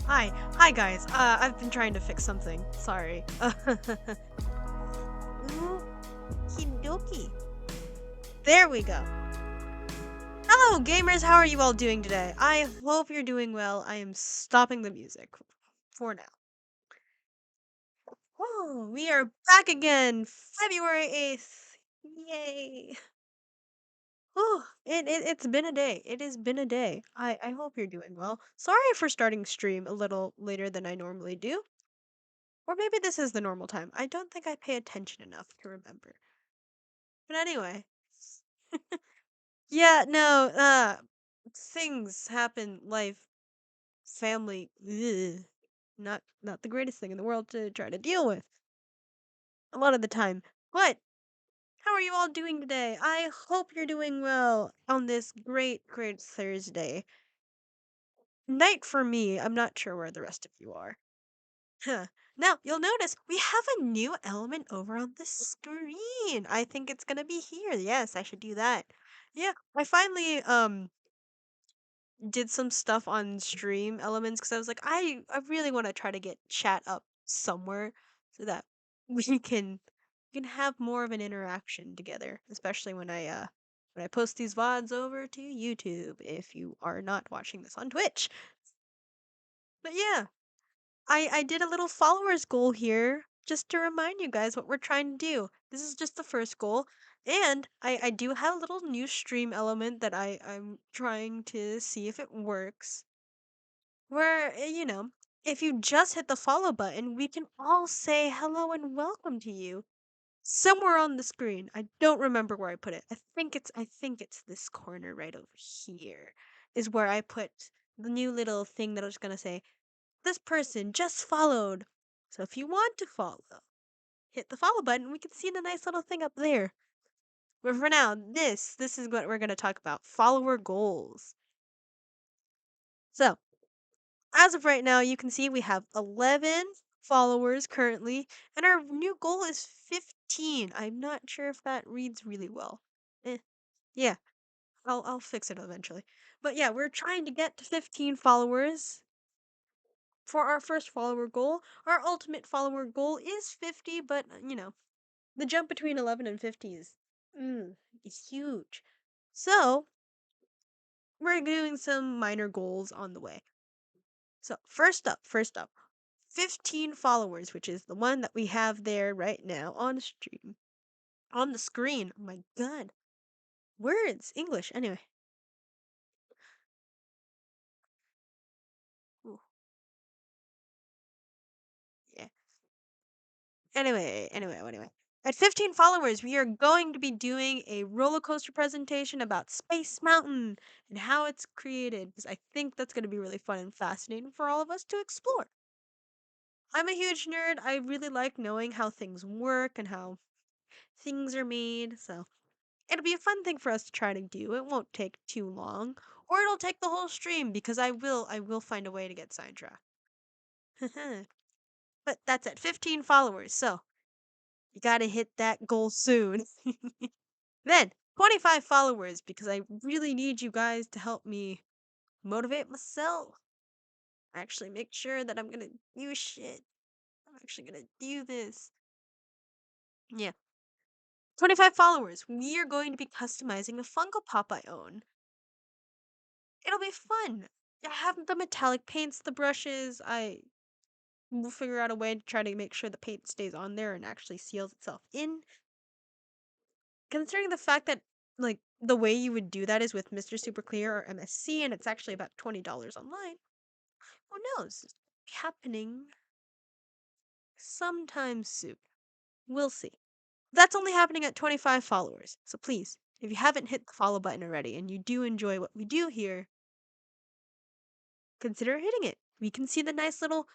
Hi guys. I've been trying to fix something. Sorry. Okie dokie. There we go. Hello, gamers. How are you all doing today? I hope you're doing well. I am stopping the music for now. Oh, we are back again. February 8th. Yay. Oh, it's been a day. It has been a day. I hope you're doing well. Sorry for starting stream a little later than I normally do. Or maybe this is the normal time. I don't think I pay attention enough to remember. But anyway, yeah, no, things happen, life, family, not the greatest thing in the world to try to deal with a lot of the time. But how are you all doing today? I hope you're doing well on this great Thursday night for me. I'm not sure where the rest of you are. Huh. Now, you'll notice we have a new element over on the screen. I think it's gonna be here. Yes, I should do that. Yeah, I finally did some stuff on stream elements because I was like, I really want to try to get chat up somewhere so that we can have more of an interaction together, especially when I post these VODs over to YouTube if you are not watching this on Twitch. But yeah, I did a little followers goal here just to remind you guys what we're trying to do. This is just the first goal. And I do have a little new stream element that I'm trying to see if it works. Where, if you just hit the follow button, we can all say hello and welcome to you somewhere on the screen. I don't remember where I put it. I think it's this corner right over here is where I put the new little thing that I was gonna say this person just followed. So if you want to follow, hit the follow button. We can see the nice little thing up there. But for now, this is what we're going to talk about. Follower goals. So, as of right now, you can see we have 11 followers currently, and our new goal is 15. I'm not sure if that reads really well. Eh, yeah, I'll fix it eventually. But yeah, we're trying to get to 15 followers for our first follower goal. Our ultimate follower goal is 50, but the jump between 11 and 50 is huge. So, we're doing some minor goals on the way. So, first up, 15 followers, which is the one that we have there right now on stream. On the screen. Oh my god. Words, English. Anyway. Ooh, yeah. Anyway. At 15 followers, we are going to be doing a roller coaster presentation about Space Mountain and how it's created, because I think that's going to be really fun and fascinating for all of us to explore. I'm a huge nerd. I really like knowing how things work and how things are made, so it'll be a fun thing for us to try to do. It won't take too long, or it'll take the whole stream because I will find a way to get sidetracked. But that's at 15 followers, so you gotta hit that goal soon. Then, 25 followers because I really need you guys to help me motivate myself. Actually, make sure that I'm gonna do shit. I'm actually gonna do this. Yeah. 25 followers. We are going to be customizing a Funko Pop I own. It'll be fun. I have the metallic paints, the brushes. I will figure out a way to try to make sure the paint stays on there and actually seals itself in. Considering the fact that like the way you would do that is with Mr. Super Clear or MSC and it's actually about $20 online. Who knows? It's happening sometime soon. We'll see. That's only happening at 25 followers. So please, if you haven't hit the follow button already and you do enjoy what we do here, consider hitting it. We can see the nice little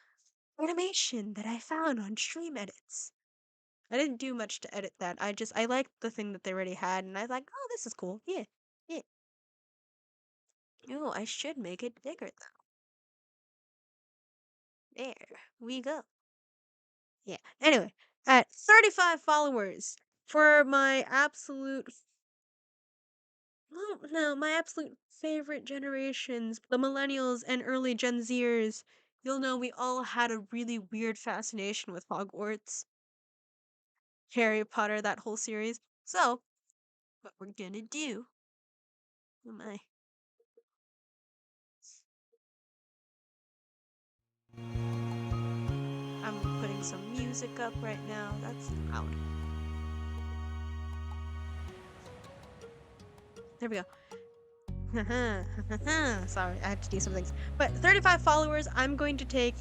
animation that I found on Stream Edits. I didn't do much to edit that. I liked the thing that they already had and I was like, oh, this is cool. Yeah. Yeah. Oh, I should make it bigger though. There we go. Yeah. Anyway, at 35 followers for my absolute no, my absolute favorite generations, the millennials and early Gen Zers. You'll know we all had a really weird fascination with Hogwarts, Harry Potter, that whole series. So, what we're gonna do, oh my, I'm putting some music up right now. That's loud. There we go. Sorry, I have to do some things. But 35 followers, I'm going to take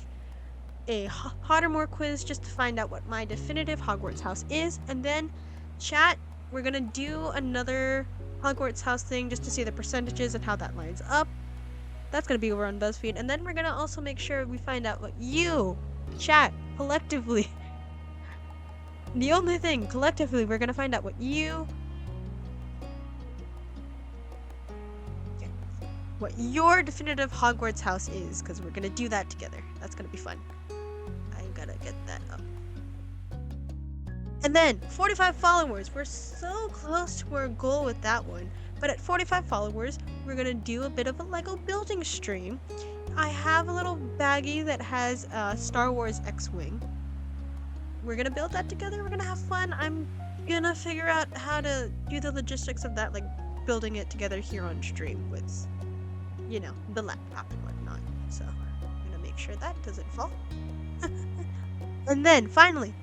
a Pottermore quiz just to find out what my definitive Hogwarts house is. And then, chat, we're gonna do another Hogwarts house thing just to see the percentages and how that lines up. That's gonna be over on BuzzFeed. And then we're gonna also make sure we find out what you, chat, collectively, the only thing, collectively, we're gonna find out what you, what your definitive Hogwarts house is, because we're gonna do that together. That's gonna be fun. I gotta get that up. And then 45 followers. We're so close to our goal with that one. But at 45 followers, we're gonna do a bit of a Lego building stream. I have a little baggie that has a Star Wars X-Wing. We're gonna build that together. We're gonna have fun. I'm gonna figure out how to do the logistics of that, like building it together here on stream with, you know, the laptop and whatnot. So I'm gonna make sure that doesn't fall. And then finally,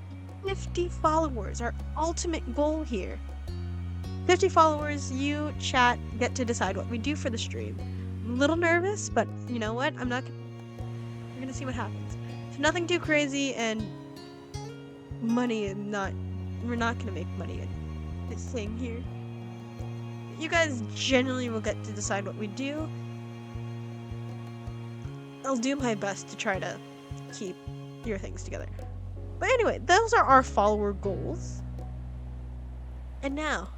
50 followers, our ultimate goal here. 50 followers, you, chat, get to decide what we do for the stream. I'm a little nervous, but you know what? We're gonna see what happens. If nothing too crazy and we're not gonna make money in this thing here. You guys generally will get to decide what we do. I'll do my best to try to keep your things together. But anyway, those are our follower goals. And now,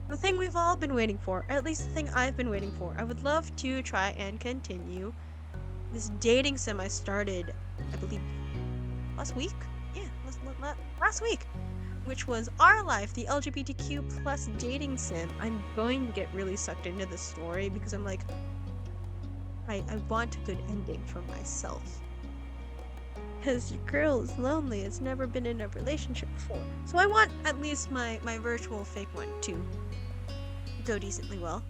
the thing we've all been waiting for, or at least the thing I've been waiting for. I would love to try and continue this dating sim I started, I believe, last week? Yeah, last week. Which was Our Life, the LGBTQ plus dating sim. I'm going to get really sucked into this story because I'm like, I want a good ending for myself. Because your girl is lonely, it's never been in a relationship before. So I want at least my virtual fake one to go decently well.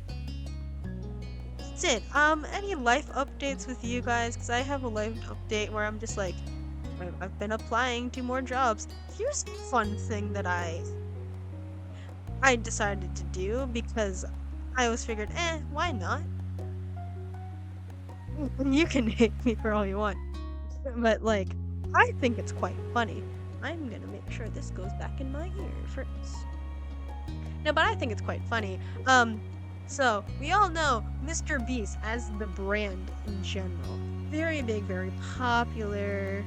That's it. Any life updates with you guys? Because I have a life update where I'm just like, I've been applying to more jobs. Here's a fun thing that I decided to do because I was figured, why not? You can hate me for all you want. But like, I think it's quite funny. I'm gonna make sure this goes back in my ear first. No, but I think it's quite funny. So we all know Mr. Beast as the brand in general. Very big, very popular.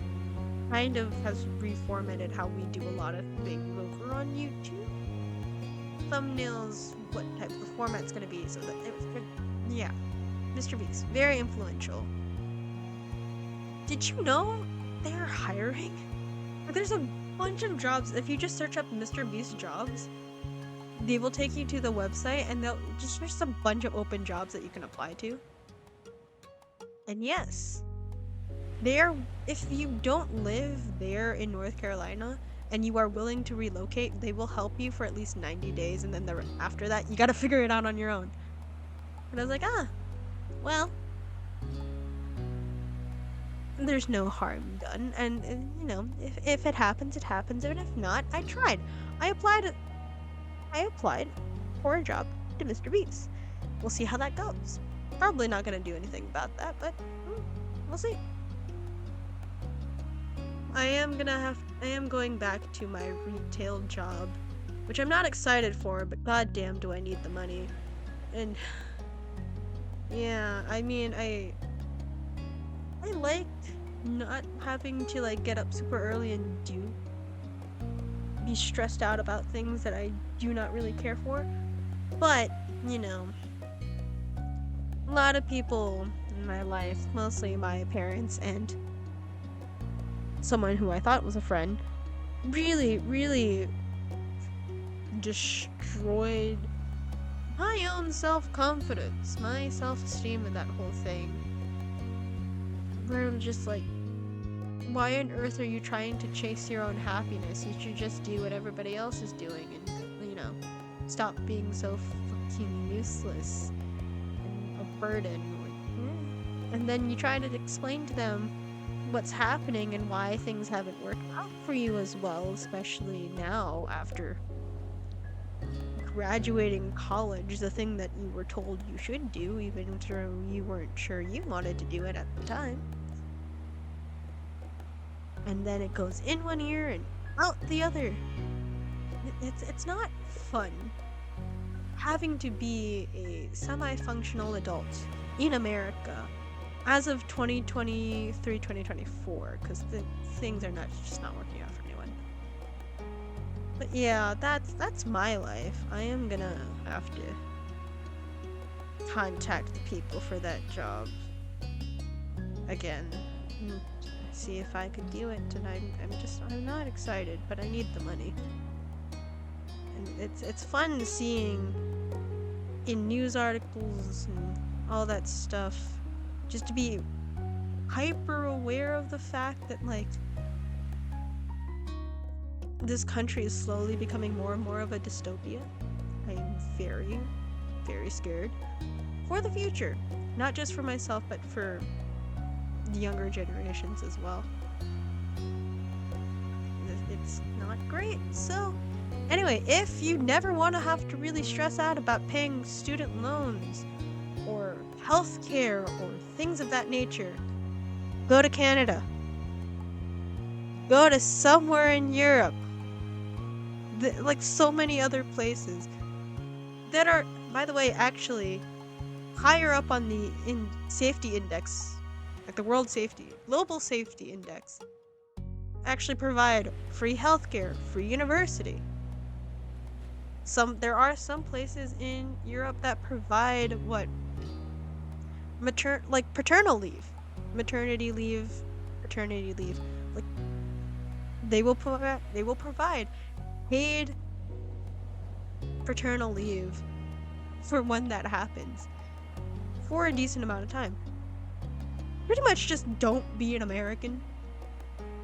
Kind of has reformatted how we do a lot of things over on YouTube. Thumbnails, what type of the format's gonna be, so that yeah. Mr. Beast, very influential. Did you know they're hiring? There's a bunch of jobs. If you just search up Mr. Beast jobs, they will take you to the website and there's a bunch of open jobs that you can apply to. And yes, if you don't live there in North Carolina and you are willing to relocate, they will help you for at least 90 days, and then after that, you gotta figure it out on your own. And I was like, well, there's no harm done, and you know, if it happens, it happens, and if not, I tried. I applied for a job to Mr. Beast. We'll see how that goes. Probably not gonna do anything about that, but we'll see. I am going back to my retail job, which I'm not excited for, but goddamn do I need the money. And yeah, I mean, I liked not having to like get up super early and be stressed out about things that I do not really care for. But, you know, a lot of people in my life, mostly my parents and someone who I thought was a friend, really, really destroyed my own self-confidence, my self-esteem, and that whole thing. where I'm just like, why on earth are you trying to chase your own happiness? You should just do what everybody else is doing and, stop being so fucking useless and a burden. And then you try to explain to them what's happening and why things haven't worked out for you as well, especially now after graduating college, the thing that you were told you should do, even though you weren't sure you wanted to do it at the time. And then it goes in one ear and out the other. It's not fun having to be a semi-functional adult in America as of 2023, 2024, because things are just not working out for anyone. But yeah, that's my life. I am gonna have to contact the people for that job again. See if I could do it, and I'm not excited, but I need the money. And it's fun seeing in news articles and all that stuff, just to be hyper aware of the fact that, like, this country is slowly becoming more and more of a dystopia. I am very, very scared for the future. Not just for myself, but for the younger generations as well. It's not great. So, anyway, if you never want to have to really stress out about paying student loans or healthcare or things of that nature, go to Canada. Go to somewhere in Europe. Like so many other places that are, by the way, actually higher up on the safety index, like the global safety index, actually provide free healthcare, free university. There are some places in Europe that provide paternal leave, maternity leave, paternity leave. Like they will provide paid paternal leave for when that happens for a decent amount of time. Pretty much just don't be an American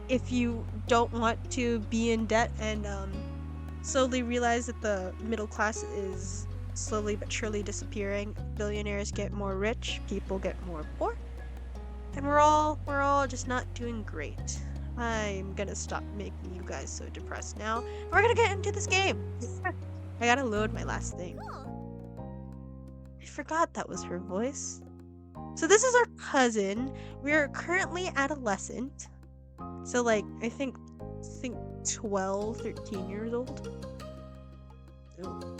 if you don't want to be in debt and slowly realize that the middle class is slowly but surely disappearing. Billionaires get more rich, people get more poor, and we're all just not doing great. I'm gonna stop making you guys so depressed now. We're gonna get into this game. I gotta load my last thing. I forgot that was her voice. So this is our cousin. We are currently adolescent. So like, I think 12, 13 years old. Ooh.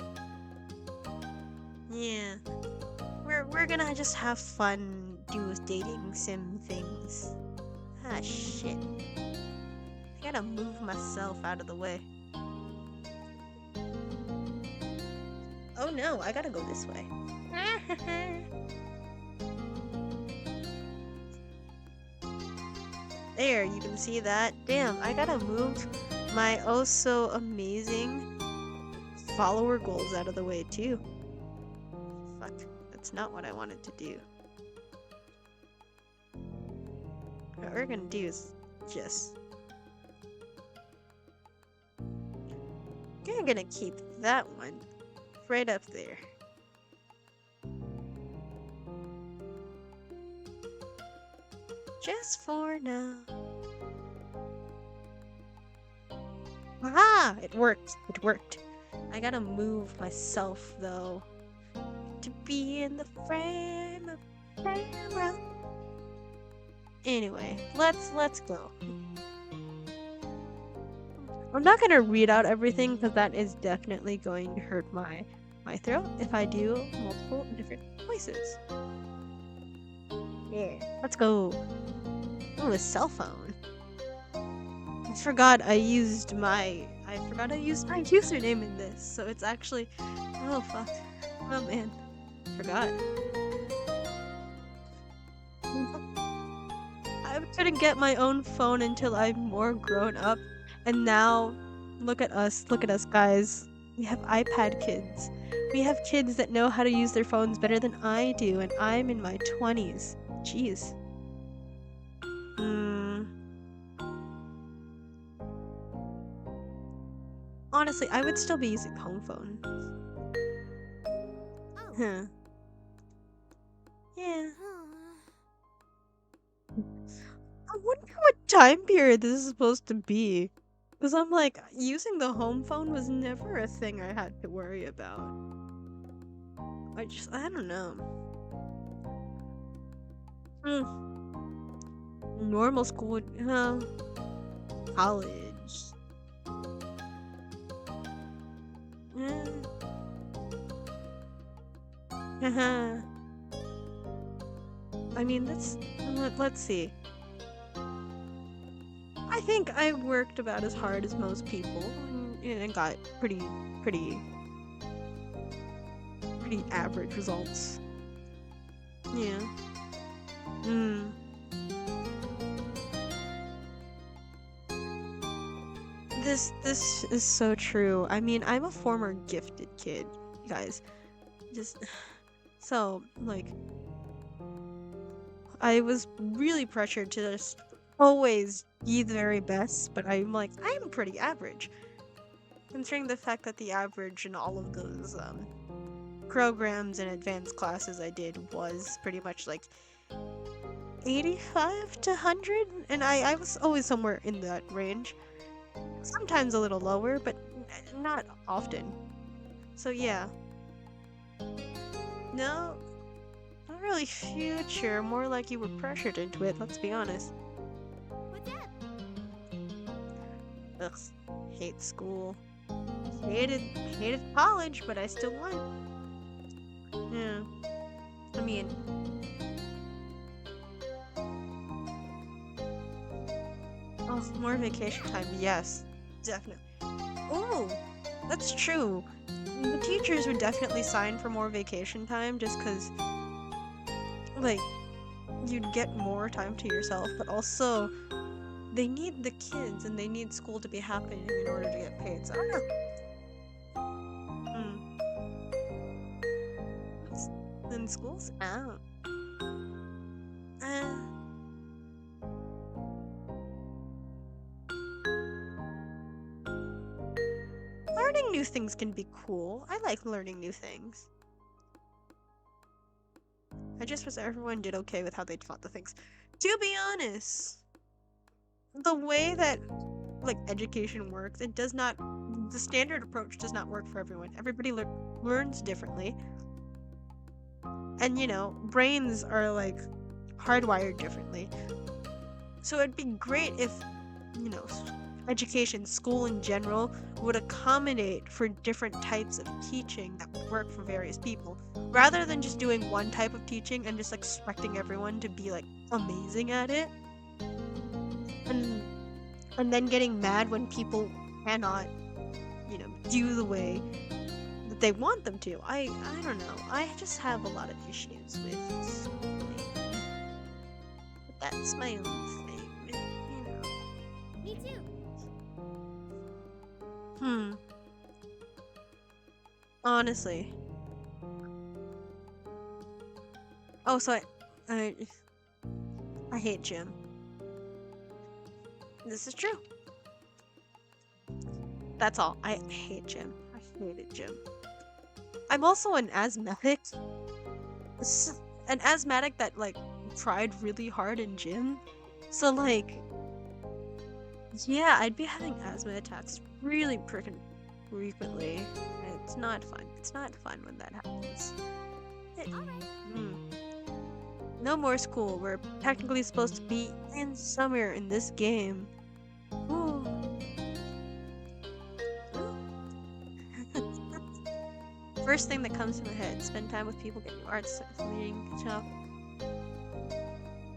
Yeah. We're gonna just have fun, do dating sim things. Ah, shit. I gotta move myself out of the way. Oh no, I gotta go this way. There, you can see that. Damn, I gotta move my oh so amazing follower goals out of the way too. Fuck, that's not what I wanted to do. What we're gonna do is just... I'm gonna keep that one right up there. Just for now. Aha! It worked. It worked. I gotta move myself though to be in the frame of camera. Anyway, let's go. I'm not gonna read out everything because that is definitely going to hurt my throat if I do multiple different voices. Yeah, let's go. Oh, a cell phone. I forgot I used my username in this, so it's actually... Oh, fuck. Oh, man. Forgot. I couldn't get my own phone until I'm more grown up, and now, look at us, guys. We have iPad kids. We have kids that know how to use their phones better than I do, and I'm in my 20s. Jeez. Mm, honestly, I would still be using the home phone. Huh. Yeah. I wonder what time period this is supposed to be. Because I'm like, using the home phone was never a thing I had to worry about. I don't know. Hmm. Normal school, college. Haha. I mean, let's see. I think I worked about as hard as most people and got pretty, pretty average results. Yeah. Mm. This is so true. I mean, I'm a former gifted kid, you guys. Just so like I was really pressured to just always be the very best, but I'm like I'm pretty average. Considering the fact that the average in all of those programs and advanced classes I did was pretty much like 85 to 100, and I was always somewhere in that range. Sometimes a little lower, but not often. So yeah, no, not really future, more like you were pressured into it, let's be honest. Ugh, hate school. Hated hated college, but I still went. Yeah. I mean, oh, more vacation time, yes. Definitely. Oh, that's true. The teachers would definitely sign for more vacation time just because, like, you'd get more time to yourself, but also they need the kids and they need school to be happening in order to get paid. So I don't know. Hmm. Then school's out. Uh, learning new things can be cool. I like learning new things. I just wish everyone did okay with how they taught the things. To be honest, the way that like education works, it does not. The standard approach does not work for everyone. Everybody learns differently, and brains are like hardwired differently. So it'd be great if you know s- education, school in general, would accommodate for different types of teaching that would work for various people, rather than just doing one type of teaching and just expecting everyone to be like amazing at it, and then getting mad when people cannot do the way that they want them to. I don't know. I just have a lot of issues with schooling. But that's my own thing. Me too. Hmm. Honestly. Oh, so I I hate gym. This is true. That's all. I hate gym. I hated gym. I'm also an asthmatic. An asthmatic that like tried really hard in gym. So like, yeah, I'd be having asthma attacks really freaking frequently. And it's not fun. It's not fun when that happens. It- mm. No more school. We're technically supposed to be in summer in this game. Ooh. First thing that comes to my head: spend time with people, get new arts, meeting, stuff.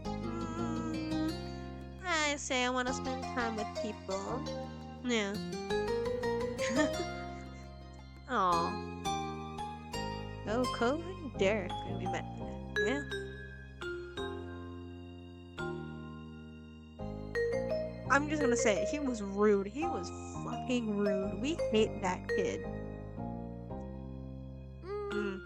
Mm, I say I want to spend time with people. Yeah. Aw. Oh, Cove and Derek when we met. Yeah. I'm just gonna say it. He was rude. He was fucking rude. We hate that kid. Mm.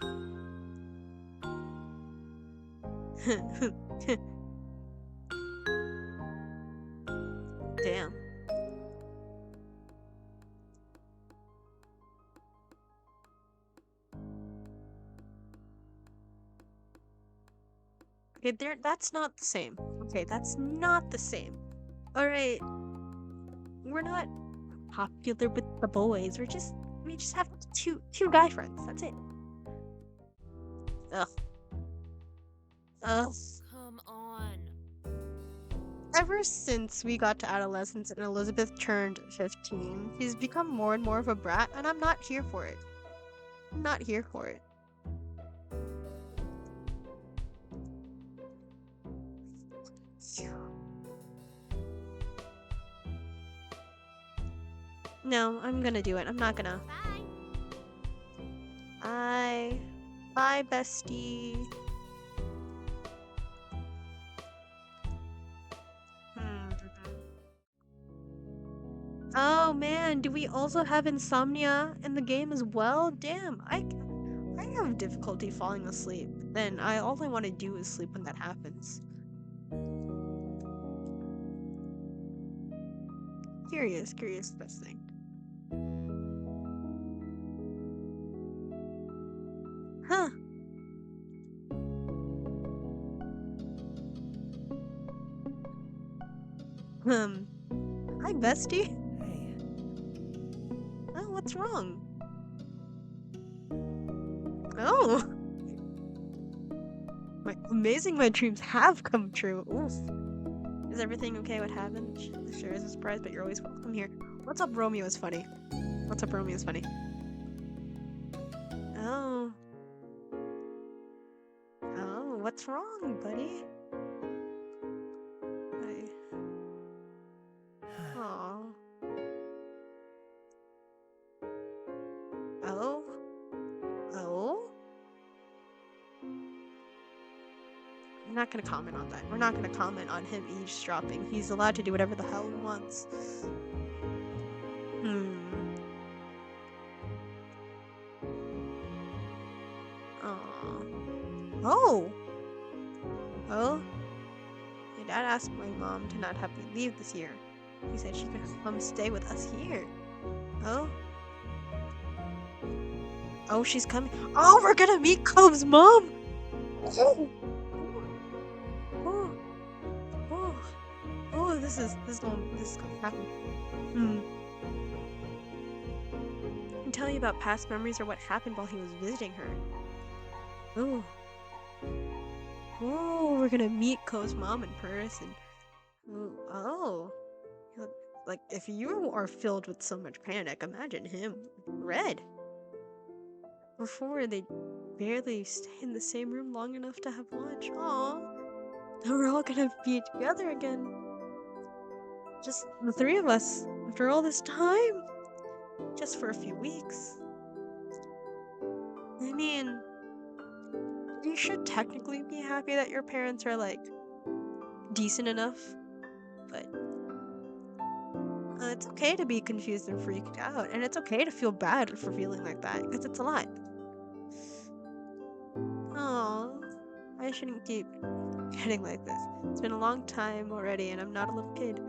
Damn. Okay, that's not the same. Okay, that's not the same. Alright, we're not popular with the boys. We just have two guy friends. That's it. Ugh. Ugh. Come on. Ever since we got to adolescence and Elizabeth turned 15, she's become more and more of a brat, and I'm not here for it. I'm not here for it. No, I'm gonna do it. I'm not gonna. Bye. Bye, bestie. Hmm. Oh man, do we also have insomnia in the game as well? Damn, I have difficulty falling asleep. Then all I want to do is sleep when that happens. Curious best thing. Huh. Um. Hi, bestie. Hey. Oh, what's wrong? Oh. My dreams have come true. Oof. Is everything okay? What happened? Sure is a surprise, but you're always welcome here. What's up, Romeo is funny. What's up, Romeo is funny. Oh. Oh, what's wrong, buddy? Aw. Oh? Oh? I'm not gonna comment on that. We're not gonna comment on him eavesdropping. He's allowed to do whatever the hell he wants. Hmm. Aw. Oh! Oh? My dad asked my mom to not have me leave this year. He said she could come stay with us here. Oh? Oh, she's coming. Oh, we're gonna meet Cove's mom! Oh! Oh! Oh! Oh, this is gonna happen. Hmm. And tell you about past memories or what happened while he was visiting her. Oh. Oh, we're gonna meet Ko's mom in person. Ooh, oh. Like, if you are filled with so much panic, imagine him. Red. Before, they barely stay in the same room long enough to have lunch. Aww. Now we're all gonna be together again. Just the three of us. After all this time. Just for a few weeks. I mean, you should technically be happy that your parents are, like, decent enough. But it's okay to be confused and freaked out. And it's okay to feel bad for feeling like that. Because it's a lot. Oh, I shouldn't keep getting like this. It's been a long time already, and I'm not a little kid.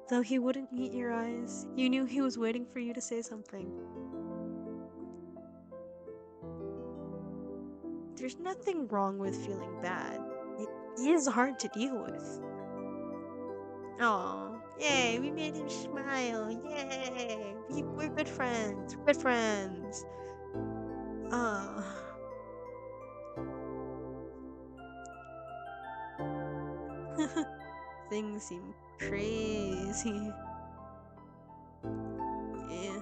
Though he wouldn't meet your eyes, you knew he was waiting for you to say something. There's nothing wrong with feeling bad. It is hard to deal with. Oh, yay, we made him smile. Yay, we're good friends. Good friends. Oh. Things seem crazy. Yeah.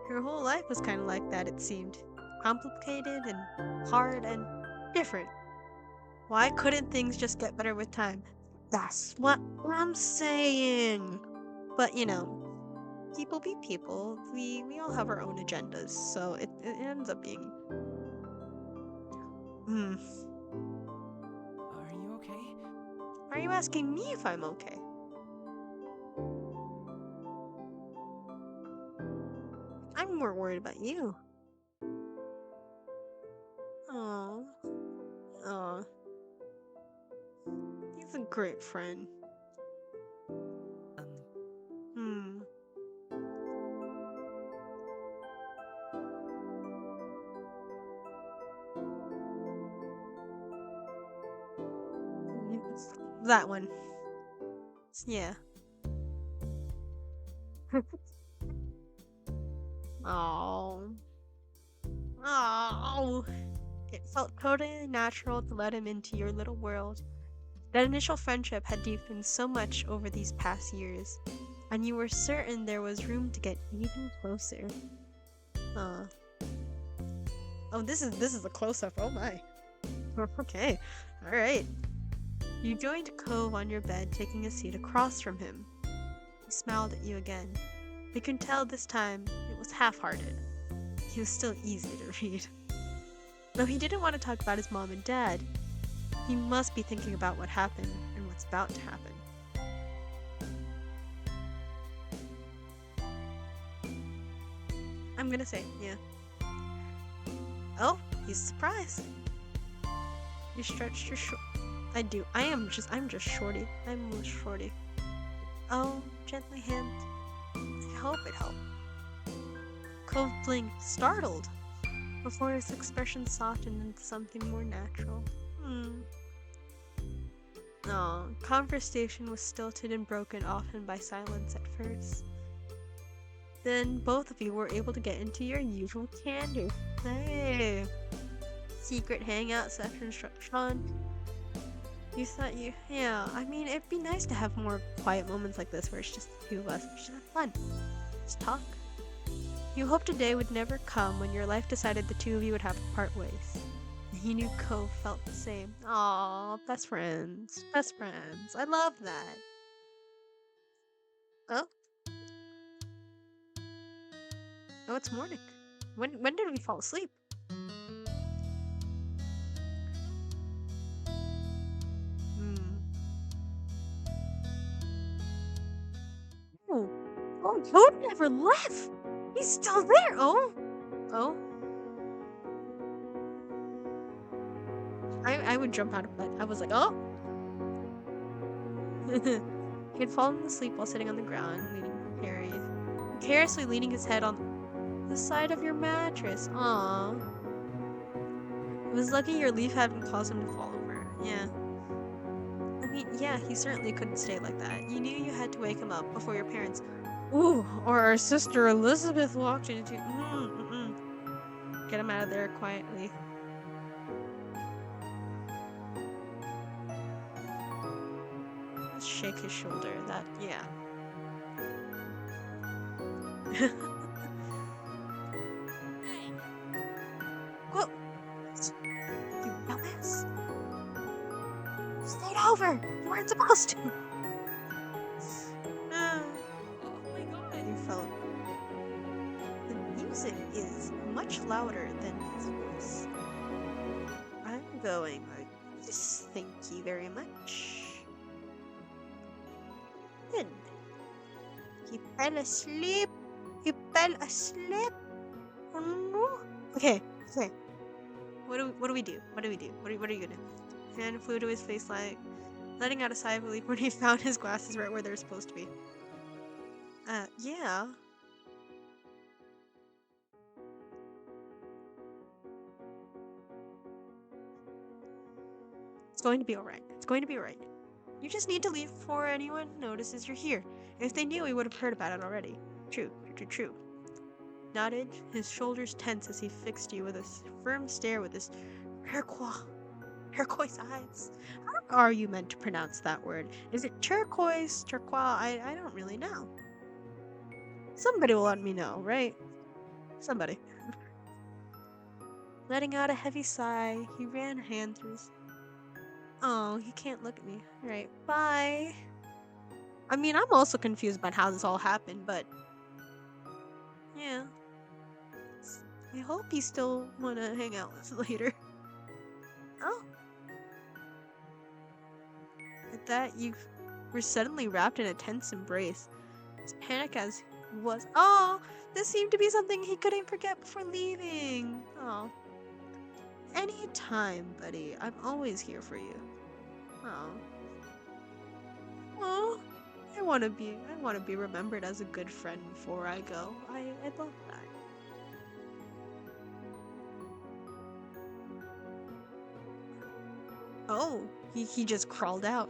Her whole life was kind of like that, it seemed. Complicated and hard and different. Why couldn't things just get better with time? That's what I'm saying. But you know, people be people. We all have our own agendas, so it ends up being. Hmm. Are you okay? Are you asking me if I'm okay? I'm more worried about you. Oh. Oh. He's a great friend. That one. Yeah. Oh. Oh. It felt totally natural to let him into your little world. That initial friendship had deepened so much over these past years, and you were certain there was room to get even closer. Uh. Oh, this is a close up. Oh my. Okay. All right. You joined Cove on your bed, taking a seat across from him. He smiled at you again. You can tell this time it was half-hearted. He was still easy to read. Though he didn't want to talk about his mom and dad, he must be thinking about what happened and what's about to happen. I'm gonna say, yeah. Oh, he's surprised. You stretched your I do. I'm just shorty. I'm a shorty. Oh, gently hand. I hope it helped. Cove blinked, startled, before his expression softened into something more natural. Oh, conversation was stilted and broken often by silence at first. Then both of you were able to get into your usual candor. Hey! Secret hangout session Sean. You thought yeah, I mean, it'd be nice to have more quiet moments like this where it's just the two of us. Just have fun. Just talk. You hoped a day would never come when your life decided the two of you would have to part ways. He knew Cove felt the same. Aw, best friends. Best friends. I love that. Oh, oh, it's morning. When did we fall asleep? Hmm. Oh, oh, Cove never left. He's still there. Oh, oh. I would jump out of bed. I was like, oh. He had fallen asleep while sitting on the ground, leaning precariously leaning his head on the side of your mattress. Aww. It was lucky your leaf hadn't caused him to fall over. Yeah. I mean, yeah, he certainly couldn't stay like that. You knew you had to wake him up before your parents. Ooh, or our sister Elizabeth walked into. Get him out of there quietly. Let's shake his shoulder. That, yeah. Whoa! You dumbass! Stayed over! You weren't supposed to! Ah, Oh my god. you felt. The music is much louder than his voice. I'm going like this. Thank you very much. Good. He fell asleep. He fell asleep. Oh no. Okay. Okay. What do we do? What do we do? What are you gonna do? Hand flew to his face like letting out a sigh of relief when he found his glasses right where they're supposed to be. Yeah. It's going to be alright. It's going to be alright. You just need to leave before anyone notices you're here. If they knew, we would have heard about it already. True. True. Nodded, his shoulders tense as he fixed you with a firm stare with his turquoise eyes. How are you meant to pronounce that word? Is it turquoise, turquoise? I don't really know. Somebody will let me know, right? Somebody. Letting out a heavy sigh, he ran a hand through his. Oh, he can't look at me. Alright, bye. I mean, I'm also confused about how this all happened, but. Yeah. I hope you still wanna hang out with us later. Oh. At that, you were suddenly wrapped in a tense embrace. As panic as he was. Oh, this seemed to be something he couldn't forget before leaving. Oh. Any time, buddy. I'm always here for you. Oh. Oh. I wanna be remembered as a good friend before I go. I love that. Oh, he just crawled out.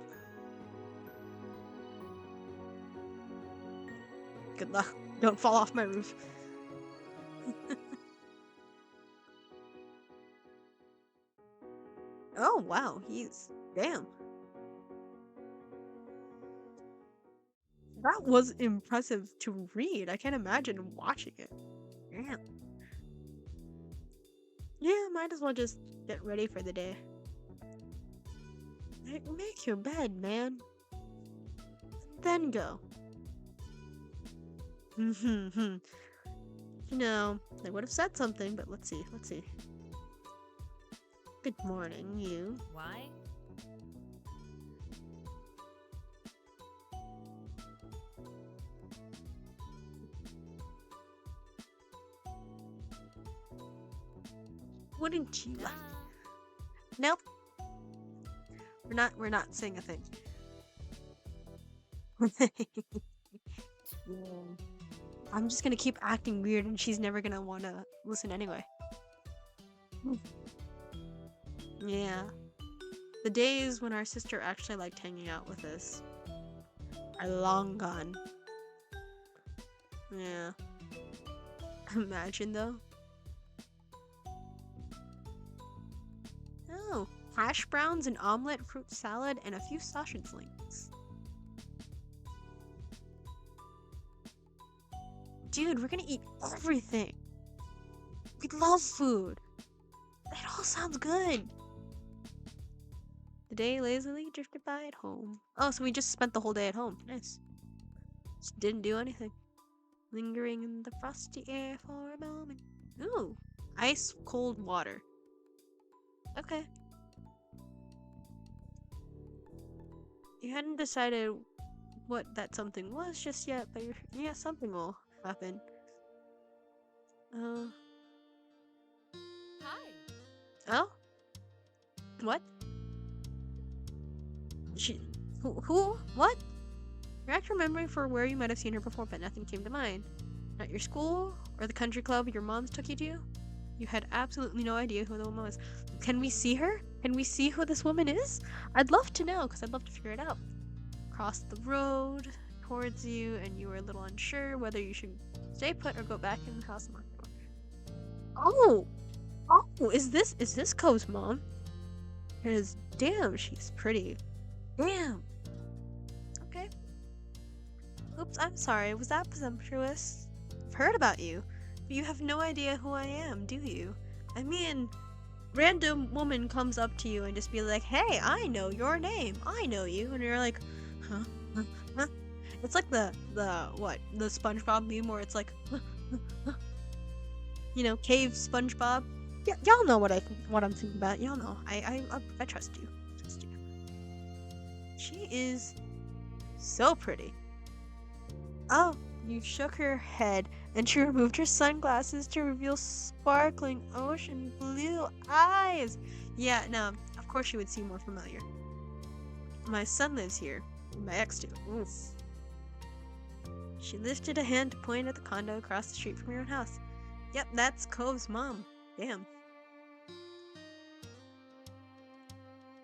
Good luck. Don't fall off my roof. Oh wow, he's damn. That was impressive to read. I can't imagine watching it. Damn. Yeah, might as well just get ready for the day. Make your bed, man. Then go. You know, I would have said something, but let's see. Let's see. Good morning, you. Why? Wouldn't you? Duh. Nope. We're not saying a thing. Yeah. I'm just gonna keep acting weird and she's never gonna wanna listen anyway. Yeah. The days when our sister actually liked hanging out with us are long gone. Yeah. Imagine though. Oh, hash browns, an omelet, fruit salad, and a few sausage links. Dude, we're gonna eat everything. We love food. It all sounds good. The day lazily drifted by at home. Oh, so we just spent the whole day at home. Nice. Just didn't do anything. Lingering in the frosty air for a moment. Ooh, ice cold water. Okay. You hadn't decided what that something was just yet, but yeah, something will happen. Uh, Hi. oh? What? She, who? What? Racked your memory for where you might have seen her before, but nothing came to mind. Not your school, or the country club your moms took you to? You had absolutely no idea who the woman was. Can we see her? Can we see who this woman is? I'd love to know, because I'd love to figure it out. Crossed the road towards you, and you were a little unsure whether you should stay put or go back in the house and lock the door. Oh! Oh, is this Co's mom? Because damn, she's pretty. Damn. Okay. Oops, I'm sorry. Was that presumptuous? I've heard about you, but you have no idea who I am, do you? I mean, random woman comes up to you and just be like, "Hey, I know your name. I know you," and you're like, "Huh? Huh? Huh?" It's like the SpongeBob meme where it's like, you know, cave SpongeBob. Yeah, y'all know what I'm thinking about. Y'all know. I trust you. Trust you. She is so pretty. Oh, you shook her head, and she removed her sunglasses to reveal sparkling ocean blue eyes. Yeah, no, of course she would seem more familiar. My son lives here. My ex too. Oof. She lifted a hand to point at the condo across the street from your own house. Yep, that's Cove's mom. Damn.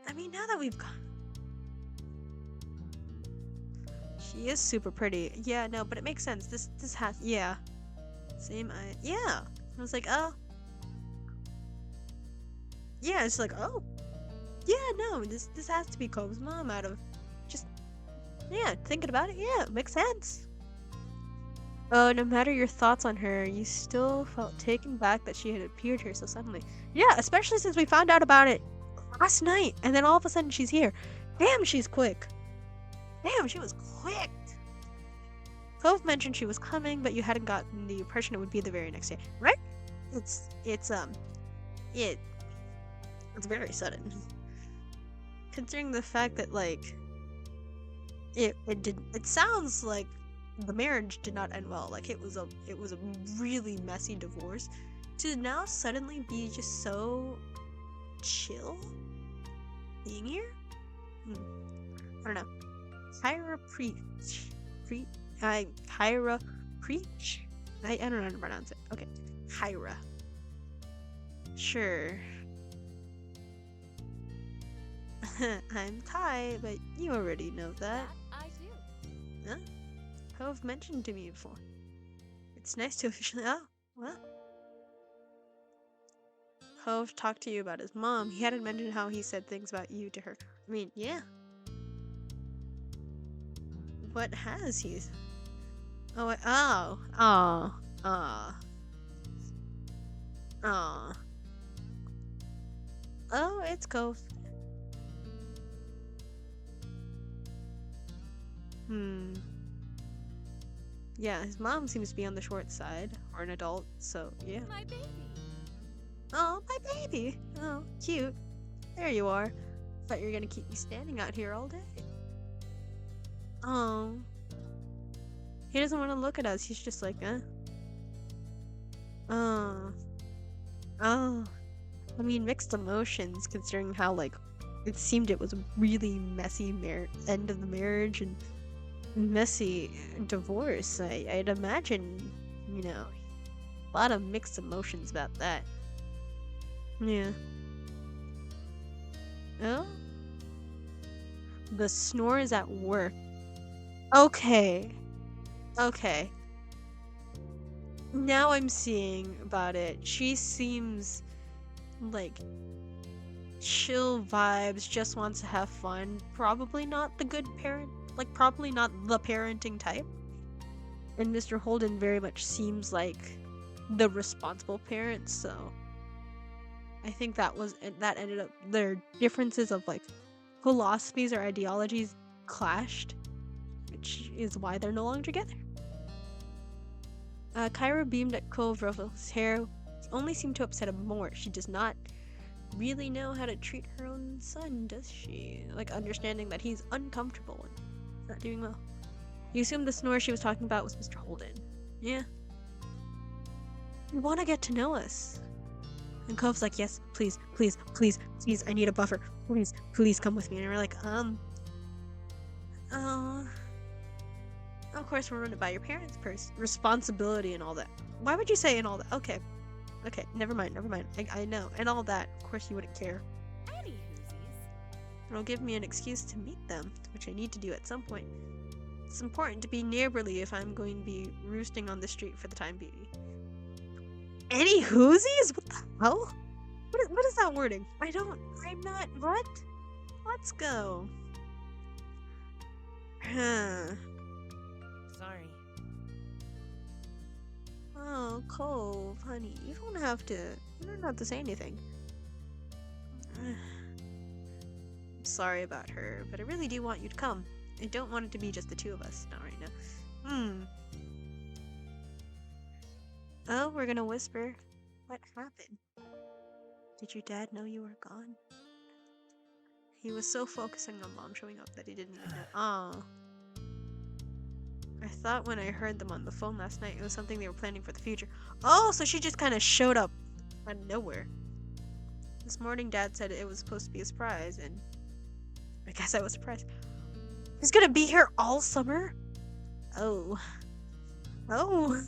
I mean, now that we've gone. She is super pretty. Yeah, no, but it makes sense. This has, yeah. Same eye. Yeah. I was like, oh. Yeah, it's like, oh. Yeah, no, this has to be Cove's mom out of just, yeah, thinking about it. Yeah, it makes sense. Oh, no matter your thoughts on her, you still felt taken back that she had appeared here so suddenly. Yeah, especially since we found out about it last night, and then all of a sudden she's here. Damn, she's quick. Damn, she was quick. Cove mentioned she was coming, but you hadn't gotten the impression it would be the very next day, right? It's very sudden. Considering the fact that like it sounds like the marriage did not end well. Like it was a really messy divorce. To now suddenly be just so chill being here? I don't know. Kyra preach. Kyra preach? I don't know how to pronounce it. Okay. Kyra. Sure. I'm Ty, but you already know that. That I do. Huh? Cove mentioned to me before. It's nice to officially. Oh, what? Cove talked to you about his mom. He hadn't mentioned how he said things about you to her. I mean, yeah. What has he? Oh, oh. Oh, it's Cove. Hmm. Yeah, his mom seems to be on the short side, or an adult, so yeah. My baby. Oh, my baby. Oh, cute. There you are. Thought you were gonna keep me standing out here all day. Oh. He doesn't want to look at us. He's just like, eh. Oh. Oh. I mean, mixed emotions, considering how, like, it seemed it was a really messy end of the marriage and messy divorce. I'd imagine, you know, a lot of mixed emotions about that. Yeah. Oh? The snore is at work. Okay. Okay. Now I'm seeing about it. She seems like chill vibes, just wants to have fun. Probably not the good parent, like probably not the parenting type. And Mr. Holden very much seems like the responsible parent, so I think that ended up their differences of like philosophies or ideologies clashed, which is why they're no longer together. Kyra beamed at Cove Ruffle's hair. Only seemed to upset him more. She does not really know how to treat her own son, does she? Like, understanding that he's uncomfortable and not doing well. You assumed the snore she was talking about was Mr. Holden. Yeah. You want to get to know us. And Cove's like, yes, please, please, please, please, I need a buffer. Please, please come with me. And we're like, oh. Of course, we're running by your parents' responsibility and all that. Why would you say and all that? Okay. Okay, never mind. I know. And all that. Of course you wouldn't care. Any whoosies. It'll give me an excuse to meet them, which I need to do at some point. It's important to be neighborly if I'm going to be roosting on the street for the time being. Any whoosies? What the hell? What is that wording? I'm not, what? Let's go. Sorry. Oh, Cove, honey, you don't have to say anything. I'm sorry about her, but I really do want you to come. I don't want it to be just the two of us, not right now. Oh, we're gonna whisper. What happened? Did your dad know you were gone? He was so focusing on mom showing up that he didn't even know. Oh. I thought when I heard them on the phone last night, it was something they were planning for the future. Oh, so she just kind of showed up out of nowhere. This morning, Dad said it was supposed to be a surprise, and I guess I was surprised. He's gonna be here all summer? Oh. Oh.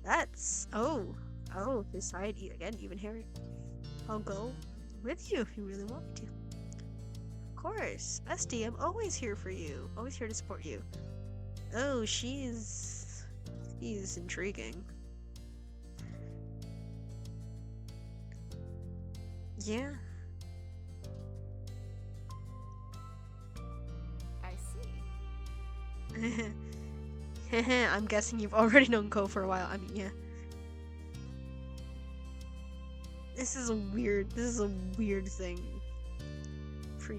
That's... Oh. Oh, his side, again, even Harry. I'll go with you if you really want me to. Of course. Bestie, I'm always here for you. Always here to support you. Oh, she's intriguing. Yeah. I see. I'm guessing you've already known Ko for a while. I mean, yeah. This is a weird thing. For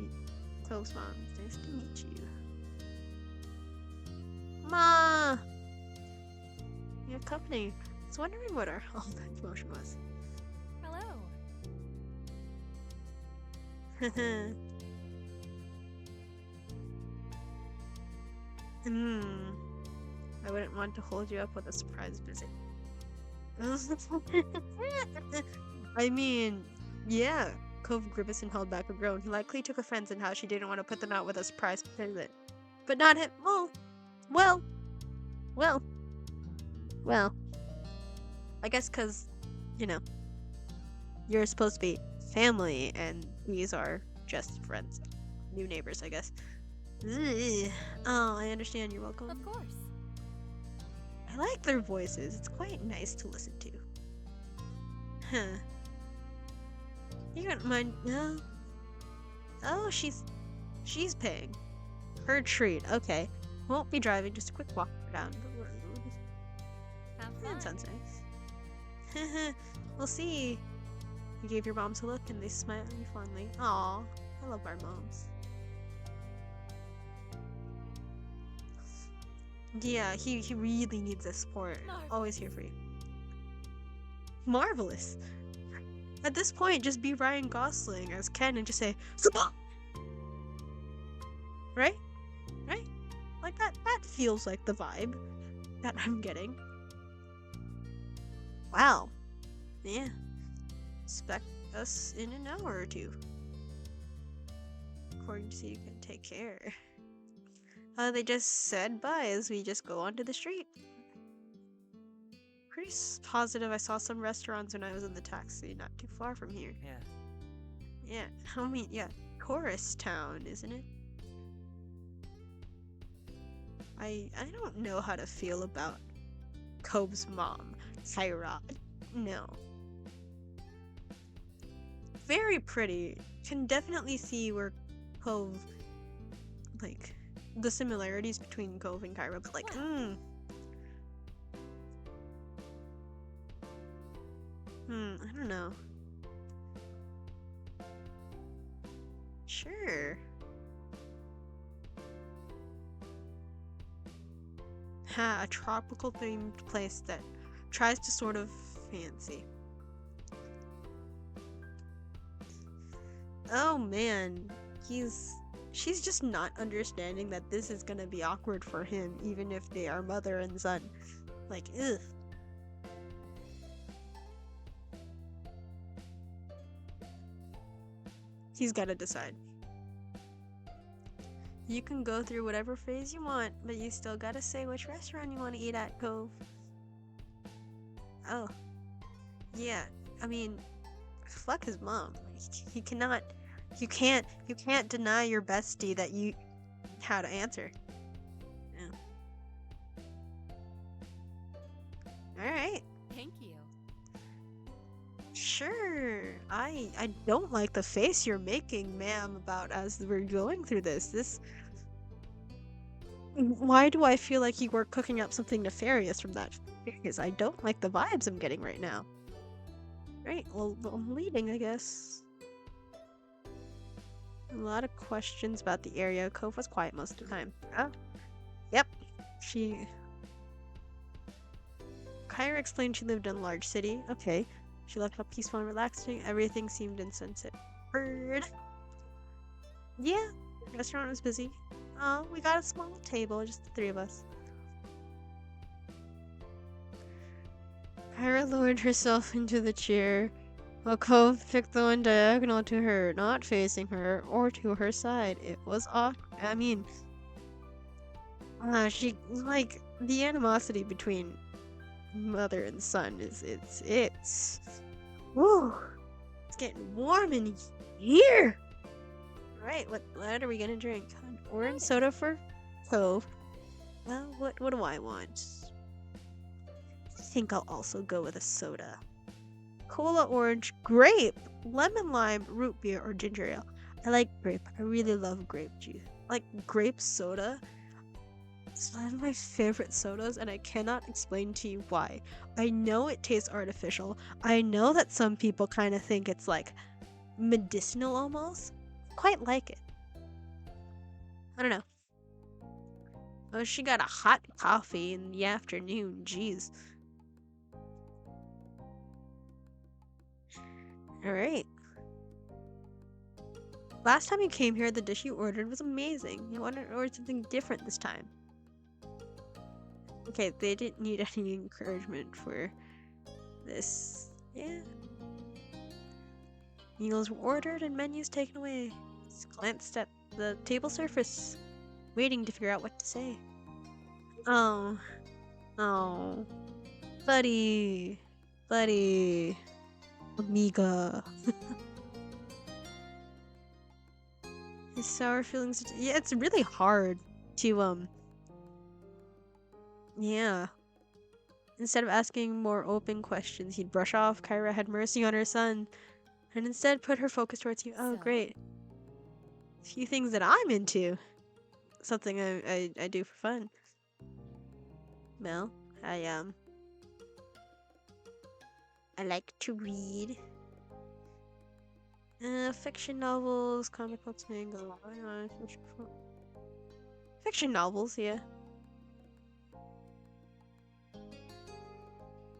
Ko's mom. Nice to meet you. Ma! You have company. I was wondering what all that commotion was. Hello. I wouldn't want to hold you up with a surprise visit. I mean, yeah. Cove Gribbison held back a groan. He likely took offense in how she didn't want to put them out with a surprise visit. But not him. Well. I guess because, you know, you're supposed to be family, and these are just friends. New neighbors, I guess. Ugh. Oh, I understand. You're welcome. Of course. I like their voices. It's quite nice to listen to. Huh. You don't mind? No. Oh, she's paying. Her treat. Okay. Won't be driving. Just a quick walk around. Have That fun. sounds nice. We'll see. You gave your moms a look and they smiled at me fondly. Aw, I love our moms. Yeah, he really needs the support. Always here for you. Marvelous. At this point, just be Ryan Gosling as Ken and just say, "Support!" Right? Right? Like that feels like the vibe that I'm getting. Wow. Yeah. Expect us in an hour or two. According to you can take care. They just said bye as we just go onto the street. Pretty positive I saw some restaurants when I was in the taxi, not too far from here. Yeah. Yeah, I mean, yeah, tourist town, isn't it? I don't know how to feel about Cove's mom, Tyra. No. Very pretty. Can definitely see where Cove, like, the similarities between Cove and Kyra, but like, I don't know. Sure. Ha, a tropical themed place that tries to sort of fancy. Oh man, she's just not understanding that this is gonna be awkward for him, even if they are mother and son. Like, ugh. He's gotta decide. You can go through whatever phase you want, but you still gotta say which restaurant you want to eat at, Cove. Oh. Yeah, I mean, fuck his mom. He cannot, you can't deny your bestie that you how to answer. Yeah. Alright. Thank you. Sure. I don't like the face you're making, ma'am, about as we're going through this. Why do I feel like you were cooking up something nefarious from that face? I don't like the vibes I'm getting right now. Right, well, I'm leading, I guess. A lot of questions about the area. Cove was quiet most of the time. Oh, yep. Kyra explained she lived in a large city. Okay. She loved how peaceful and relaxing. Everything seemed insensate. Bird. Yeah, the restaurant was busy. Oh, we got a small table, just the three of us. Kyra lowered herself into the chair, while Cove picked the one diagonal to her, not facing her, or to her side. It was off. I mean, she, like, the animosity between mother and son it's woo, it's getting warm in here. Right, what are we gonna drink? An orange soda for Cove. Well, what do I want? I think I'll also go with a soda. Cola, orange, grape, lemon lime, root beer, or ginger ale. I like grape. I really love grape juice. Like grape soda. It's one of my favorite sodas, and I cannot explain to you why. I know it tastes artificial. I know that some people kind of think it's like medicinal almost. Quite like it. I don't know. Oh, she got a hot coffee in the afternoon. Jeez. Alright. Last time you came here, the dish you ordered was amazing. You wanted to order something different this time. Okay, they didn't need any encouragement for this. Yeah. Meals were ordered and menus taken away. Just glanced at the table surface, waiting to figure out what to say. Oh. Oh. Buddy. Buddy. Amiga. His sour feelings. Yeah, it's really hard to, yeah. Instead of asking more open questions, he'd brush off. Kyra had mercy on her son and instead put her focus towards you. Oh, So, great. A few things that I'm into. Something I do for fun. Well, I like to read. Fiction novels, comic books, manga, fiction novels, yeah.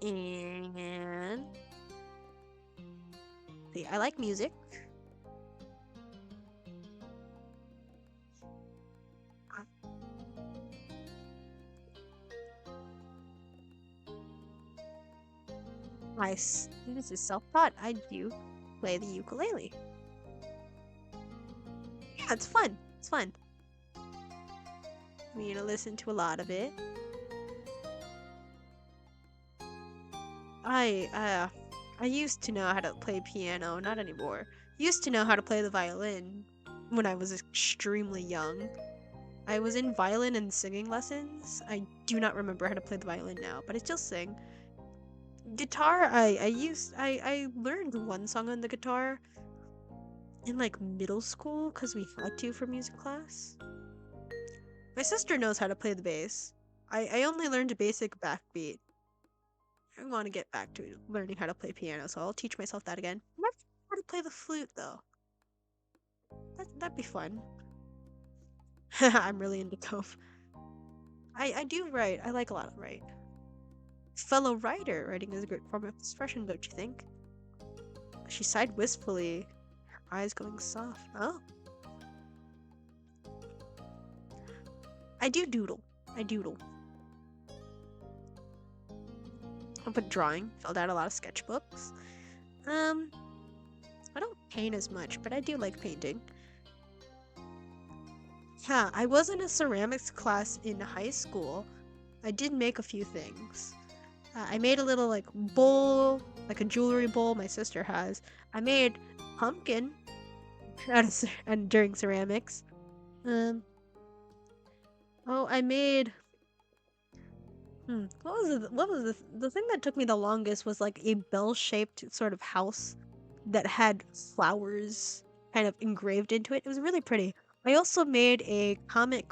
And see, I like music. This is self-taught. I do play the ukulele. Yeah, it's fun. It's fun. I'm gonna listen to a lot of it. I used to know how to play piano, not anymore. Used to know how to play the violin when I was extremely young. I was in violin and singing lessons. I do not remember how to play the violin now, but I still sing. Guitar, I learned one song on the guitar in like middle school because we had to for music class. My sister knows how to play the bass. I only learned a basic backbeat. I want to get back to learning how to play piano, so I'll teach myself that again. I never learned how to play the flute though. That'd be fun. I'm really into Cove. I do write. I like a lot of write. Fellow writer, writing is a great form of expression, don't you think? She sighed wistfully, her eyes going soft. Oh, I do doodle. I doodle. I put drawing. Filled out a lot of sketchbooks. I don't paint as much, but I do like painting. Yeah, I was in a ceramics class in high school. I did make a few things. I made a little like bowl, like a jewelry bowl my sister has. I made pumpkin and during ceramics. Um. Oh, I made. What was the thing that took me the longest was like a bell-shaped sort of house that had flowers kind of engraved into it. It was really pretty. I also made a comet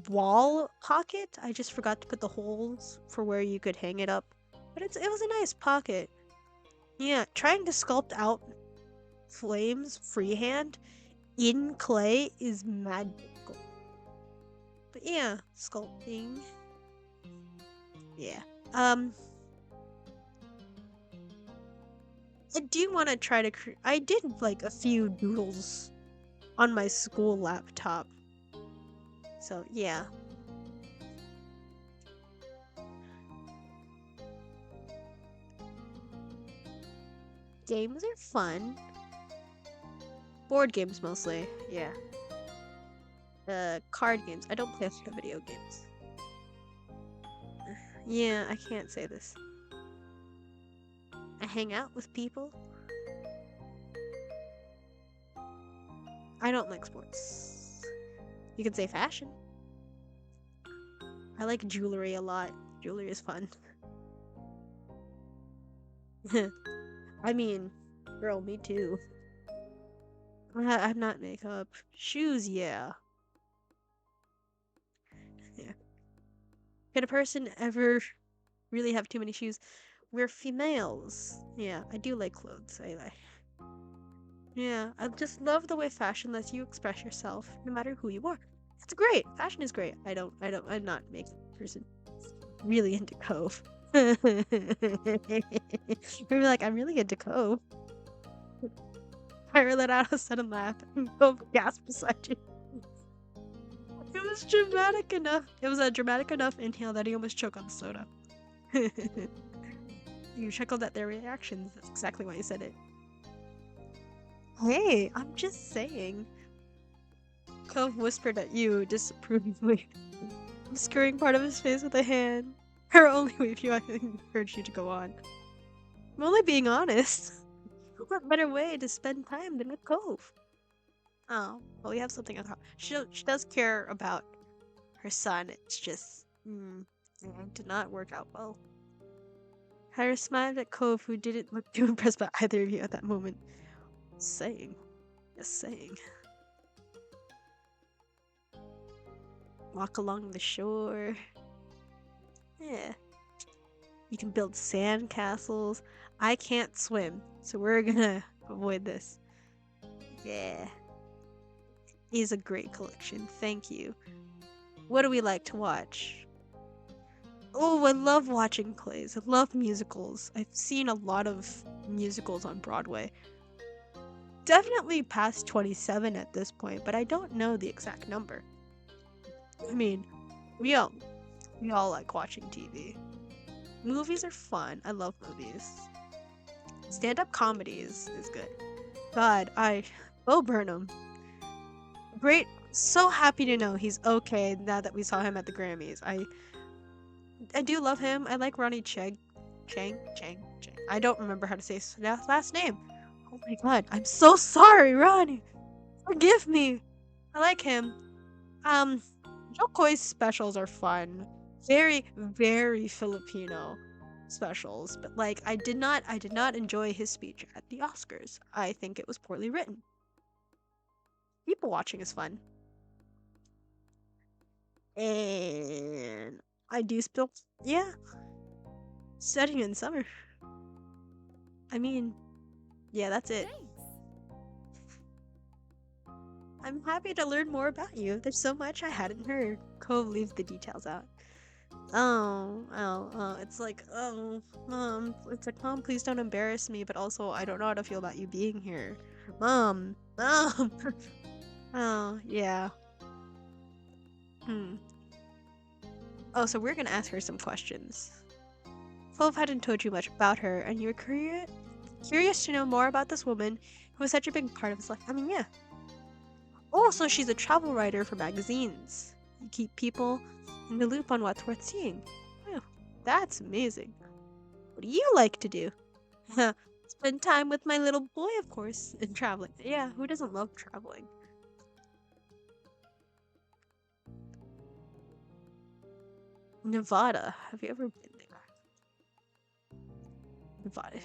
wall pocket. I just forgot to put the holes for where you could hang it up. But it was a nice pocket. Yeah, trying to sculpt out flames freehand in clay is mad difficult. But yeah, sculpting. Yeah. I do want to try to I did like a few doodles on my school laptop. So, yeah. Games are fun. Board games mostly. Yeah. Card games. I don't play a lot of video games. Yeah, I can't say this. I hang out with people. I don't like sports. You can say fashion. I like jewelry a lot. Jewelry is fun. I mean, girl, me too. I'm not makeup. Shoes, yeah. Yeah. Can a person ever really have too many shoes? We're females. Yeah, I do like clothes. Yeah, I just love the way fashion lets you express yourself, no matter who you are. It's great. Fashion is great. I'm not a makeup person. Really into Cove. Maybe like, I'm really into Cove. I let out a sudden laugh and Cove gasped beside you. It was dramatic enough. It was a dramatic enough inhale that he almost choked on the soda. You chuckled at their reactions. That's exactly why you said it. Hey, I'm just saying. Cove whispered at you disapprovingly, obscuring part of his face with a hand. Her only way if you encouraged you to go on. I'm only being honest. What better way to spend time than with Cove? Oh, well, we have something on her. She does care about her son. It's just Hmm. Yeah, it did not work out well. Harris smiled at Cove, who didn't look too impressed by either of you at that moment. Saying. Just saying. Walk along the shore. Yeah. You can build sand castles. I can't swim, so we're gonna avoid this. Yeah. Is a great collection. Thank you. What do we like to watch? Oh, I love watching plays. I love musicals. I've seen a lot of musicals on Broadway. Definitely past 27 at this point, but I don't know the exact number. I mean, we all we all like watching TV. Movies are fun. I love movies. Stand-up comedy is good. God, Bo Burnham. Great. So happy to know he's okay now that we saw him at the Grammys. I do love him. I like Ronnie Chang. I don't remember how to say his last name. Oh my god, I'm so sorry, Ronnie. Forgive me. I like him. Um, Joe Coy's specials are fun. Very, very Filipino specials. But like, I did not enjoy his speech at the Oscars. I think it was poorly written. People watching is fun. And I do spill. Yeah, setting in summer. I mean, yeah, that's it. Thanks. I'm happy to learn more about you. There's so much I hadn't heard. Cove leaves the details out. It's like, it's like, Mom, please don't embarrass me, but also I don't know how to feel about you being here. Mom. Oh, yeah. Hmm. Oh, so we're gonna ask her some questions. Clove hadn't told you much about her, and you were curious to know more about this woman who was such a big part of his life. I mean, yeah. Oh, so she's a travel writer for magazines. You keep people in the loop on what's worth seeing. Oh, that's amazing. What do you like to do? Spend time with my little boy, of course, and traveling. Yeah, who doesn't love traveling? Nevada. Have you ever been there? Nevada.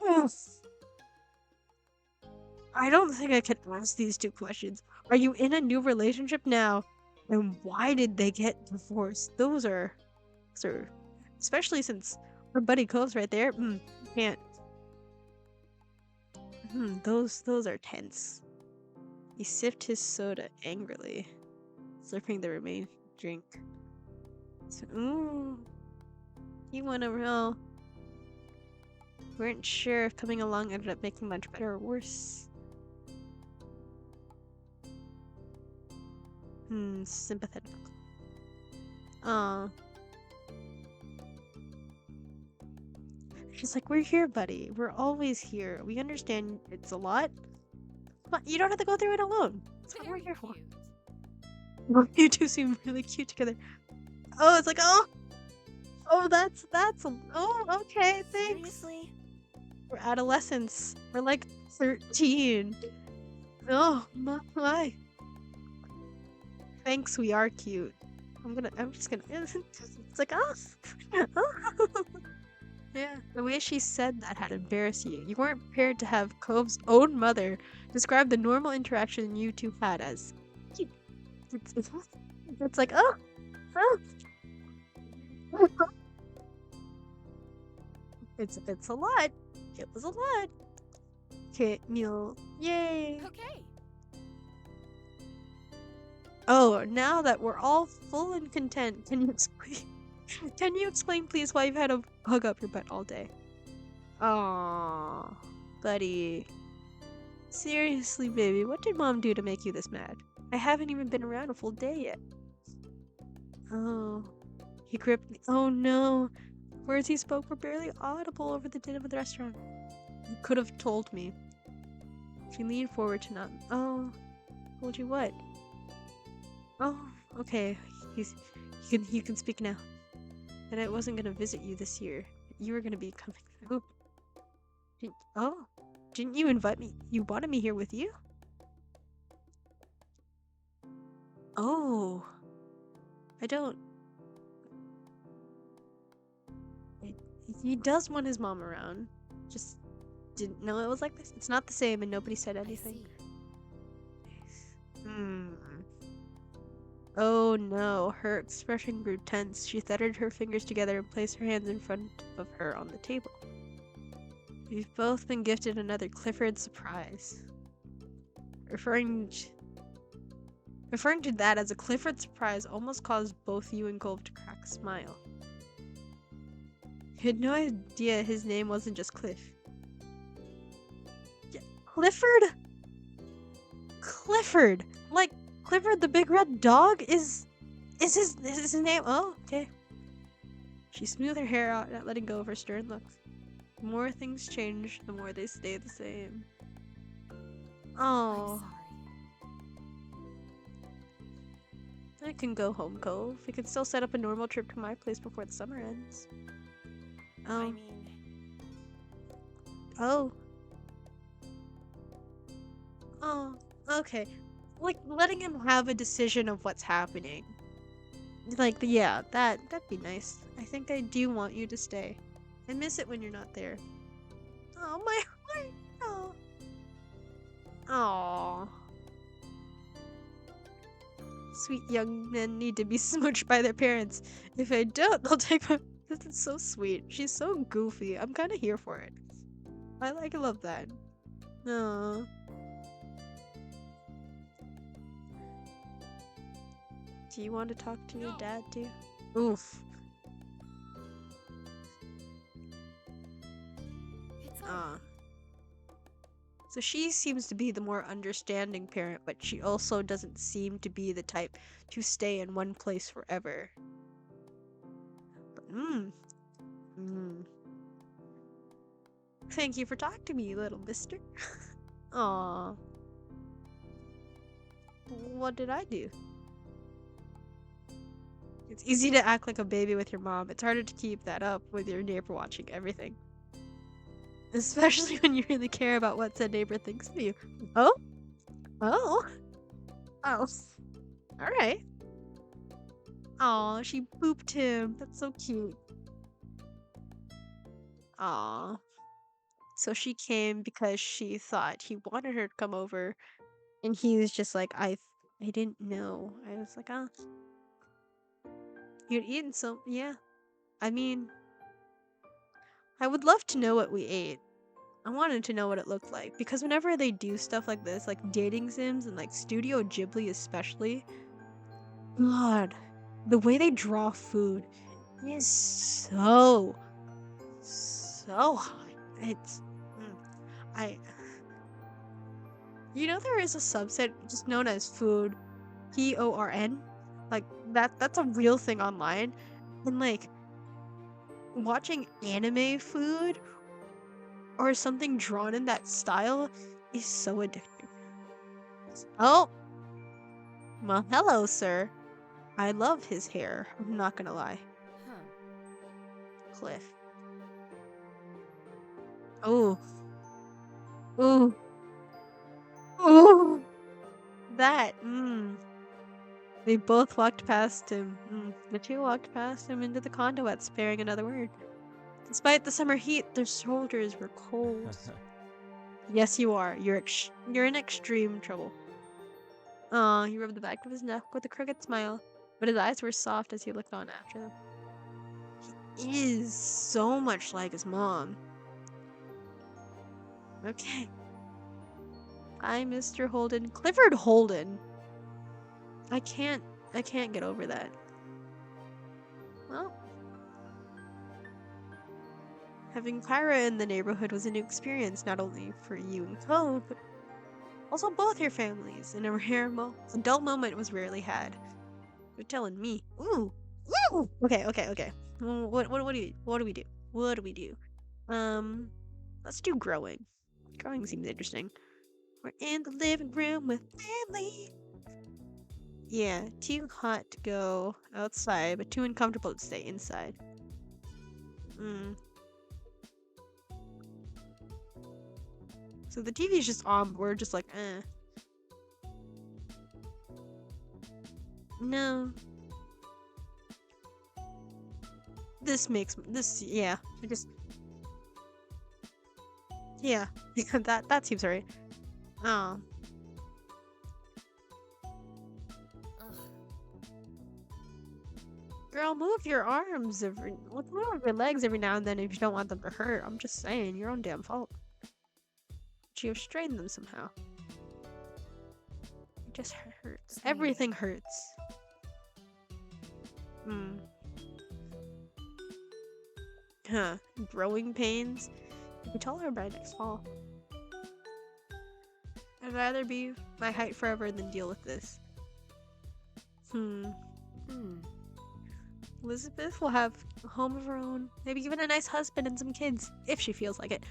Oof. I don't think I can ask these two questions. Are you in a new relationship now? And why did they get divorced? Those are, especially since our buddy Cove's right there. Can't. Those are tense. He sipped his soda angrily, slurping the remaining drink. So, you wanna know? Weren't sure if coming along ended up making much better or worse. Sympathetic. Aw. She's like, we're here, buddy. We're always here. We understand it's a lot, but you don't have to go through it alone. That's what we're Very here for. cute. You two seem really cute together. Oh, it's like, oh, okay, thanks. Seriously? We're adolescents. We're like 13. Oh, my. Thanks, we are cute. I'm just gonna, it's like, oh. Yeah, the way she said that had embarrassed you. You weren't prepared to have Cove's own mother describe the normal interaction you two had as cute. It's like, oh. It's a lot. It was a lot. Okay, Neil. Yay. Okay. Oh, now that we're all full and content, can you explain? Can you explain, please, why you've had a hug up your butt all day? Aww, buddy. Seriously, baby, what did Mom do to make you this mad? I haven't even been around a full day yet. Oh, he gripped me. Oh no. Words he spoke were barely audible over the din of the restaurant. You could have told me. She leaned forward to not. Oh, told you what? Oh, okay. He can speak now. That I wasn't gonna visit you this year. You were gonna be coming through. Didn't you invite me? You wanted me here with you? Oh. I don't. He he does want his mom around. Just didn't know it was like this. It's not the same, and nobody said I anything. see. Hmm. Oh no, her expression grew tense. She threaded her fingers together and placed her hands in front of her on the table. We've both been gifted another Clifford surprise. Referring t- Referring to that as a Clifford surprise almost caused both you and Cove to crack a smile. You had no idea his name wasn't just Cliff. Yeah, Clifford? Clifford! Like, Clifford the big red dog is his name? Oh, okay. She smoothed her hair out, not letting go of her stern look. The more things change, the more they stay the same. I'm Oh, sorry. I can go home, Cove. We can still set up a normal trip to my place before the summer ends. I Oh, mean, oh, oh, okay. Like, letting him have a decision of what's happening. Like, yeah, that'd be nice. I think I do want you to stay. I miss it when you're not there. Oh, my heart. Oh. Aww. Sweet young men need to be smooched by their parents. If I don't, they'll take my. This is so sweet. She's so goofy. I'm kind of here for it. I love that. No. Do you want to talk to your dad too? Oof. It's all Ah. right. So she seems to be the more understanding parent, but she also doesn't seem to be the type to stay in one place forever. But, mm. Thank you for talking to me, little mister. Aw. What did I do? It's easy to act like a baby with your mom. It's harder to keep that up with your neighbor watching everything. Especially when you really care about what said neighbor thinks of you. Oh? Oh? Oh. Alright. Aw, she booped him. That's so cute. Aw. So she came because she thought he wanted her to come over, and he was just like, I didn't know. I was like, ah, you'd eaten some, yeah. I mean, I would love to know what we ate. I wanted to know what it looked like because whenever they do stuff like this, like dating sims and like Studio Ghibli especially, God, the way they draw food is so hot. It's, I, there is a subset just known as food, PORN, like that's a real thing online, and like watching anime food or something drawn in that style is so addicting. Oh, well, hello, sir. I love his hair. I'm not gonna lie. Huh. Cliff. Oh, ooh, ooh. That. They both walked past him. The two walked past him into the condo without sparing another word. Despite the summer heat, their shoulders were cold. Yes, you are. You're in extreme trouble. Aw, he rubbed the back of his neck with a crooked smile, but his eyes were soft as he looked on after them. He is so much like his mom. Okay. Hi, Mr. Holden. Clifford Holden. I can't get over that. Well, having Kyra in the neighborhood was a new experience, not only for you and Code, but also both your families. And a rare adult moment was rarely had. You're telling me. Ooh. Ooh. Okay. What do we do? What do we do? Let's do growing. Growing seems interesting. We're in the living room with family. Yeah, too hot to go outside, but too uncomfortable to stay inside. Mm. So the TV's just on, but we're just like, eh. No. This makes this yeah. I just yeah. That seems right. Oh. Ugh. Girl, move your arms every move your legs every now and then if you don't want them to hurt. I'm just saying, your own damn fault. But you have strained them somehow. It just hurts. Hmm. Everything hurts. Hmm. Huh. Growing pains. You tell her by next fall. I'd rather be my height forever than deal with this. Hmm. Hmm. Elizabeth will have a home of her own, maybe even a nice husband and some kids, if she feels like it.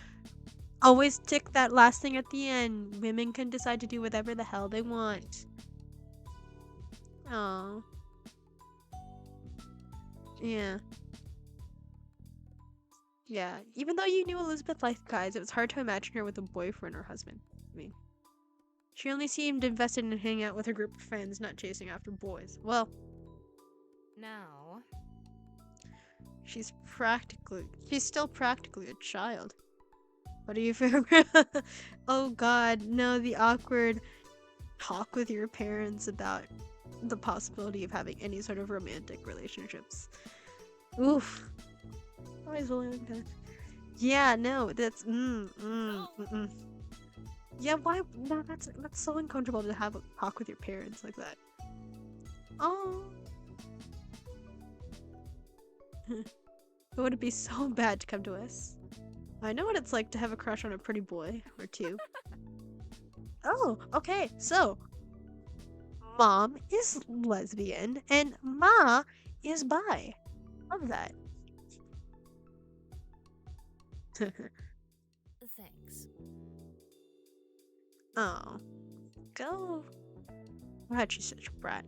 Always tick that last thing at the end. Women can decide to do whatever the hell they want. Oh. Yeah. Yeah. Even though you knew Elizabeth liked guys, it was hard to imagine her with a boyfriend or husband. I mean, she only seemed invested in hanging out with her group of friends, not chasing after boys. Well, Now. she's still practically a child. What do you Oh god, no, the awkward talk with your parents about the possibility of having any sort of romantic relationships. Oof. Always willing to. Yeah, no, that's Yeah, why? No, that's so uncomfortable to have a talk with your parents like that. Oh. Would it be so bad to come to us? I know what it's like to have a crush on a pretty boy or two. Oh, okay. So, mom is lesbian and ma is bi. Love that. Thanks. Oh, go. God, she's such a brat.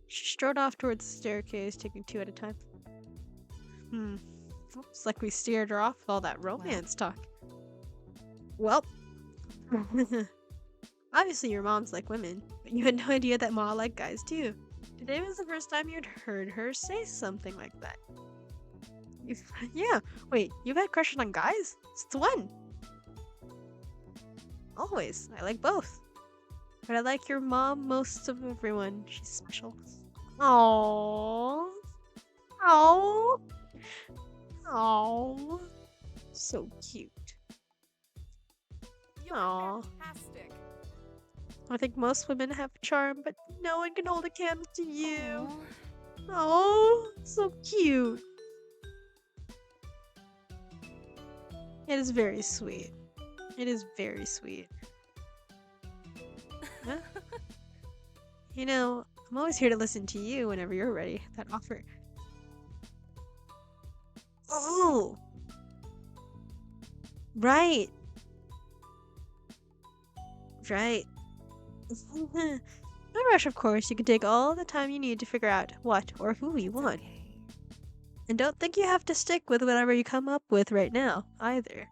She strode off towards the staircase, taking two at a time. Looks like we steered her off with all that romance talk. Well, obviously your mom's like women, but you had no idea that ma liked guys too. Today was the first time you'd heard her say something like that. Yeah, wait, you've had crushes on guys? Since when? Always. I like both. But I like your mom most of everyone. She's special. Aww. Aww. Aww. So cute. Aww. Fantastic. I think most women have charm, but no one can hold a candle to you. Aw. Oh, so cute. It is very sweet. It is very sweet. Yeah. You know, I'm always here to listen to you whenever you're ready. That offer. Oh! Right. Right. No rush, of course. You can take all the time you need to figure out what or who you It's want. okay. And don't think you have to stick with whatever you come up with right now, either.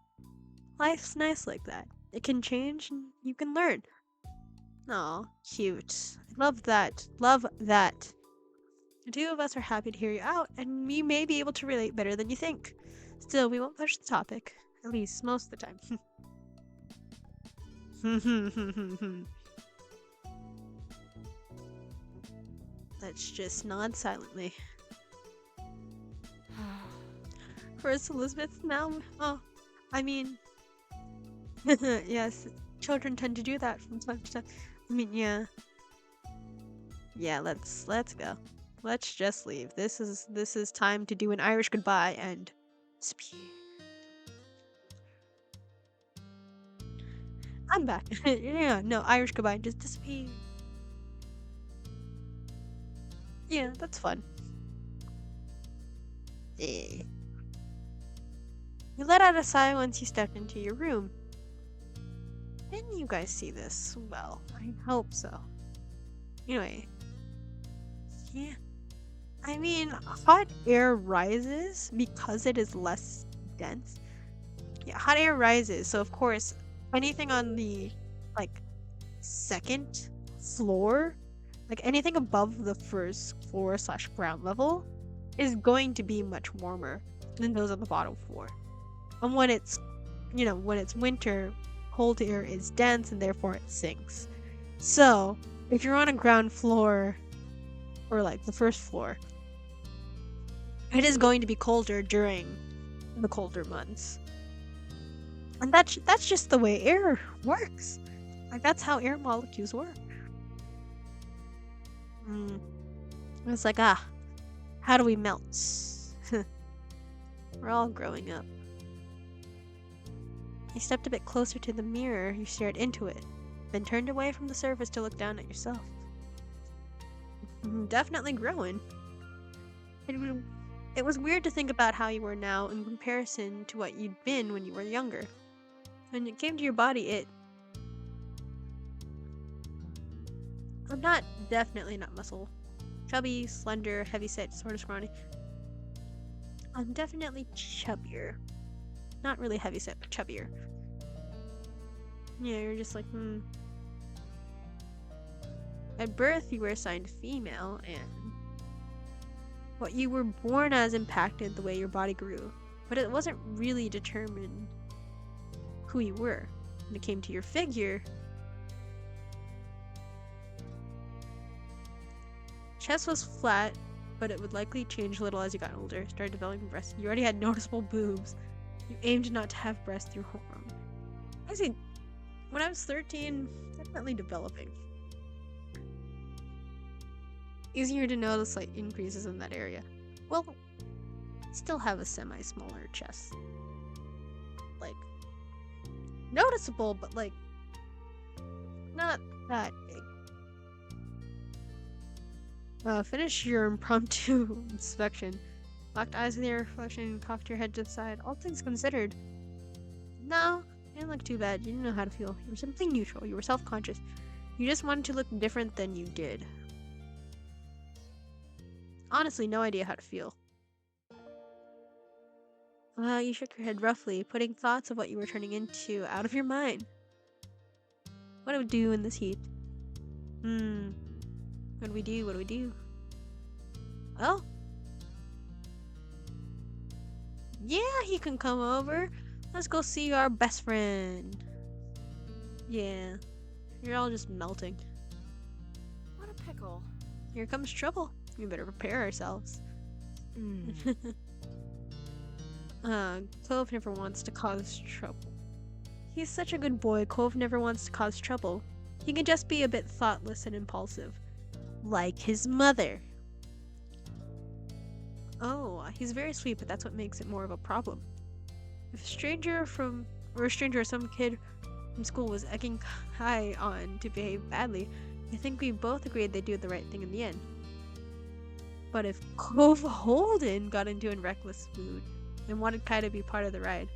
Life's nice like that. It can change and you can learn. Aw, cute. Love that. Love that. The two of us are happy to hear you out, and we may be able to relate better than you think. Still, we won't push the topic. At least, most of the time. Let's just nod silently. First, Elizabeth, now. Oh, I mean. Yes, children tend to do that from time to time. I mean, yeah. Yeah, let's go. Let's just leave. This is time to do an Irish goodbye and disappear. I'm back. Yeah, no, Irish goodbye, just disappear. Yeah, that's fun. Eh. You let out a sigh once you stepped into your room. Didn't you guys see this? Well, I hope so. Anyway. Yeah. I mean, hot air rises because it is less dense. Yeah, hot air rises, so of course, anything on the, like, second floor, like anything above the first floor slash ground level, is going to be much warmer than those on the bottom floor. And when it's, when it's winter, cold air is dense and therefore it sinks. So, if you're on a ground floor or like the first floor, it is going to be colder during the colder months. And that's just the way air works. Like that's how air molecules work. Mm. It's like, how do we melt? We're all growing up. You stepped a bit closer to the mirror, you stared into it, then turned away from the surface to look down at yourself. Definitely growing. It was weird to think about how you were now in comparison to what you'd been when you were younger. When it came to your body, I'm definitely not muscle. Chubby, slender, heavy-set, sort of scrawny. I'm definitely chubbier. Not really heavy-set, but chubbier. Yeah, you're just like, At birth, you were assigned female, and what you were born as impacted the way your body grew. But it wasn't really determined who you were. When it came to your figure, chest was flat, but it would likely change a little as you got older, started developing breasts. You already had noticeable boobs. You aimed not to have breasts through hormone. I see. When I was 13, definitely developing. Easier to notice slight increases in that area. Well, still have a semi-smaller chest. Like, noticeable, but like, not that big. Finish your impromptu inspection. Locked eyes in your reflection, cocked your head to the side. All things considered. No, you didn't look too bad. You didn't know how to feel. You were simply neutral. You were self-conscious. You just wanted to look different than you did. Honestly, no idea how to feel. You shook your head roughly, putting thoughts of what you were turning into out of your mind. What do we do in this heat? What do we do? What do we do? Oh. Yeah, he can come over. Let's go see our best friend. Yeah. You're all just melting. What a pickle. Here comes trouble. We better prepare ourselves. Clove never wants to cause trouble. He's such a good boy. Clove never wants to cause trouble. He can just be a bit thoughtless and impulsive. Like his mother. Oh, he's very sweet, but that's what makes it more of a problem. If a stranger or some kid from school was egging Kai on to behave badly, I think we both agreed they'd do the right thing in the end. But if Clove Holden got into a reckless mood and wanted Kai to be part of the ride,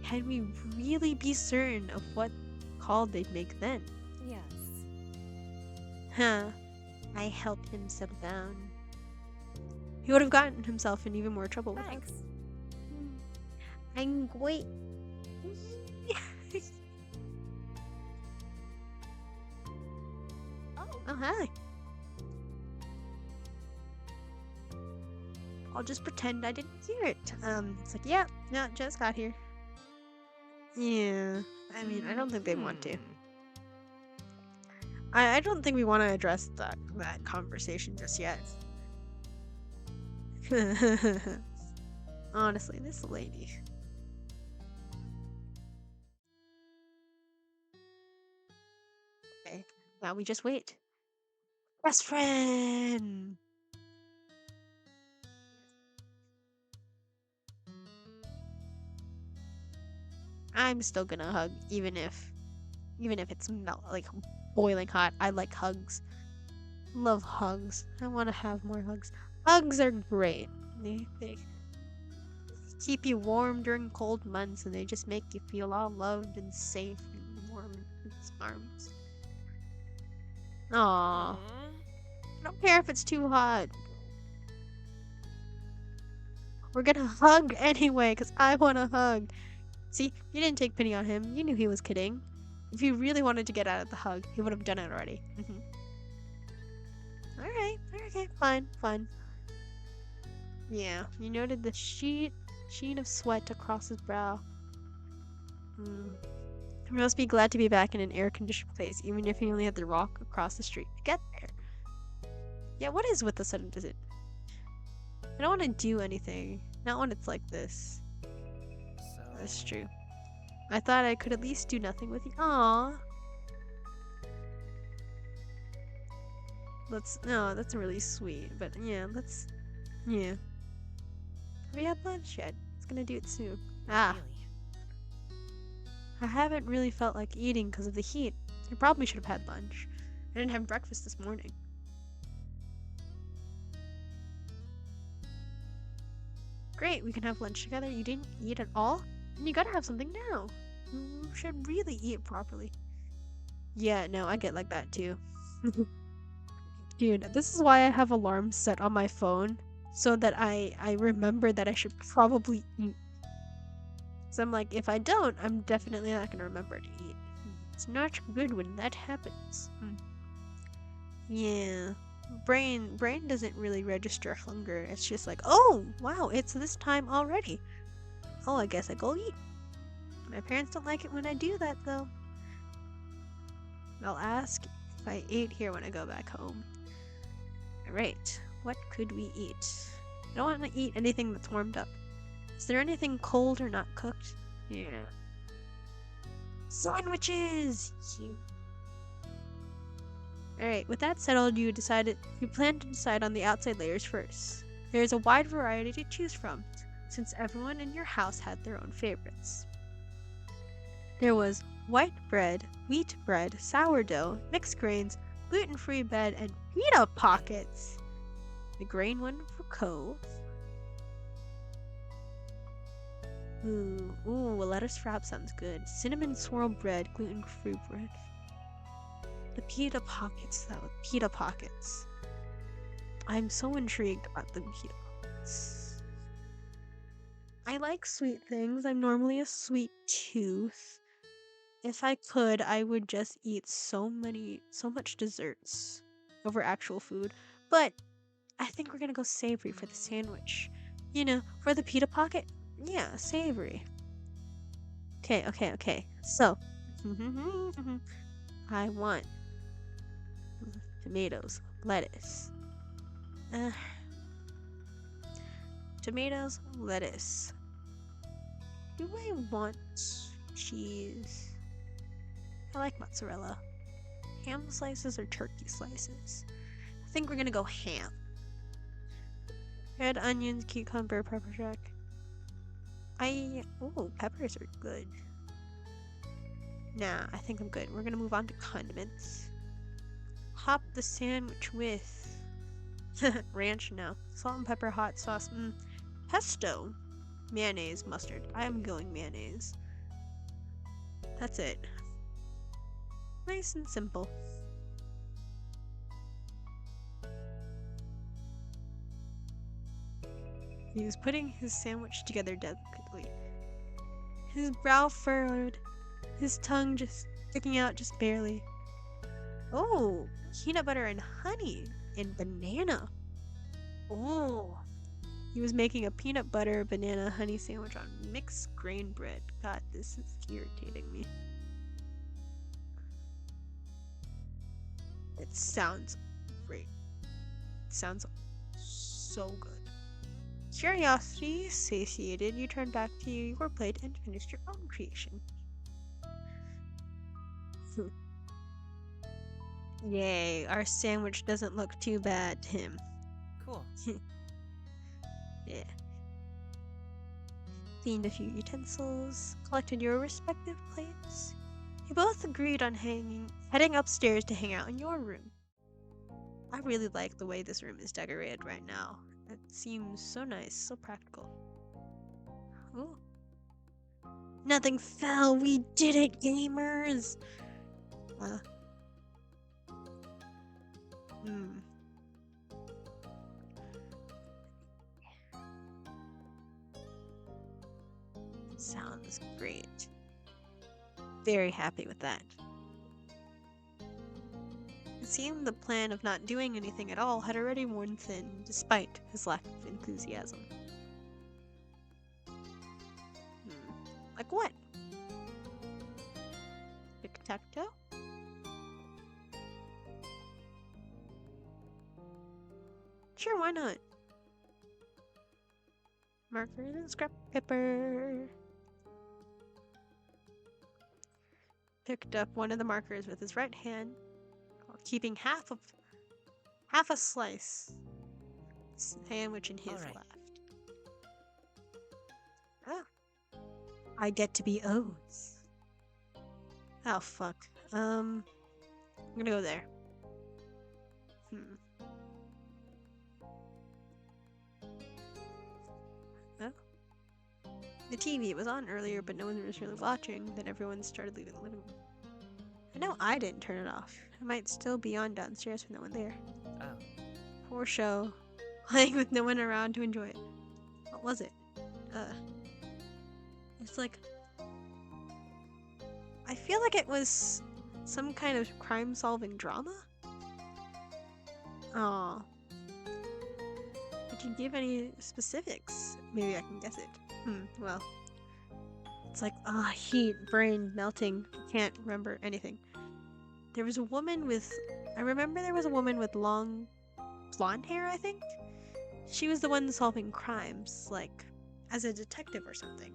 can we really be certain of what call they'd make then? Yes. Huh. I helped him settle down. He would have gotten himself in even more trouble with Thanks. us. I'm great. Oh, hi. I'll just pretend I didn't hear it. It's like, yeah, no, just got here. Yeah, I mean, I don't think they want to. I don't think we want to address that conversation just yet. Honestly, this lady. Okay, now we just wait. Best friend! I'm still gonna hug, even if it's like boiling hot. I like hugs. Love hugs. I want to have more hugs. Hugs are great. They keep you warm during cold months, and they just make you feel all loved and safe and warm in his arms. Aww. I don't care if it's too hot. We're gonna hug anyway, because I want to hug. See, you didn't take pity on him. You knew he was kidding. If he really wanted to get out of the hug, he would have done it already. Alright, okay, fine. Yeah, you noted the sheen of sweat across his brow. Hmm. You must be glad to be back in an air-conditioned place, even if you only had to walk across the street to get there. Yeah, what is with the sudden visit? I don't want to do anything. Not when it's like this. So, That's true. I thought I could at least do nothing with you. Aww. No, that's really sweet. But yeah, yeah. Have we had lunch yet? It's gonna do it soon. Ah, really? I haven't really felt like eating because of the heat. I probably should have had lunch. I didn't have breakfast this morning. Great, we can have lunch together. You didn't eat at all? And you gotta have something now. You should really eat properly. Yeah, no, I get like that too. Dude, this is why I have alarms set on my phone so that I remember that I should probably eat. So I'm like, if I don't, I'm definitely not gonna remember to eat. It's not good when that happens. Yeah. Brain doesn't really register hunger. It's just like, oh wow, it's this time already. Oh, I guess I go eat. My parents don't like it when I do that though. I'll ask if I ate here when I go back home. Alright, what could we eat? I don't want to eat anything that's warmed up. Is there anything cold or not cooked? Yeah. Sandwiches! Alright, with that settled, you plan to decide on the outside layers first. There is a wide variety to choose from, since everyone in your house had their own favorites. There was white bread, wheat bread, sourdough, mixed grains, gluten-free bread, and pita pockets. The grain one for Cove. Ooh, a lettuce wrap sounds good. Cinnamon swirl bread, gluten-free bread. The pita pockets, though. Pita pockets. I'm so intrigued about the pita pockets. I like sweet things. I'm normally a sweet tooth. If I could, I would just eat so much desserts over actual food. But I think we're gonna go savory for the sandwich. You know, for the pita pocket, yeah, savory. Okay. So, I want tomatoes, lettuce. Uh, tomatoes, lettuce. Do I want cheese? I like mozzarella. Ham slices or turkey slices? I think we're gonna go ham. Red onions, cucumber, pepper jack. Peppers are good. Nah, I think I'm good. We're gonna move on to condiments. Hop the sandwich with ranch, no. Salt and pepper, hot sauce, pesto, mayonnaise, mustard. I am going mayonnaise. That's it. Nice and simple. He was putting his sandwich together delicately. His brow furrowed, his tongue just sticking out just barely. Oh, peanut butter and honey and banana. Oh, he was making a peanut butter banana honey sandwich on mixed grain bread. God, this is irritating me. It sounds great. It sounds so good. Curiosity satiated, you turned back to your plate and finished your own creation. Yay, our sandwich doesn't look too bad, Tim. Cool. Yeah. Cleaned a few utensils, collected your respective plates. You both agreed on heading upstairs to hang out in your room. I really like the way this room is decorated right now. It seems so nice, so practical. Ooh. Nothing fell, we did it, gamers! Sounds great. Very happy with that. seemed the plan of not doing anything at all had already worn thin, despite his lack of enthusiasm. Like what? Tic-tac-toe? Sure, why not? Marker and scrap paper. Picked up one of the markers with his right hand, while keeping half a slice sandwich in his Alright. left. Oh, I get to be O's. Oh fuck. I'm gonna go there. Oh. The TV was on earlier, but no one was really watching. Then everyone started leaving the living room. I know I didn't turn it off. It might still be on downstairs with no one there. Oh. Poor show. Playing with no one around to enjoy it. What was it? It's like... I feel like it was some kind of crime-solving drama? Aw. Did you give any specifics? Maybe I can guess it. Well. It's like, heat, brain melting. Can't remember anything. There was a woman with... I remember there was a woman with long blonde hair, I think? She was the one solving crimes, like, as a detective or something.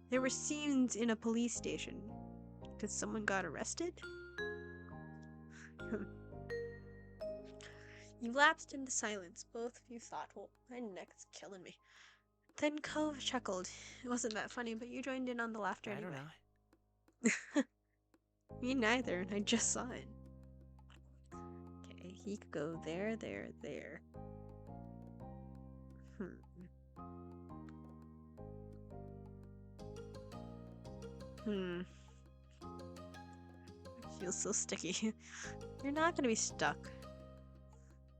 There were scenes in a police station. Because someone got arrested? You lapsed into silence, both of you thoughtful. My neck's killing me. Then Cove chuckled. It wasn't that funny, but you joined in on the laughter I don't anyway. know. Me neither, and I just saw it. Okay, he could go there, there, there. It feels so sticky. You're not gonna be stuck.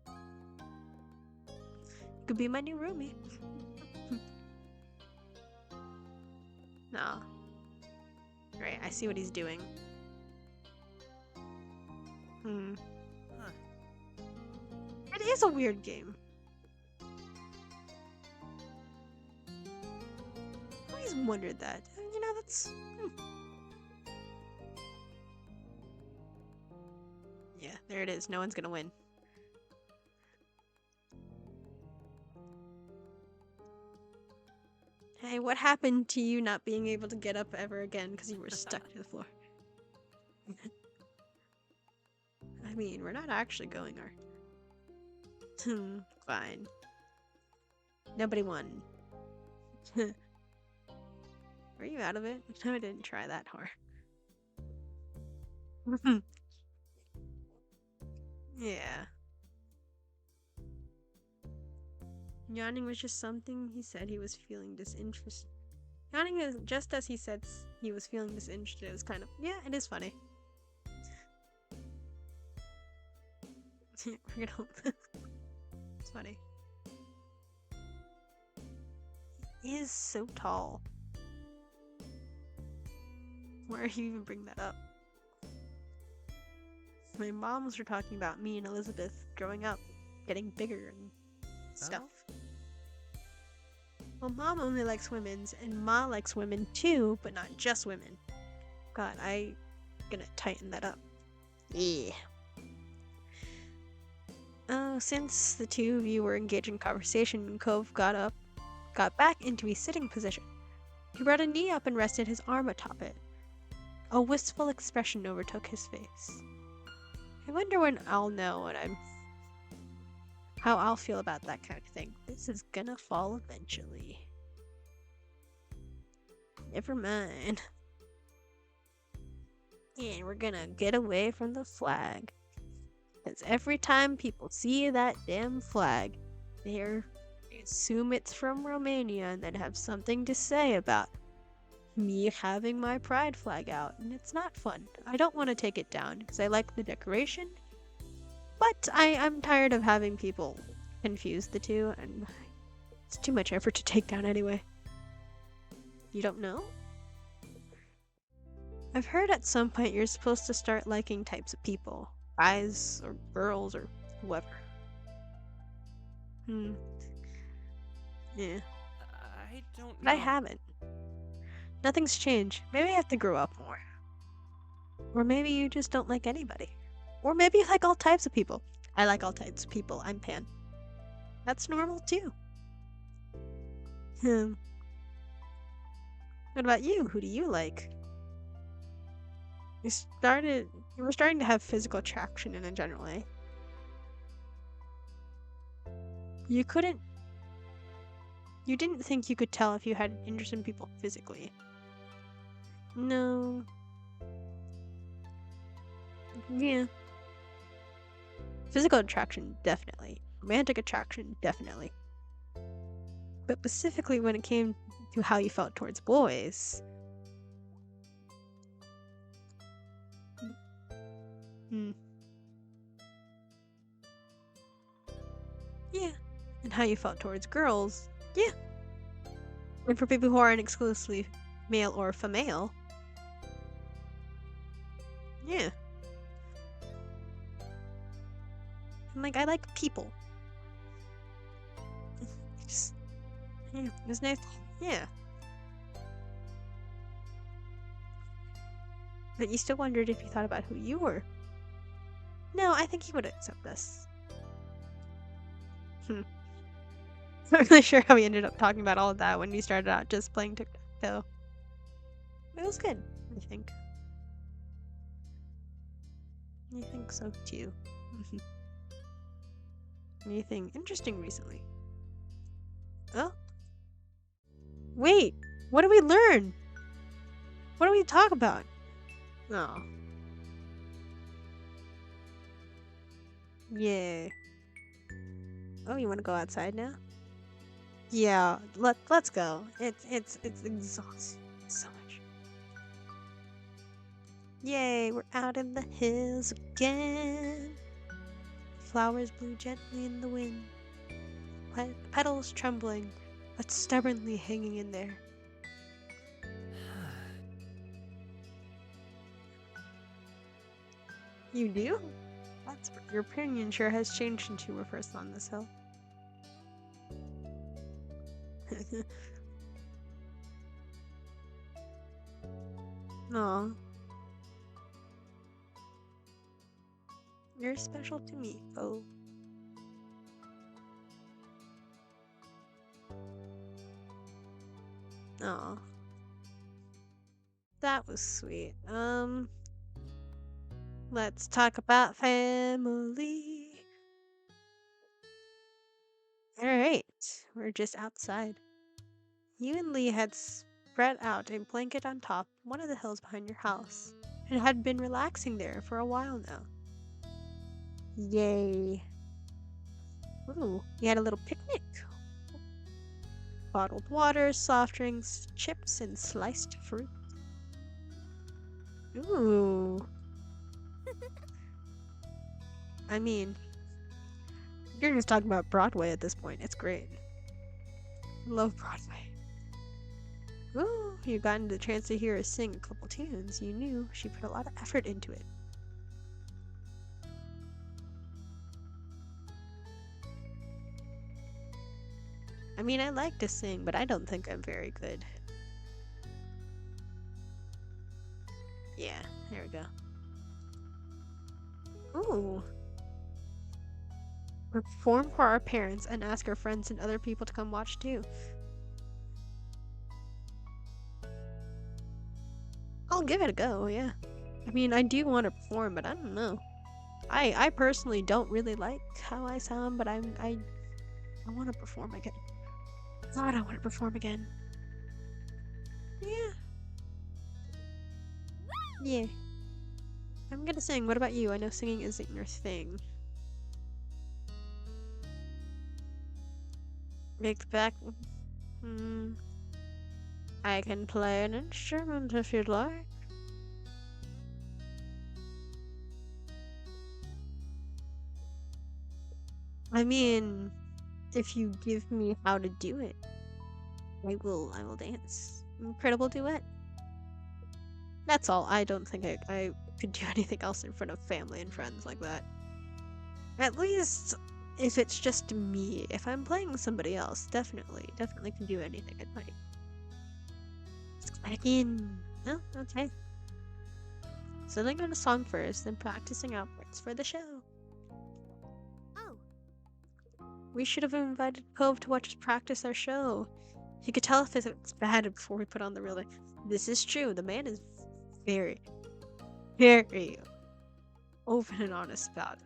You could be my new roomie. No. Right, I see what he's doing. Huh. It is a weird game. I always wondered that. You know, that's... Yeah, there it is. No one's gonna win. Hey, what happened to you not being able to get up ever again because you were stuck to the floor? I mean, we're not actually going, are fine. Nobody won. Were you out of it? No, I didn't try that hard. Yeah. Yawning was just something he said he was feeling disinterested. Yawning is just as he said he was feeling disinterested. It was kind of, yeah, it is funny. We're gonna it's funny. He is so tall. Why are you even bring that up? My moms were talking about me and Elizabeth growing up, getting bigger and stuff. Well, Mom only likes women's, and Ma likes women too, but not just women. God, I'm gonna tighten that up. Yeah. Oh, since the two of you were engaged in conversation, Cove got back into a sitting position. He brought a knee up and rested his arm atop it. A wistful expression overtook his face. I wonder when I'll know how I'll feel about that kind of thing. This is gonna fall eventually. Never mind. And we're gonna get away from the flag. Because every time people see that damn flag, they assume it's from Romania and then have something to say about me having my pride flag out. And it's not fun. I don't want to take it down because I like the decoration. But I'm tired of having people confuse the two, and it's too much effort to take down anyway. You don't know? I've heard at some point you're supposed to start liking types of people. guys or girls or whoever. Hmm. Yeah. I don't But I know. haven't. Nothing's changed. Maybe I have to grow up more. Or maybe you just don't like anybody. Or maybe you like all types of people. I like all types of people. I'm pan. That's normal too. Hmm. What about you? Who do you like? You started. You were starting to have physical attraction in a general way. You couldn't. You didn't think you could tell if you had an interest in people physically. No. Yeah. Physical attraction, definitely. Romantic attraction, definitely. But specifically when it came to how you felt towards boys. Hmm. Yeah. And how you felt towards girls. Yeah. And for people who aren't exclusively male or female. Yeah. And like, I like people. Just, yeah, it was nice. Yeah. But you still wondered if you thought about who you were. No, I think he would accept us. Hmm. Not really sure how we ended up talking about all of that when we started out just playing tic-tac-toe. It was good, I think. I think so too. Anything interesting recently? Oh, wait. What did we learn? What did we talk about? Oh, yeah. Oh, you want to go outside now? Yeah, let's go. It's exhausting so much. Yay, we're out in the hills again. Flowers blew gently in the wind, petals trembling, but stubbornly hanging in there. You do? That's your opinion sure has changed since you were first on this hill. Aw, you're special to me. Oh, aw, that was sweet. Let's talk about family. All right, we're just outside. You and Lee had spread out a blanket on top one of the hills behind your house and had been relaxing there for a while now. Yay. Ooh, you had a little picnic. Bottled water, soft drinks, chips, and sliced fruit. Ooh. I mean, you're just talking about Broadway at this point. It's great. Love Broadway. Ooh, you gotten the chance to hear her sing a couple tunes. You knew she put a lot of effort into it. I mean, I like to sing, but I don't think I'm very good. Yeah, there we go. Ooh. Perform for our parents and ask our friends and other people to come watch too. I'll give it a go, yeah. I mean, I do want to perform, but I don't know. I personally don't really like how I sound, but I want to perform again. God, I want to perform again. Yeah. Yeah. I'm gonna sing. What about you? I know singing isn't your thing. Make back. Hmm. I can play an instrument if you'd like. I mean, if you give me how to do it, I will dance. Incredible duet. That's all. I don't think I could do anything else in front of family and friends like that. At least if it's just me. If I'm playing somebody else, definitely can do anything at night. Let's go back in. Oh, okay. Settling on a song first, then practicing outwards for the show. Oh, We should have invited Cove to watch us practice our show. He could tell if it's bad before we put on the real thing. This is true. The man is very, very open and honest about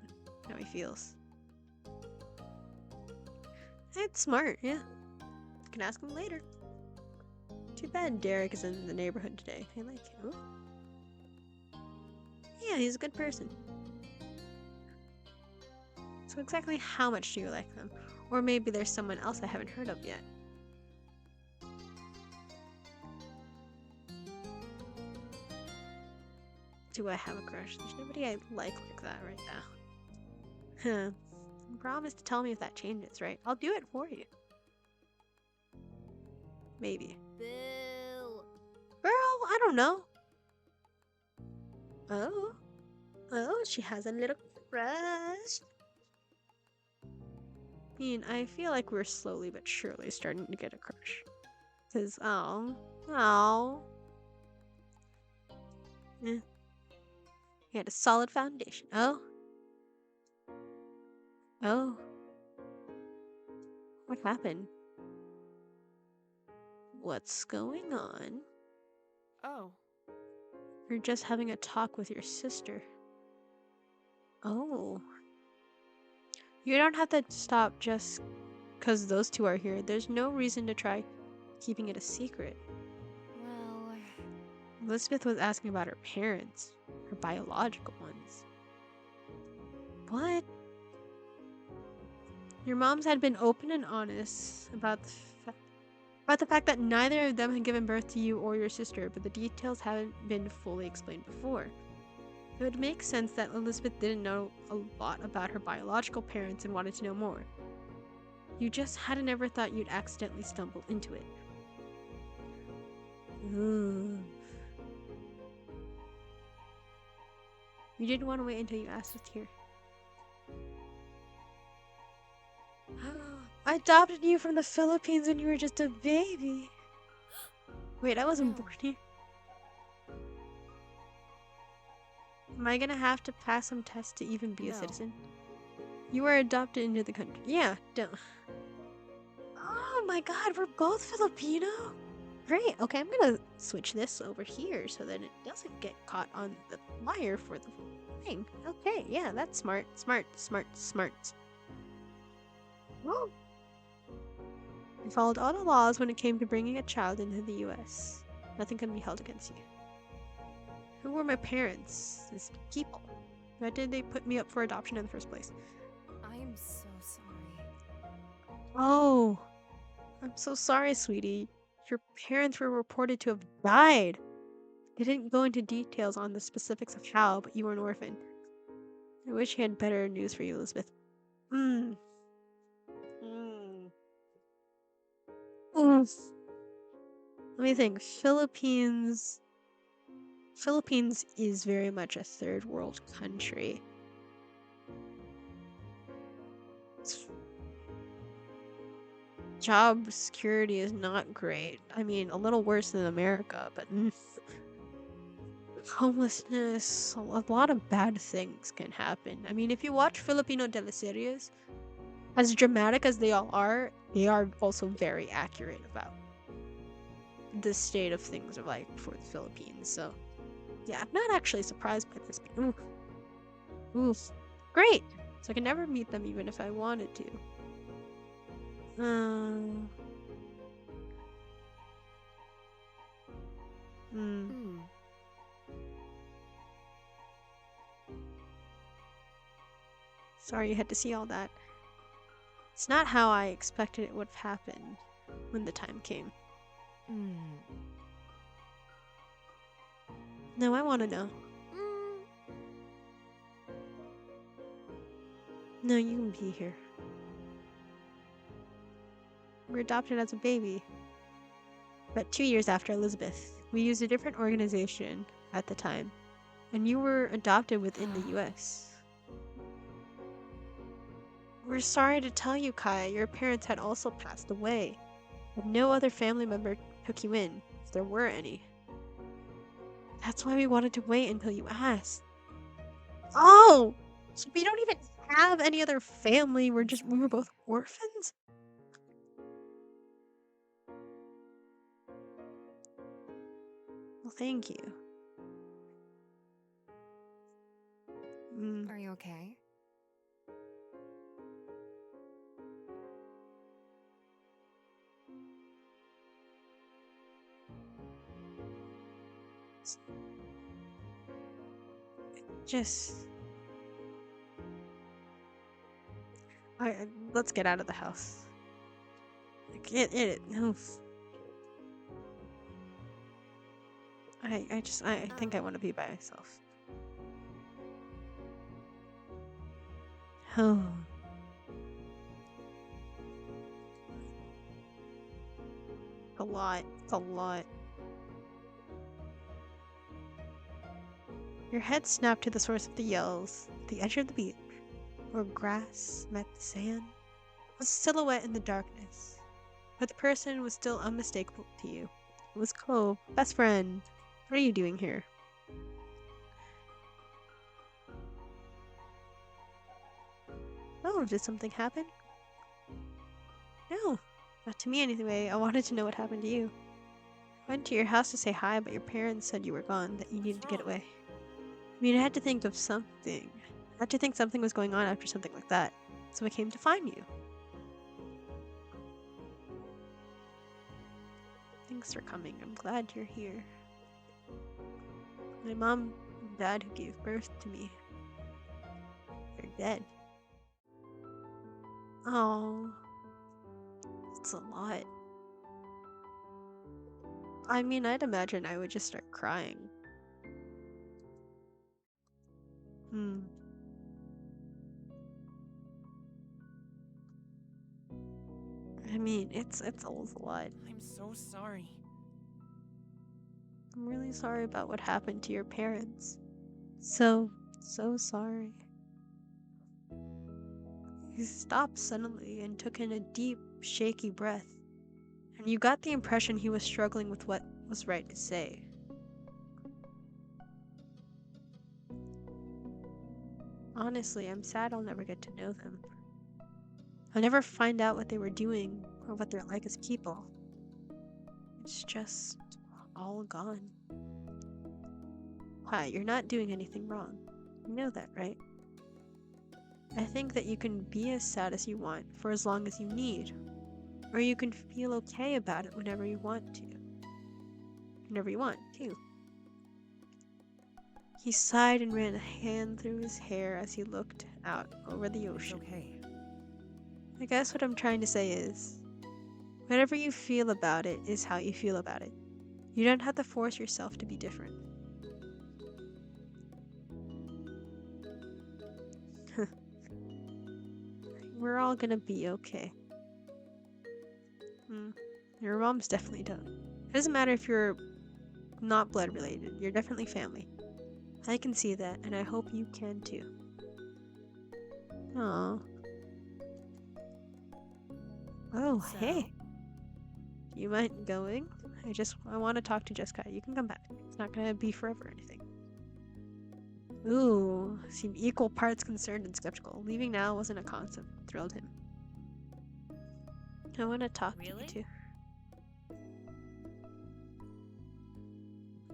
how he feels. It's smart, yeah. You can ask him later. Too bad Derek is in the neighborhood today. I like him. Yeah, he's a good person. So exactly how much do you like them? Or maybe there's someone else I haven't heard of yet. Do I have a crush? There's nobody I like that right now. Huh. Promise to tell me if that changes, right? I'll do it for you. Maybe. boo. Girl, I don't know. Oh. Oh, she has a little crush. I mean, I feel like we're slowly but surely starting to get a crush. Cause, oh. Eh. He had a solid foundation. Oh. Oh. What happened? What's going on? Oh, You're just having a talk with your sister. Oh. You don't have to stop just because those two are here. There's no reason to try keeping it a secret. well, Elizabeth was asking about her parents, her biological ones. What? Your moms had been open and honest about the fact that neither of them had given birth to you or your sister, but the details haven't been fully explained before. It would make sense that Elizabeth didn't know a lot about her biological parents and wanted to know more. You just hadn't ever thought you'd accidentally stumble into it. Ooh. You didn't want to wait until you asked us here. I adopted you from the Philippines when you were just a baby. Wait, I wasn't born here. Am I gonna have to pass some tests to even be a No. citizen? You were adopted into the country. Yeah, don't. Oh my god, we're both Filipino? Great, okay, I'm gonna switch this over here so that it doesn't get caught on the wire for the thing. Okay, yeah, that's smart. Whoa. You followed all the laws when it came to bringing a child into the US. Nothing can be held against you. Who were my parents? These people. Why did they put me up for adoption in the first place? I am so sorry. Oh, I'm so sorry, sweetie. Your parents were reported to have died. They didn't go into details on the specifics of how, but you were an orphan. I wish I had better news for you, Elizabeth. Oof. Let me think. Philippines is very much a third world country. Job security is not great. I mean, a little worse than America, but homelessness, a lot of bad things can happen. I mean, if you watch Filipino teleseries, as dramatic as they all are, they are also very accurate about the state of things like for the Philippines. So, yeah, I'm not actually surprised by this. Oof. Oof. Great! So I can never meet them even if I wanted to. Hmm. Sorry you had to see all that. It's not how I expected it would have happened when the time came. No, I want to know. No, you can be here. We were adopted as a baby. But 2 years after Elizabeth, we used a different organization at the time. and you were adopted within the US. We're sorry to tell you, Kai, your parents had also passed away, but no other family member took you in, if there were any. That's why we wanted to wait until you asked. Oh! So we don't even have any other family, we were both orphans? Well, thank you. Are you okay? Just... let's get out of the house. Oof. I think I want to be by myself. Oh. A lot. It's a lot. Your head snapped to the source of the yells, the edge of the beach, where grass met the sand, was a silhouette in the darkness. But the person was still unmistakable to you. It was Cove, best friend. What are you doing here? Oh, did something happen? No, not to me anyway. I wanted to know what happened to you. I went to your house to say hi, but your parents said you were gone, that you needed to get away. I mean, I had to think of something. I had to think something was going on after something like that. So I came to find you. Thanks for coming. I'm glad you're here. My mom and dad who gave birth to me, they're dead. Oh, it's a lot. I mean, I'd imagine I would just start crying. I mean, it's a lot. I'm so sorry. I'm really sorry about what happened to your parents. So sorry. He stopped suddenly and took in a deep, shaky breath, and you got the impression he was struggling with what was right to say. Honestly, I'm sad I'll never get to know them. I'll never find out what they were doing or what they're like as people. It's just all gone. Hi, you're not doing anything wrong. You know that, right? I think that you can be as sad as you want for as long as you need. Or you can feel okay about it whenever you want to. Whenever you want, too. He sighed and ran a hand through his hair as he looked out over the It's ocean. okay. I guess what I'm trying to say is, whatever you feel about it is how you feel about it. You don't have to force yourself to be different. We're all gonna be okay. Your mom's definitely done. It doesn't matter if you're not blood related, you're definitely family. I can see that, and I hope you can too. Aww. Oh, So? hey. Do you mind going? I want to talk to Jessica. You can come back. It's not gonna be forever or anything. Ooh, seemed equal parts concerned and skeptical. Leaving now wasn't a concept that thrilled him. I want to talk to you too.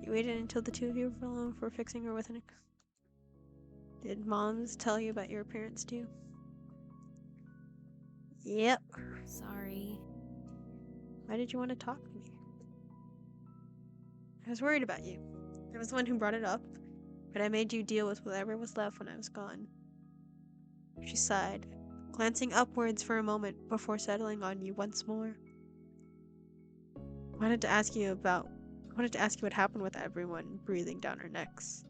You waited until the two of you were alone before fixing her with an... Did moms tell you about your parents too? Yep. Sorry. Why did you want to talk to me? I was worried about you. I was the one who brought it up, but I made you deal with whatever was left when I was gone. She sighed, glancing upwards for a moment before settling on you once more. I wanted to ask you what happened with everyone breathing down our necks.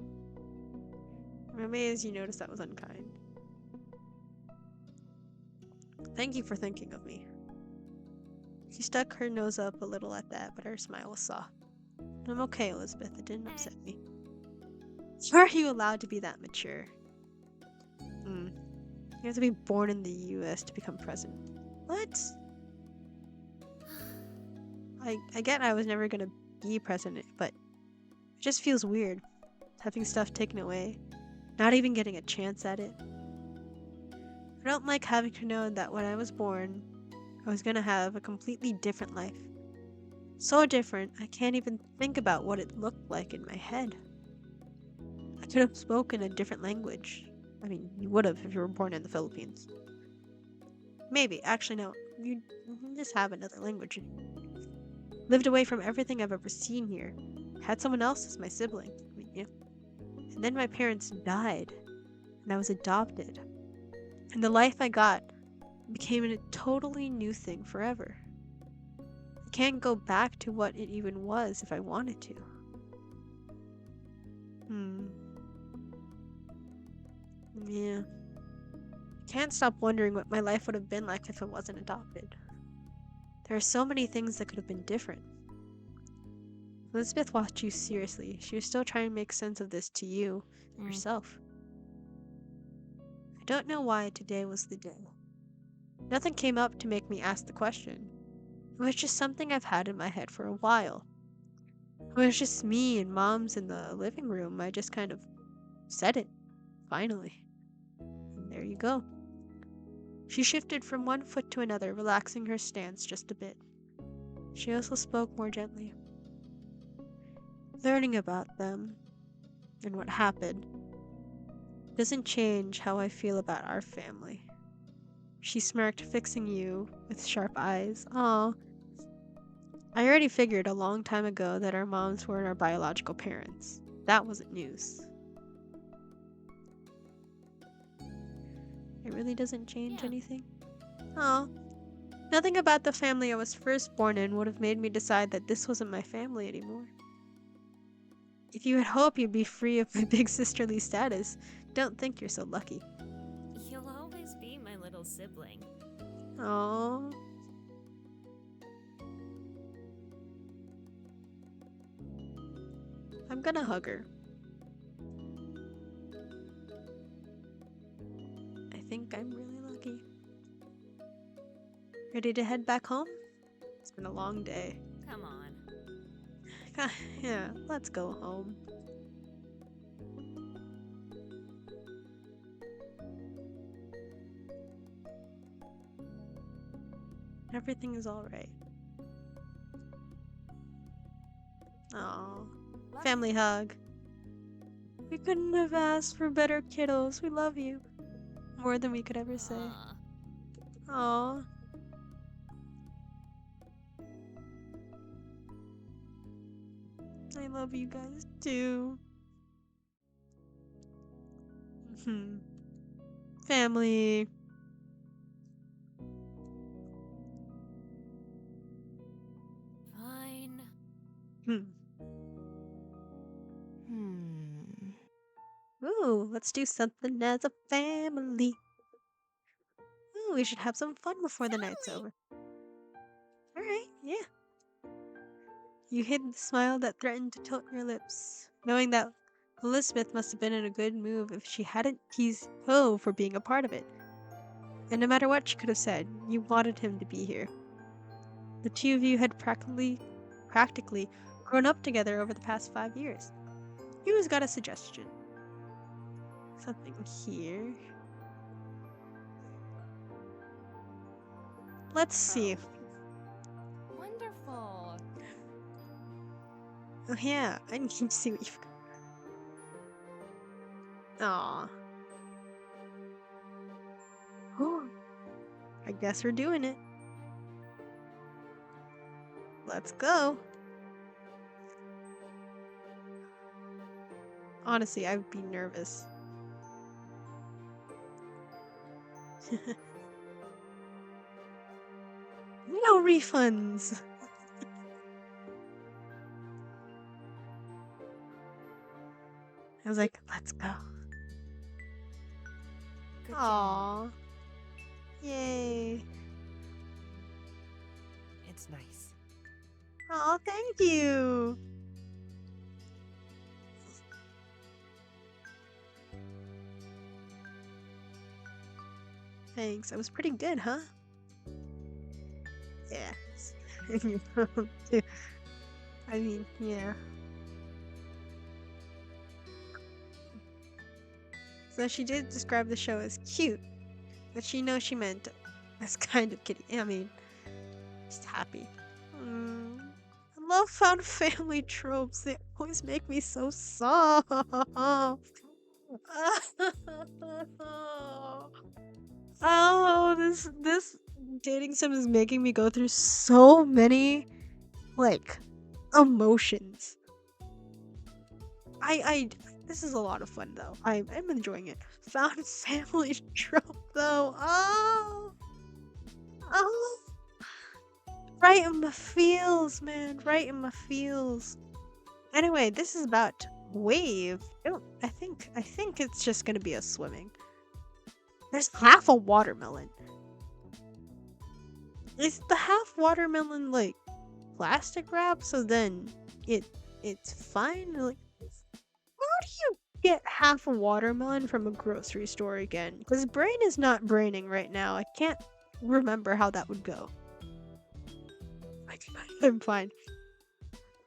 I'm amazed you noticed that was unkind. Thank you for thinking of me. She stuck her nose up a little at that, but her smile was soft. I'm okay, Elizabeth. It didn't upset me. How are you allowed to be that mature? Hmm. You have to be born in the US to become president. What? I get I was never gonna be president, but it just feels weird. Having stuff taken away. Not even getting a chance at it. I don't like having to know that when I was born, I was gonna have a completely different life. So different, I can't even think about what it looked like in my head. I could have spoken a different language. I mean, you would have if you were born in the Philippines. Maybe. Actually, no. You just have another language. Lived away from everything I've ever seen here. Had someone else as my sibling. I mean, yeah. And then my parents died, and I was adopted. And the life I got became a totally new thing forever. I can't go back to what it even was if I wanted to. Hmm. Yeah. Can't stop wondering what my life would have been like if I wasn't adopted. There are so many things that could have been different. Elizabeth watched you seriously. She was still trying to make sense of this to you, yourself. I don't know why today was the day. Nothing came up to make me ask the question. It was just something I've had in my head for a while. It was just me and Mom's in the living room. I just kind of said it, finally. And there you go. She shifted from one foot to another, relaxing her stance just a bit. She also spoke more gently. Learning about them and what happened doesn't change how I feel about our family. She smirked, fixing you with sharp eyes. Aw. I already figured a long time ago that our moms weren't our biological parents. That wasn't news. It really doesn't change Yeah. anything? Aw. Nothing about the family I was first born in would have made me decide that this wasn't my family anymore. If you had hoped you'd be free of my big sisterly status, don't think you're so lucky. You'll always be my little sibling. Aww. I'm gonna hug her. I think I'm really lucky. Ready to head back home? It's been a long day. Come on. Yeah, let's go home. Everything is alright. Aw. Family hug. We couldn't have asked for better kiddos. We love you. More than we could ever say. Aw. I love you guys too. Family. Fine. Hmm. Ooh, let's do something as a family. Ooh, we should have some fun before the night's over. Alright, yeah. You hid the smile that threatened to tilt your lips, knowing that Elizabeth must have been in a good mood if she hadn't teased Poe for being a part of it. And no matter what she could have said, you wanted him to be here. The two of you had practically grown up together over the past 5 years. Who's got a suggestion? Something here. Let's see. Wonderful. Oh yeah, I need to see what you've got. Aw. Oh, I guess we're doing it. Let's go. Honestly, I would be nervous. No refunds. I was like, let's go. Good job. Aw. Yay. It's nice. Aw, thank you. Thanks. I was pretty good, huh? Yeah. I mean, yeah. So she did describe the show as cute, but she knows she meant as kind of kitty. I mean, just happy. Mm. I love found family tropes. They always make me so soft. Oh, this dating sim is making me go through so many like emotions. I this is a lot of fun though. I'm enjoying it. Found family trope though. Oh, right in my feels, man. Right in my feels. Anyway, this is about wave. Oh, I think it's just gonna be a swimming. There's half a watermelon. Is the half watermelon like plastic wrap? So then it it's fine. Like, how do you get half a watermelon from a grocery store again? Because brain is not braining right now. I can't remember how that would go. I'm fine.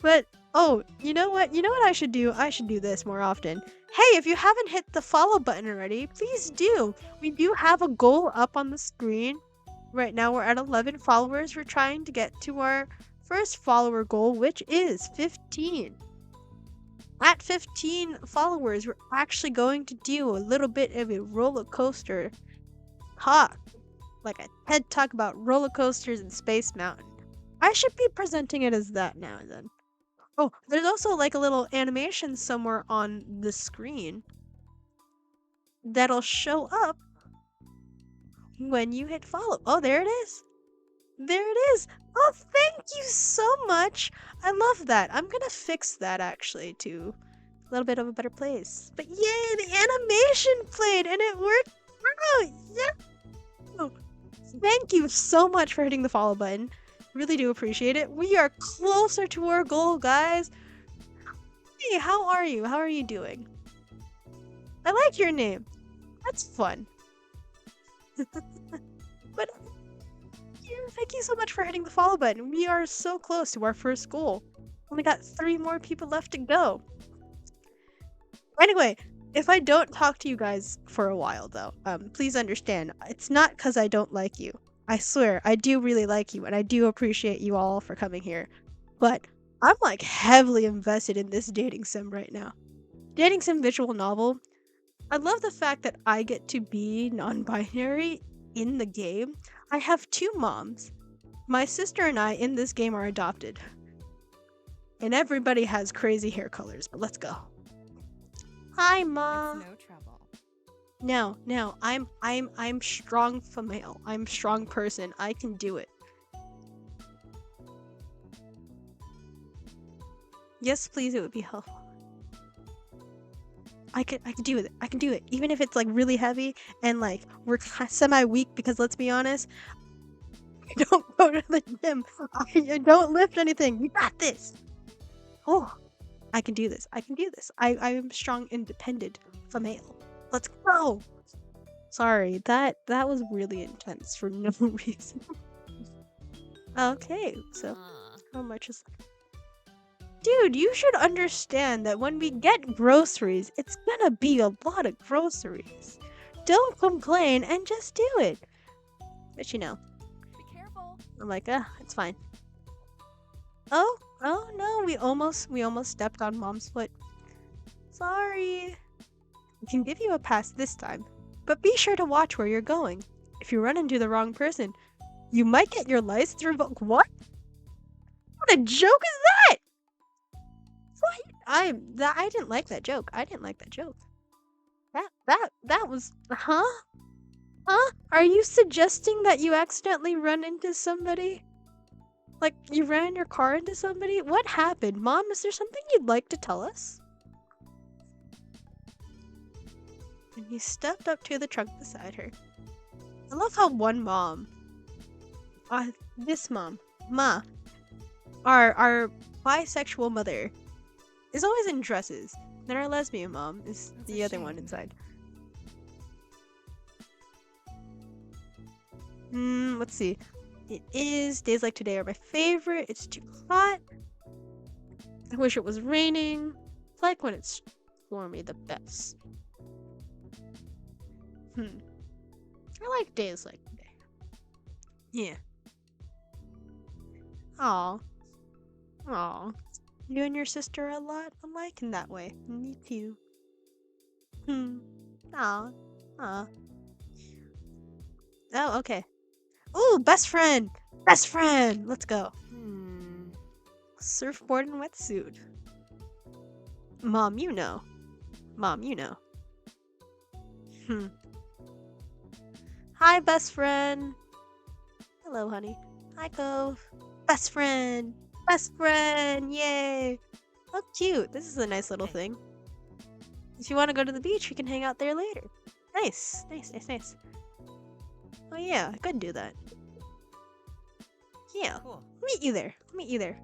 But oh, you know what? You know what I should do? I should do this more often. Hey, if you haven't hit the follow button already, please do. We do have a goal up on the screen. Right now we're at 11 followers. We're trying to get to our first follower goal, which is 15. At 15 followers, we're actually going to do a little bit of a roller coaster talk. Like a TED talk about roller coasters and Space Mountain. I should be presenting it as that now and then. Oh, there's also like a little animation somewhere on the screen that'll show up when you hit follow. Oh, there it is. There it is. Oh, thank you so much. I love that. I'm gonna fix that actually to a little bit of a better place. But yay, the animation played and it worked out. Yeah. Oh, thank you so much for hitting the follow button. Really do appreciate it. We are closer to our goal, guys. Hey, how are you? How are you doing? I like your name. That's fun. But yeah, thank you so much for hitting the follow button. We are so close to our first goal. Only got 3 more people left to go. Anyway, if I don't talk to you guys for a while though, please understand. It's not because I don't like you. I swear, I do really like you and I do appreciate you all for coming here. But I'm like heavily invested in this dating sim right now. Dating sim visual novel. I love the fact that I get to be non-binary in the game. I have 2 moms. My sister and I in this game are adopted. And everybody has crazy hair colors, but let's go. Hi, Ma. It's no trouble. No, I'm strong female. I'm strong person. I can do it. Yes, please, it would be helpful. I could do it. I can do it. Even if it's like really heavy and like we're semi-weak because let's be honest, I don't go to the gym. I don't lift anything. You got this. Oh, I can do this. I can do this. I am strong, independent female. Let's go. Sorry, that was really intense for no reason. Okay, so how much is Dude, you should understand that when we get groceries, it's gonna be a lot of groceries. Don't complain and just do it. But you know, Be careful. I'm like, it's fine. Oh no, we almost stepped on Mom's foot. Sorry. I can give you a pass this time, but be sure to watch where you're going. If you run into the wrong person, you might get your license revoked. What? What a joke is that? What? I didn't like that joke. I didn't like that joke. That was Huh? Are you suggesting that you accidentally run into somebody? Like you ran your car into somebody? What happened? Mom, is there something you'd like to tell us? And he stepped up to the trunk beside her. I love how one mom, this mom, Ma, our bisexual mother, is always in dresses. Then our lesbian mom is That's the a other one shame. inside. Let's see. It is days like today are my favorite. It's too hot. I wish it was raining. It's like when it's stormy the best. I like days like today. Yeah. Aw. Aw. You and your sister are a lot alike in that way. Me too. Aw. Aw. Oh, okay. Ooh, best friend! Best friend! Let's go. Surfboard and wetsuit. Mom, you know. Mom, you know. Hi, best friend. Hello, honey. Hi, Cove. Best friend. Best friend. Yay. How cute. This is a nice little thing. If you want to go to the beach, we can hang out there later. Nice. Nice, nice, nice. Oh, yeah. I could do that. Yeah. Cool. Meet you there. Meet you there.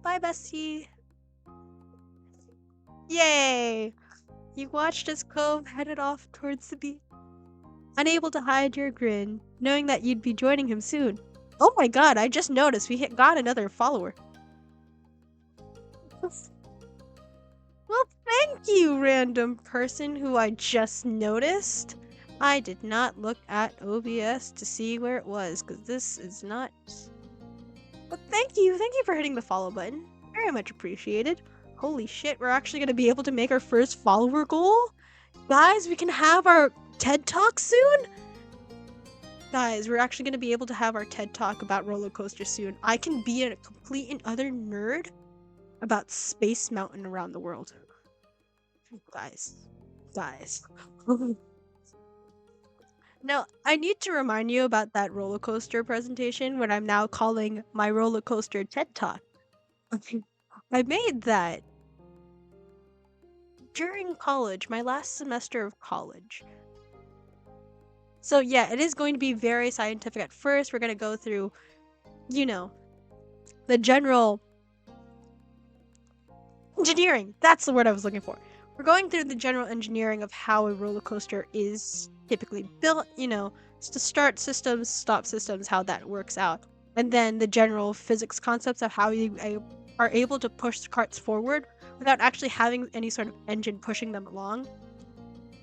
Bye, bestie. Yay. You watched as Cove headed off towards the beach. Unable to hide your grin, knowing that you'd be joining him soon. Oh my god, I just noticed we got another follower. Well, thank you, random person who I just noticed. I did not look at OBS to see where it was, because this is not... But thank you for hitting the follow button. Very much appreciated. Holy shit, we're actually going to be able to make our first follower goal? Guys, we can have our TED Talk soon? Guys, we're actually going to be able to have our TED Talk about roller coasters soon. I can be a complete and utter nerd about Space Mountain around the world. Guys. Now, I need to remind you about that roller coaster presentation, what I'm now calling my roller coaster TED Talk. I made that during college, my last semester of college. So yeah, it is going to be very scientific at first. We're going to go through, the general engineering. That's the word I was looking for. We're going through the general engineering of how a roller coaster is typically built, the start systems, stop systems, how that works out. And then the general physics concepts of how you are able to push the carts forward without actually having any sort of engine pushing them along.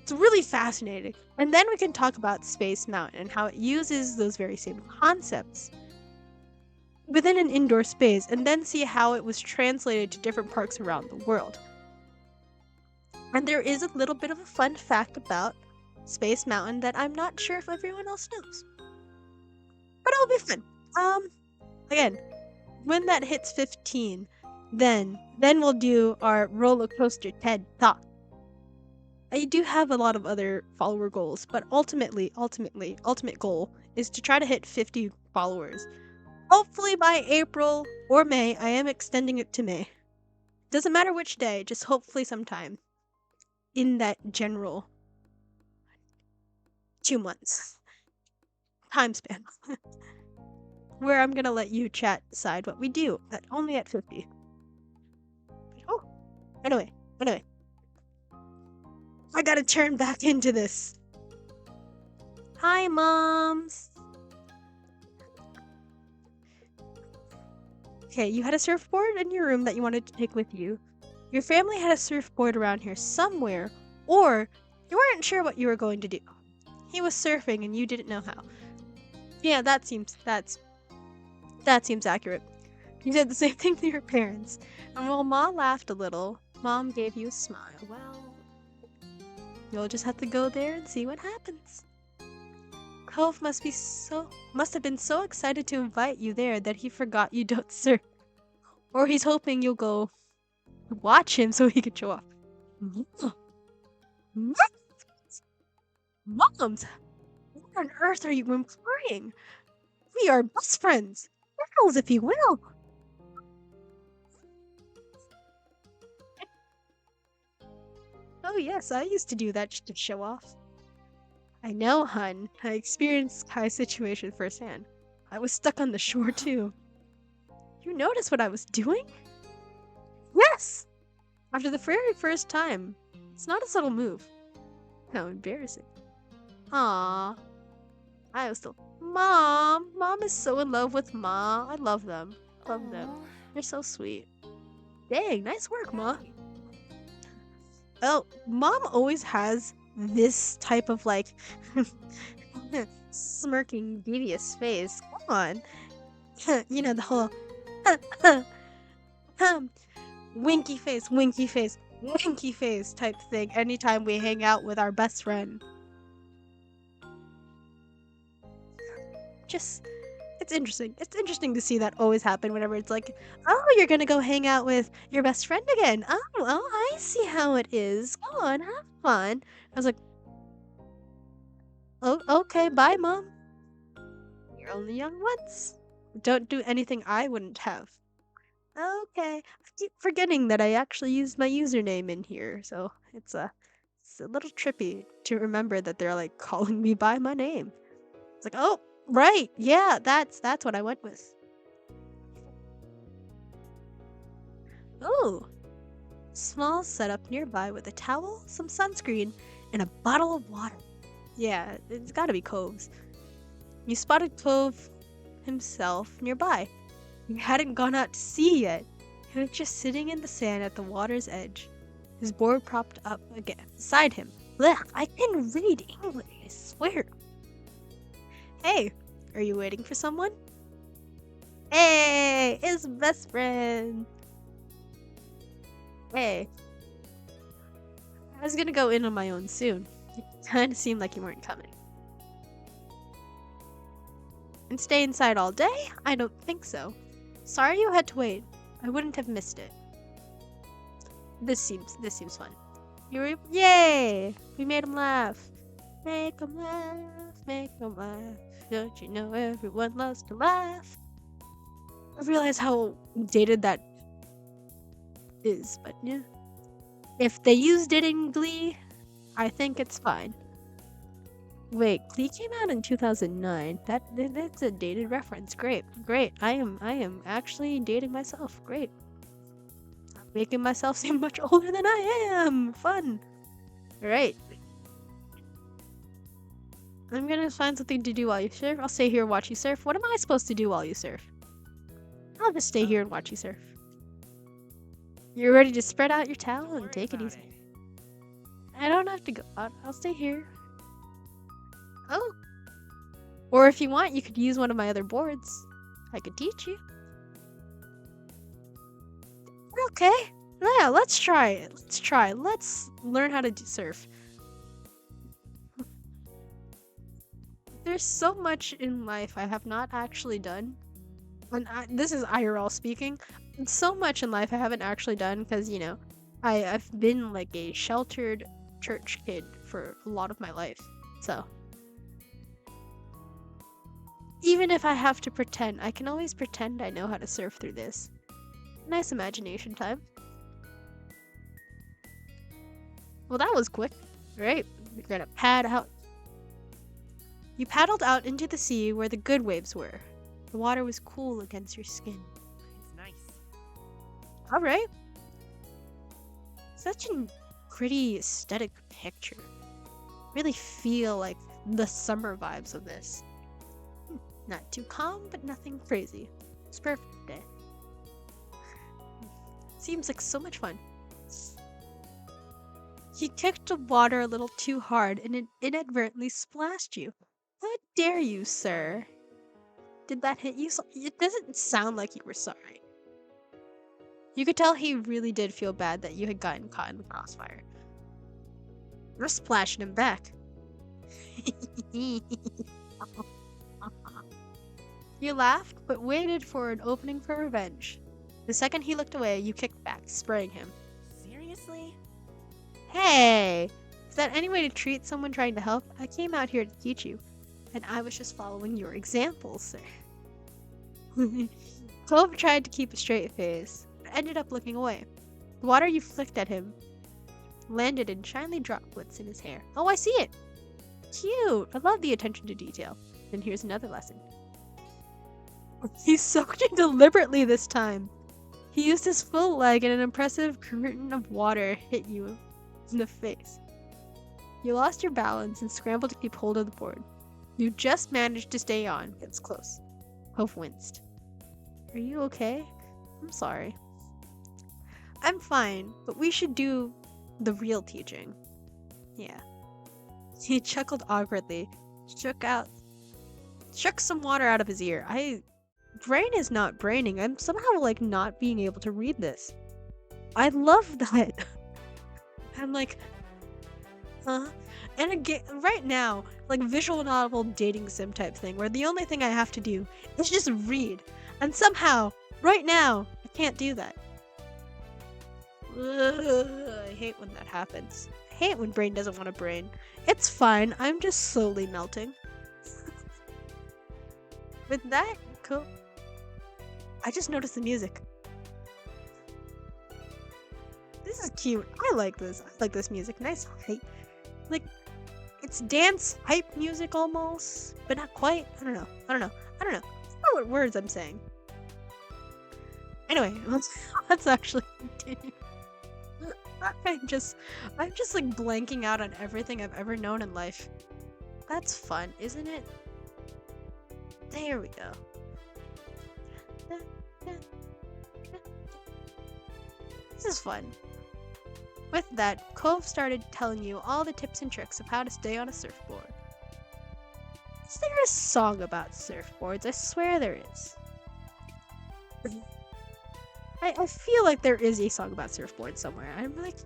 It's really fascinating. And then we can talk about Space Mountain and how it uses those very same concepts within an indoor space, and then see how it was translated to different parks around the world. And there is a little bit of a fun fact about Space Mountain that I'm not sure if everyone else knows. But it'll be fun. Again, when that hits 15, then we'll do our roller coaster TED Talk. I do have a lot of other follower goals, but ultimate goal is to try to hit 50 followers. Hopefully by April or May. I am extending it to May. Doesn't matter which day, just hopefully sometime in that general 2 months time span. Where I'm gonna let you chat decide what we do, but only at 50. Oh, anyway. I gotta turn back into this. Hi, moms. Okay, you had a surfboard in your room that you wanted to take with you. Your family had a surfboard around here somewhere, or you weren't sure what you were going to do. He was surfing and you didn't know how. Yeah, that seems accurate. You did the same thing to your parents. And while Mom laughed a little, Mom gave you a smile. Well, You'll just have to go there and see what happens. Cove must have been so excited to invite you there that he forgot you don't surf. Or he's hoping you'll go watch him so he can show off. Moms! What on earth are you implying? We are best friends. Pals, if you will. Oh yes, I used to do that just to show off. I know, hun. I experienced Kai's situation firsthand. I was stuck on the shore too. You noticed what I was doing? Yes! After the very first time. It's not a subtle move. How embarrassing. Aww. I was still Mom! Mom is so in love with Ma. I love them. Love them. Oh, They're so sweet. Dang, nice work, Ma. right. Oh, Mom always has this type of like smirking, devious face. Come on. You know, the whole winky face, winky face, winky face type thing anytime we hang out with our best friend. Just, it's interesting. It's interesting to see that always happen whenever it's like, oh, you're gonna go hang out with your best friend again. Oh, I see how it is. Go on, have fun. I was like, oh, okay, bye, Mom. You're only young once. Don't do anything I wouldn't have. Okay. I keep forgetting that I actually used my username in here, so it's a little trippy to remember that they're like calling me by my name. It's like, oh, right, yeah, that's what I went with. Oh, small setup nearby with a towel, some sunscreen, and a bottle of water. Yeah, it's gotta be Cove's. You spotted Cove himself nearby. He hadn't gone out to sea yet. He was just sitting in the sand at the water's edge, his board propped up again beside him. Blech, I can read English, I swear. Hey, are you waiting for someone? Hey, his best friend. Hey. I was gonna go in on my own soon. It kinda seemed like you weren't coming. And stay inside all day? I don't think so. Sorry you had to wait. I wouldn't have missed it. This seems fun. Yay! We made him laugh. Make him laugh, make him laugh. Don't you know everyone loves to laugh? I realize how dated that is, but yeah. If they used it in Glee, I think it's fine. Wait, Glee came out in 2009. That's a dated reference. Great, great. I am actually dating myself. Great. I'm making myself seem much older than I am. Fun. All right. I'm gonna find something to do while you surf. I'll stay here and watch you surf. What am I supposed to do while you surf? I'll just stay here and watch you surf. You're ready to spread out your towel and take it easy. I don't have to go out. I'll stay here. Oh. Or if you want, you could use one of my other boards. I could teach you. Okay. Yeah, let's try it. Let's try. Let's learn how to surf. There's so much in life I have not actually done. And this is IRL speaking. So much in life I haven't actually done because, you know, I've been like a sheltered church kid for a lot of my life. So even if I have to pretend, I can always pretend I know how to surf through this. Nice imagination time. Well, that was quick. Right, we're gonna pad out. You paddled out into the sea where the good waves were. The water was cool against your skin. It's nice. Alright. Such a pretty aesthetic picture. Really feel like the summer vibes of this. Not too calm, but nothing crazy. It's a perfect day. Seems like so much fun. He kicked the water a little too hard and it inadvertently splashed you. How dare you, sir? Did that hit you? It doesn't sound like you were sorry. You could tell he really did feel bad that you had gotten caught in the crossfire. You're splashing him back. You laughed, but waited for an opening for revenge. The second he looked away, you kicked back, spraying him. Seriously? Hey! Is that any way to treat someone trying to help? I came out here to teach you, and I was just following your example, sir. Cove tried to keep a straight face, but ended up looking away. The water you flicked at him landed in shiny droplets in his hair. Oh, I see it! Cute! I love the attention to detail. And here's another lesson. He soaked you deliberately this time. He used his full leg and an impressive curtain of water hit you in the face. You lost your balance and scrambled to keep hold of the board. You just managed to stay on. Gets close. Hope winced. Are you okay? I'm sorry. I'm fine, but we should do the real teaching. Yeah. He chuckled awkwardly, shook some water out of his ear. Brain is not braining. I'm somehow like not being able to read this. I love that. I'm like, huh? And again, right now, like visual novel dating sim type thing, where the only thing I have to do is just read. And somehow, right now, I can't do that. Ugh, I hate when that happens. I hate when brain doesn't want to brain. It's fine, I'm just slowly melting. With that, cool. I just noticed the music. This is cute. I like this. I like this music. Nice hype. Like, it's dance hype music almost, but not quite. I don't know. I don't know what words I'm saying. Anyway, let's actually continue. I'm just like blanking out on everything I've ever known in life. That's fun, isn't it? There we go. This is fun. With that, Cove started telling you all the tips and tricks of how to stay on a surfboard. Is there a song about surfboards? I swear there is. I feel like there is a song about surfboards somewhere. I'm like,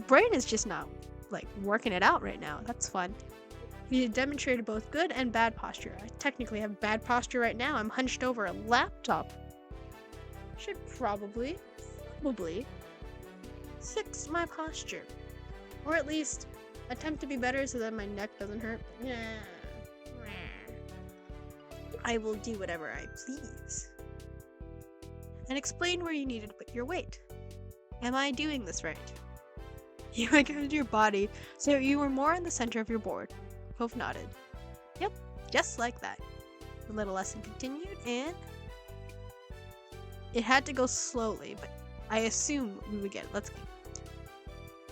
brain is just not like working it out right now. That's fun. You demonstrated both good and bad posture. I technically have bad posture right now. I'm hunched over a laptop. Should probably fix my posture. Or at least attempt to be better so that my neck doesn't hurt. I will do whatever I please. And explain where you needed to put your weight. Am I doing this right? You anchored your body so you were more in the center of your board. Cove nodded. Yep, just like that. The little lesson continued, and it had to go slowly, but I assumed we would get it. Let's go.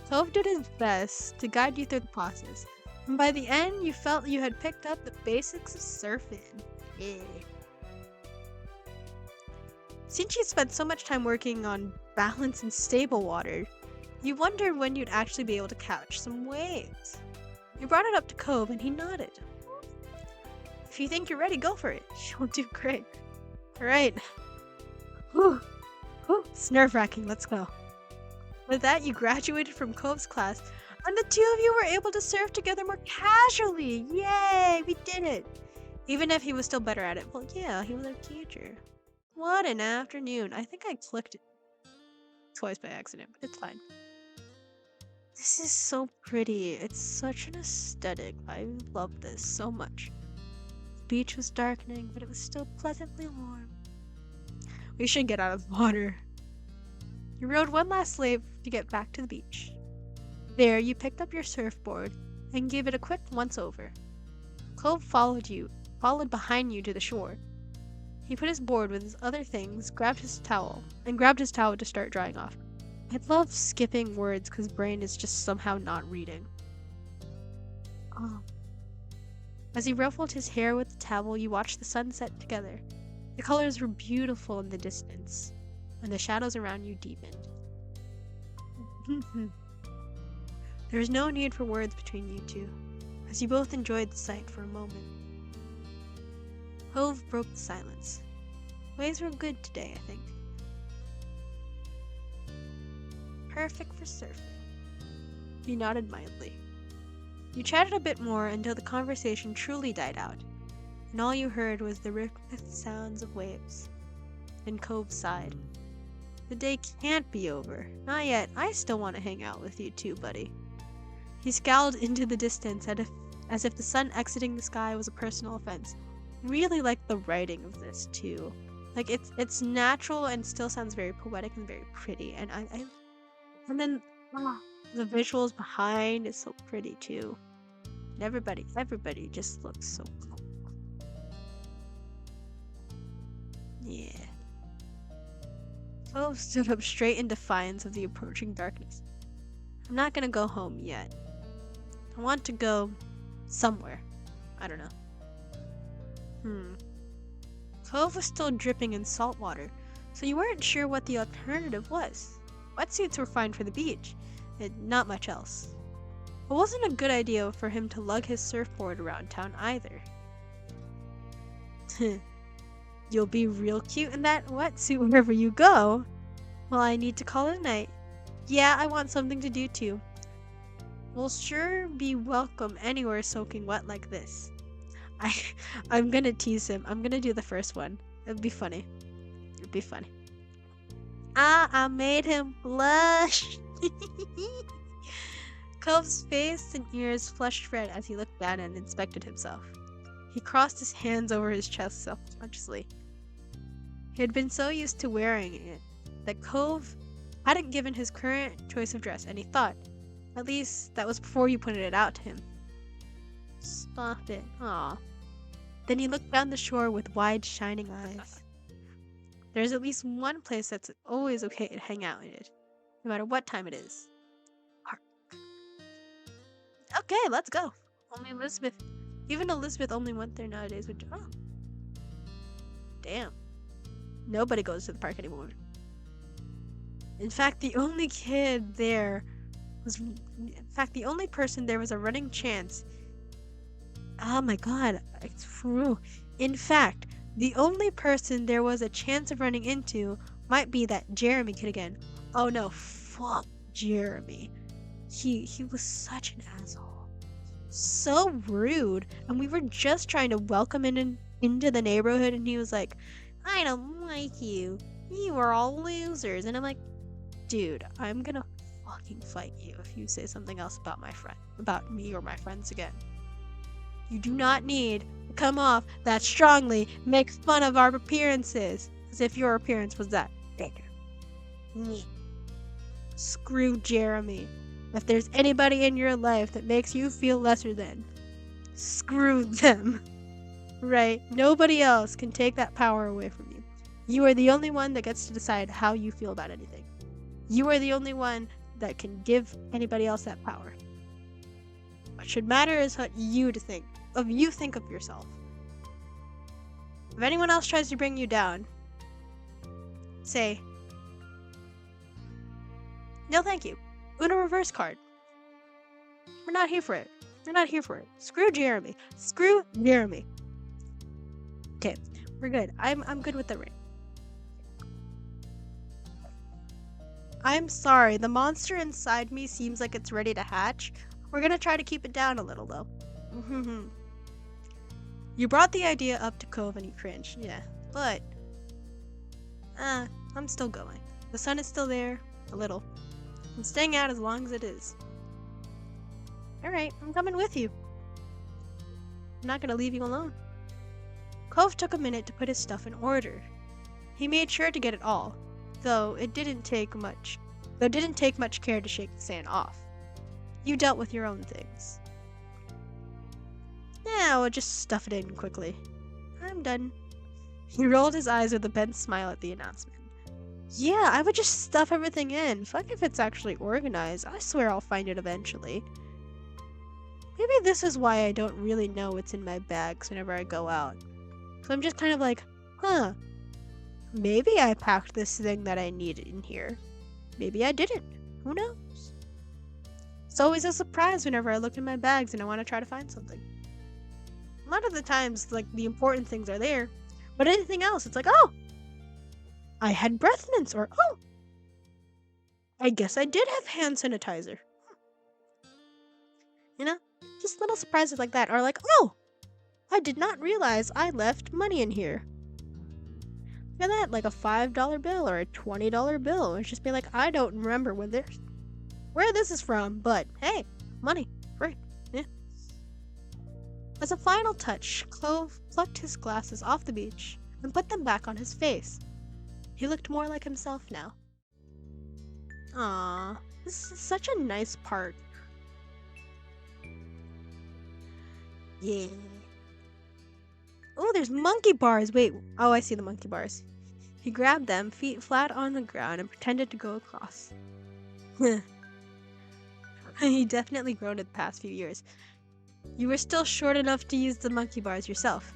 Cove did his best to guide you through the process, and by the end, you felt you had picked up the basics of surfing. Yeah. Since you spent so much time working on balance in stable water, you wondered when you'd actually be able to catch some waves. You brought it up to Cove and he nodded. If you think you're ready, go for it. You'll do great. Alright. Whew. It's nerve-wracking. Let's go. With that, you graduated from Cove's class, and the two of you were able to surf together more casually. Yay! We did it! Even if he was still better at it. Well, yeah, he was our teacher. What an afternoon. I think I clicked it twice by accident, but it's fine. This is so pretty. It's such an aesthetic. I love this so much. The beach was darkening, but it was still pleasantly warm. We should get out of the water. You rode one last wave to get back to the beach. There, you picked up your surfboard and gave it a quick once-over. Cove followed behind you to the shore. He put his board with his other things, grabbed his towel to start drying off. I love skipping words because brain is just somehow not reading. Oh. As he ruffled his hair with the towel, you watched the sunset together. The colors were beautiful in the distance, and the shadows around you deepened. There was no need for words between you two, as you both enjoyed the sight for a moment. Cove broke the silence. Waves were good today, I think. Perfect for surfing. He nodded mildly. You chatted a bit more until the conversation truly died out, and all you heard was the rhythmic sounds of waves. Then Cove sighed. The day can't be over. Not yet. I still want to hang out with you too, buddy. He scowled into the distance as if the sun exiting the sky was a personal offense. Really like the writing of this too. Like it's natural and still sounds very poetic and very pretty. And and then the visuals behind is so pretty too. And everybody just looks so cool. Yeah. Cove stood up straight in defiance of the approaching darkness. I'm not gonna go home yet. I want to go Somewhere. I don't know. Hmm. Cove was still dripping in salt water, so you weren't sure what the alternative was. Wetsuits were fine for the beach, and not much else. It wasn't a good idea for him to lug his surfboard around town either. You'll be real cute in that wetsuit wherever you go. Well, I need to call it a night. Yeah, I want something to do too. We'll sure be welcome anywhere soaking wet like this. I, I'm gonna tease him. I'm gonna do the first one. It'd be funny. It'd be funny. Ah, I made him blush. Cove's face and ears flushed red as he looked down and inspected himself. He crossed his hands over his chest self-consciously. He had been so used to wearing it that Cove hadn't given his current choice of dress any thought. At least, that was before you pointed it out to him. Stop it. Aw. Then he looked down the shore with wide, shining eyes. There's at least one place that's always okay to hang out in it, no matter what time it is. Park. Okay, let's go. Only Elizabeth. Even Elizabeth only went there nowadays with. Oh. Damn. Nobody goes to the park anymore. In fact, the only kid there was. In fact, the only person there was a running chance. Oh my god. It's true. In fact, the only person there was a chance of running into might be that Jeremy kid again. Oh no, fuck Jeremy. He was such an asshole. So rude. And we were just trying to welcome him into the neighborhood and he was like, I don't like you. You are all losers. And I'm like, dude, I'm gonna fucking fight you if you say something else about me or my friends again. You do not need to come off that strongly, make fun of our appearances, as if your appearance was that better. Screw Jeremy. If there's anybody in your life that makes you feel lesser than, screw them. Right? Nobody else can take that power away from you. You are the only one that gets to decide how you feel about anything. You are the only one that can give anybody else that power. What should matter is what you think of yourself. If anyone else tries to bring you down, say, no thank you. Uno reverse card. We're not here for it. We're not here for it. Screw Jeremy. Screw Jeremy. Okay, we're good. I'm good with the ring. I'm sorry, the monster inside me seems like it's ready to hatch. We're gonna try to keep it down a little though. You brought the idea up to Cove and he cringed. Yeah, but I'm still going. The sun is still there, a little. I'm staying out as long as it is. Alright, I'm coming with you. I'm not gonna leave you alone. Cove took a minute to put his stuff in order. He made sure to get it all, though it didn't take much care to shake the sand off. You dealt with your own things. Yeah, we'll just stuff it in quickly. I'm done. He rolled his eyes with a bent smile at the announcement. Yeah, I would just stuff everything in. Fuck if it's actually organized. I swear I'll find it eventually. Maybe this is why I don't really know what's in my bags whenever I go out. So I'm just kind of like, huh. Maybe I packed this thing that I needed in here. Maybe I didn't. Who knows? It's always a surprise whenever I look in my bags and I want to try to find something. A lot of the times, like, the important things are there. But anything else, it's like, oh! I had breath mints, or oh! I guess I did have hand sanitizer. You know? Just little surprises like that. Or like, oh! I did not realize I left money in here. Look at that, like a $5 bill or a $20 bill. It's just be like, I don't remember where this is from, but hey, money, right? Yeah. As a final touch, Clove plucked his glasses off the beach and put them back on his face. He looked more like himself now. Aww, this is such a nice part. Yeah. Oh, there's monkey bars. Wait. Oh, I see the monkey bars. He grabbed them, feet flat on the ground, and pretended to go across. He definitely grown in the past few years. You were still short enough to use the monkey bars yourself.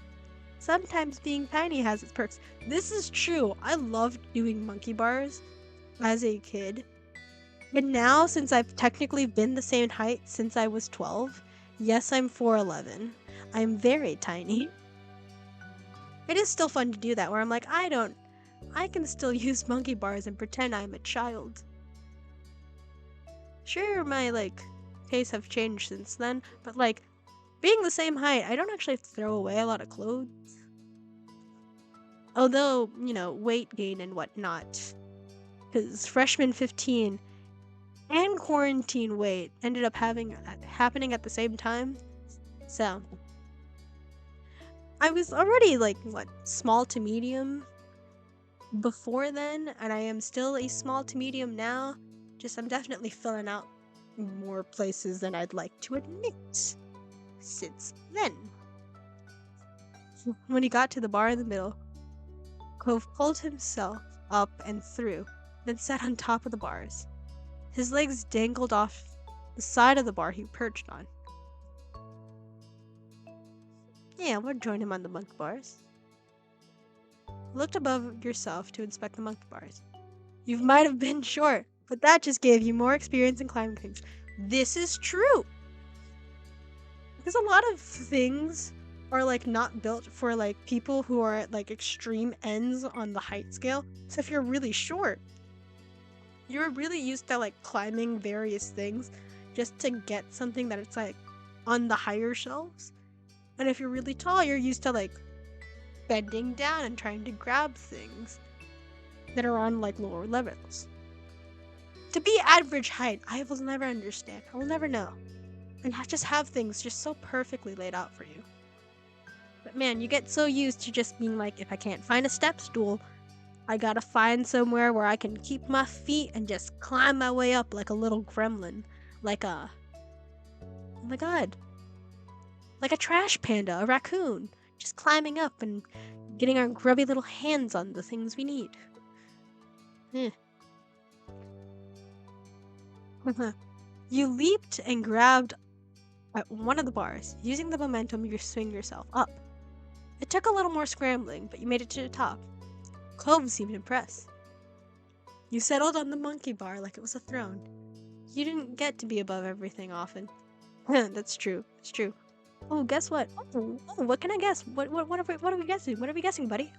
Sometimes being tiny has its perks. This is true. I loved doing monkey bars as a kid. And now, since I've technically been the same height since I was 12, yes, I'm 4'11. I'm very tiny. It is still fun to do that, where I'm like, I can still use monkey bars and pretend I'm a child. Sure, my, tastes have changed since then, but, being the same height, I don't actually have to throw away a lot of clothes. Although, weight gain and whatnot. Because freshman 15 and quarantine weight ended up happening at the same time. So, I was already, small to medium before then, and I am still a small to medium now. Just I'm definitely filling out more places than I'd like to admit since then. When he got to the bar in the middle, Cove pulled himself up and through, then sat on top of the bars. His legs dangled off the side of the bar he perched on. Yeah, we'll join him on the monkey bars. Looked above yourself to inspect the monkey bars. You might have been short, but that just gave you more experience in climbing things. This is true! Because a lot of things are not built for people who are at extreme ends on the height scale. So if you're really short, you're really used to climbing various things just to get something that it's on the higher shelves. And if you're really tall, you're used to bending down and trying to grab things that are on lower levels. To be average height, I will never understand. I will never know. And just have things just so perfectly laid out for you. But man, you get so used to just being if I can't find a step stool, I gotta find somewhere where I can keep my feet and just climb my way up like a little gremlin. Oh my god. Like a trash panda, a raccoon. Just climbing up and getting our grubby little hands on the things we need. Eh. You leaped and grabbed at one of the bars, using the momentum you swing yourself up. It took a little more scrambling, but you made it to the top. Cove seemed impressed. You settled on the monkey bar like it was a throne. You didn't get to be above everything often. That's true. It's true. Oh, guess what? Oh, what can I guess? What are we guessing? What are we guessing, buddy?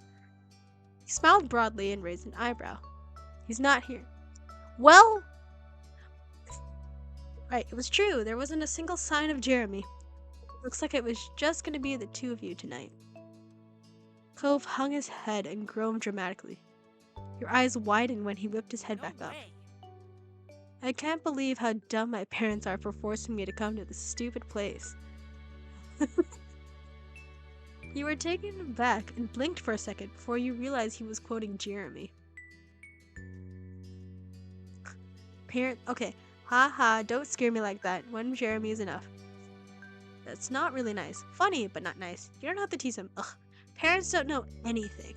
He smiled broadly and raised an eyebrow. He's not here. Well, right, it was true. There wasn't a single sign of Jeremy. Looks like it was just gonna be the two of you tonight. Cove hung his head and groaned dramatically. Your eyes widened when he whipped his head back up. I can't believe how dumb my parents are for forcing me to come to this stupid place. You were taken aback and blinked for a second before you realized he was quoting Jeremy. Okay, haha, don't scare me like that. One Jeremy is enough. That's not really nice. Funny, but not nice. You don't have to tease him. Ugh. Parents don't know anything.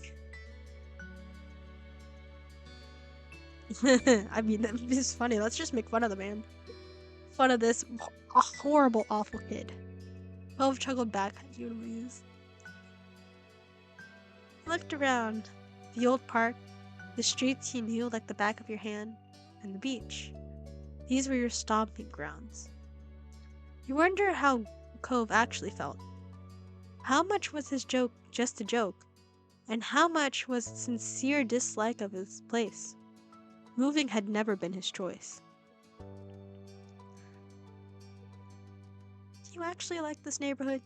I mean, this is funny. Let's just make fun of the man. Fun of this horrible, awful kid. Cove chuckled back at you and mused. Looked around. The old park, the streets you knew like the back of your hand, and the beach. These were your stomping grounds. You wonder how Cove actually felt. How much was his joke just a joke, and how much was sincere dislike of his place? Moving had never been his choice. Do you actually like this neighborhood?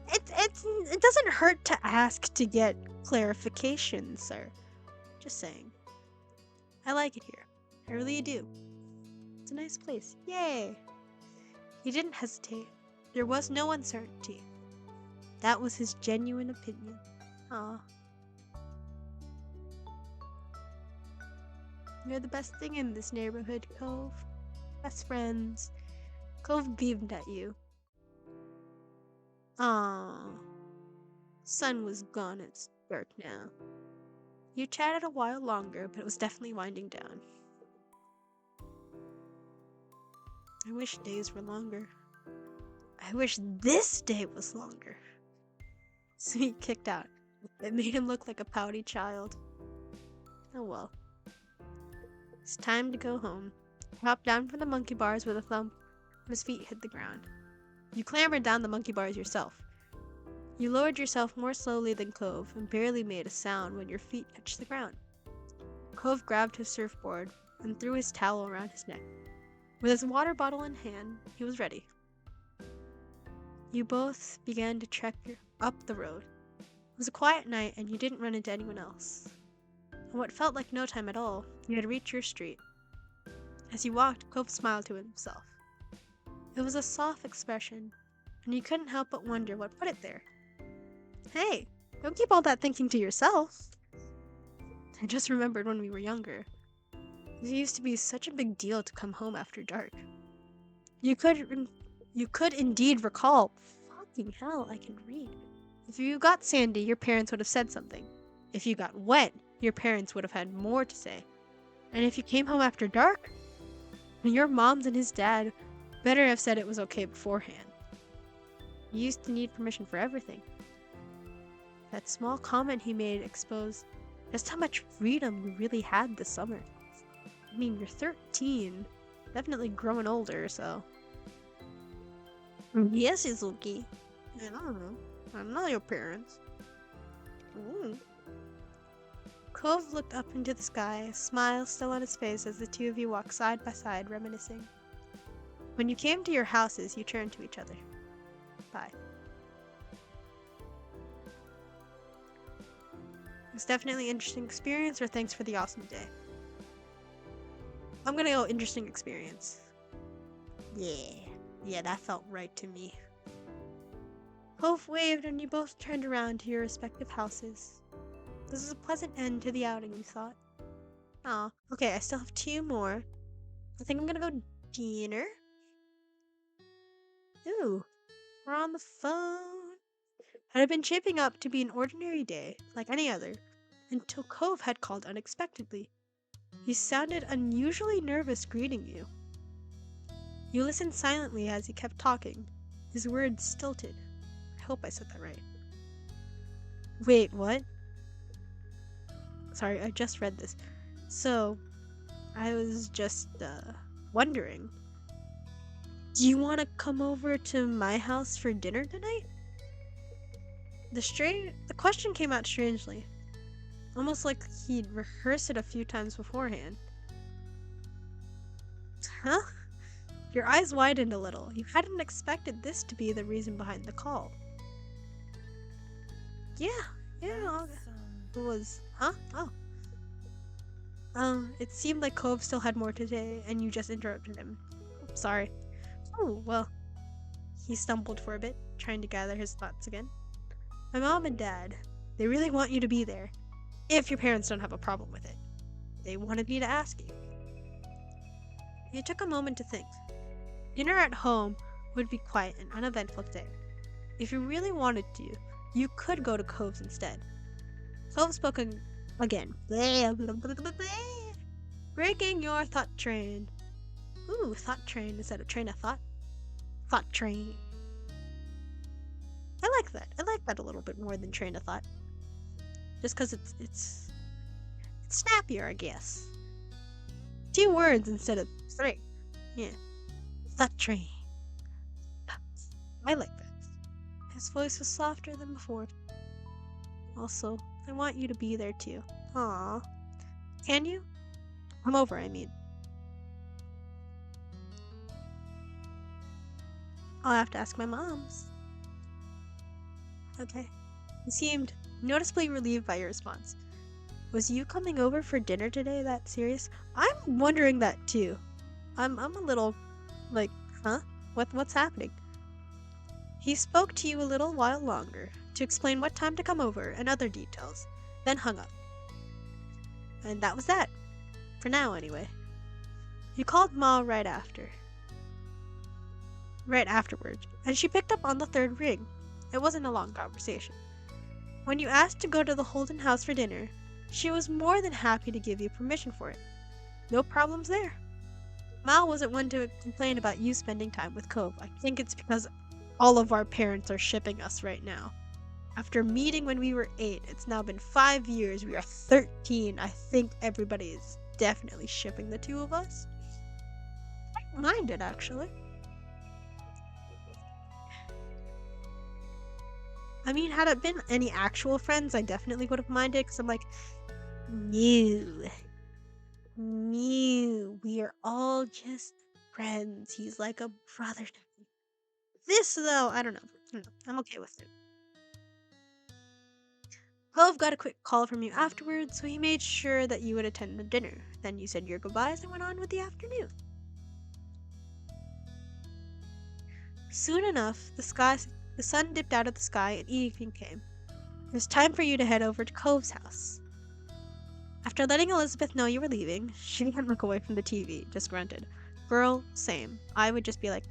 It doesn't hurt to ask to get clarification, sir. Just saying. I like it here. I really do. It's a nice place. Yay! He didn't hesitate. There was no uncertainty. That was his genuine opinion. Aw. You're the best thing in this neighborhood, Cove. Best friends. Cove beamed at you. Aw. Sun was gone. It's dark now. You chatted a while longer, but it was definitely winding down. I wish days were longer. I wish this day was longer. So he kicked out. It made him look like a pouty child. Oh well. It's time to go home. He hopped down from the monkey bars with a thump, and his feet hit the ground. You clambered down the monkey bars yourself. You lowered yourself more slowly than Cove and barely made a sound when your feet touched the ground. Cove grabbed his surfboard and threw his towel around his neck. With his water bottle in hand, he was ready. You both began to trek up the road. It was a quiet night and you didn't run into anyone else. In what felt like no time at all, you had reached your street. As you walked, Cove smiled to himself. It was a soft expression, and you couldn't help but wonder what put it there. Hey, don't keep all that thinking to yourself. I just remembered when we were younger. It used to be such a big deal to come home after dark. You could indeed recall. Fucking hell, I can read. If you got sandy, your parents would have said something. If you got wet, your parents would have had more to say. And if you came home after dark, your moms and his dad better have said it was okay beforehand. You used to need permission for everything. That small comment he made exposed just how much freedom you really had this summer. I mean, you're 13. Definitely growing older, so. Yes, Izuki. I don't know. I'm not your parents. Cove looked up into the sky, a smile still on his face as the two of you walked side by side, reminiscing. When you came to your houses, you turned to each other. Bye. It was definitely an interesting experience, or thanks for the awesome day. I'm gonna go interesting experience. Yeah, that felt right to me. Cove waved and you both turned around to your respective houses. This is a pleasant end to the outing, you thought. Aw, okay, I still have 2 more. I think I'm gonna go dinner. Ooh, we're on the phone. It had been shaping up to be an ordinary day, like any other, until Cove had called unexpectedly. He sounded unusually nervous greeting you. You listened silently as he kept talking, his words stilted. I hope I said that right. Wait, what? Sorry, I just read this. So, I was just, wondering. Do you want to come over to my house for dinner tonight? The question came out strangely. Almost like he'd rehearsed it a few times beforehand. Huh? Your eyes widened a little. You hadn't expected this to be the reason behind the call. Yeah, it was, huh? Oh. It seemed like Cove still had more to say, and you just interrupted him. Sorry. Oh, well. He stumbled for a bit, trying to gather his thoughts again. My mom and dad, they really want you to be there. If your parents don't have a problem with it. They wanted me to ask you. You took a moment to think. Dinner at home would be quiet and uneventful today. If you really wanted to, you could go to Cove's instead. Cove spoke again. Breaking your thought train. Ooh, thought train instead of train of thought. Thought train. I like that. I like that a little bit more than train of thought. Just because it's snappier, I guess. 2 words instead of 3. Yeah. Thought train. I like that. His voice was softer than before. Also, I want you to be there too. Aww. Can you? Come over, I mean. I'll have to ask my moms. Okay. He seemed noticeably relieved by your response. Was you coming over for dinner today that serious? I'm wondering that too. I'm a little like, huh? What's happening? He spoke to you a little while longer to explain what time to come over and other details, then hung up. And that was that. For now, anyway. You called Ma right afterward, and she picked up on the 3rd ring. It wasn't a long conversation. When you asked to go to the Holden house for dinner, she was more than happy to give you permission for it. No problems there. Mal wasn't one to complain about you spending time with Cove. I think it's because all of our parents are shipping us right now. After meeting when we were 8, it's now been 5 years. We are 13. I think everybody is definitely shipping the two of us. I don't mind it, actually. I mean, had it been any actual friends, I definitely would have minded, because I'm like, no. No. We are all just friends. He's like a brother to me. This, though, I don't know. I'm okay with it. Cove got a quick call from you afterwards, so he made sure that you would attend the dinner. Then you said your goodbyes and went on with the afternoon. Soon enough, the sun dipped out of the sky and evening came. It was time for you to head over to Cove's house. After letting Elizabeth know you were leaving, she didn't look away from the TV, just grunted. Girl, same. I would just be like,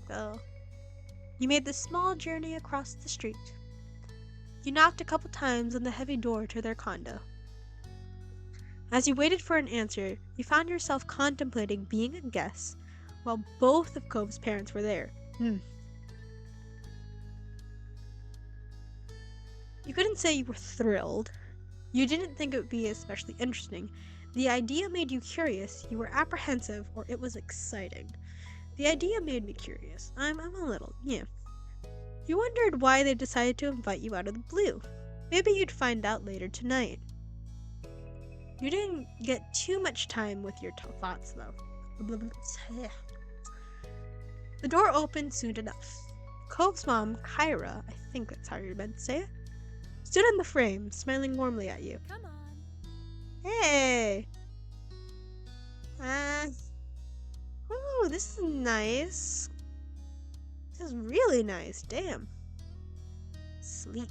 go. You made the small journey across the street. You knocked a couple times on the heavy door to their condo. As you waited for an answer, you found yourself contemplating being a guest while both of Cove's parents were there. You couldn't say you were thrilled. You didn't think it would be especially interesting. The idea made you curious, you were apprehensive, or it was exciting. The idea made me curious. I'm a little, yeah. You wondered why they decided to invite you out of the blue. Maybe you'd find out later tonight. You didn't get too much time with your thoughts, though. The door opened soon enough. Cove's mom, Kyra, I think that's how you're meant to say it, stood in the frame, smiling warmly at you. Come on. Hey! Oh, this is nice. This is really nice, damn. Sleep.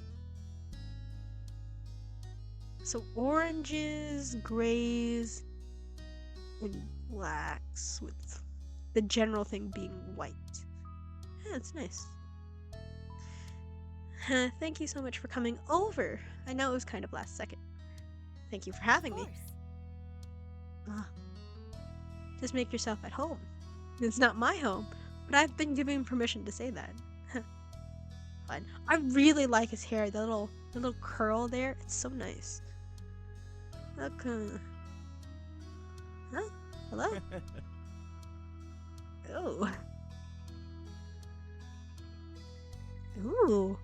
So oranges, grays, and blacks, with the general thing being white. Yeah, it's nice. Thank you so much for coming over. I know it was kind of last second. Thank you for having me. Just make yourself at home. It's not my home, but I've been given permission to say that. Fine. I really like his hair, the little curl there. It's so nice. Okay. Huh? Hello? Oh. Ooh.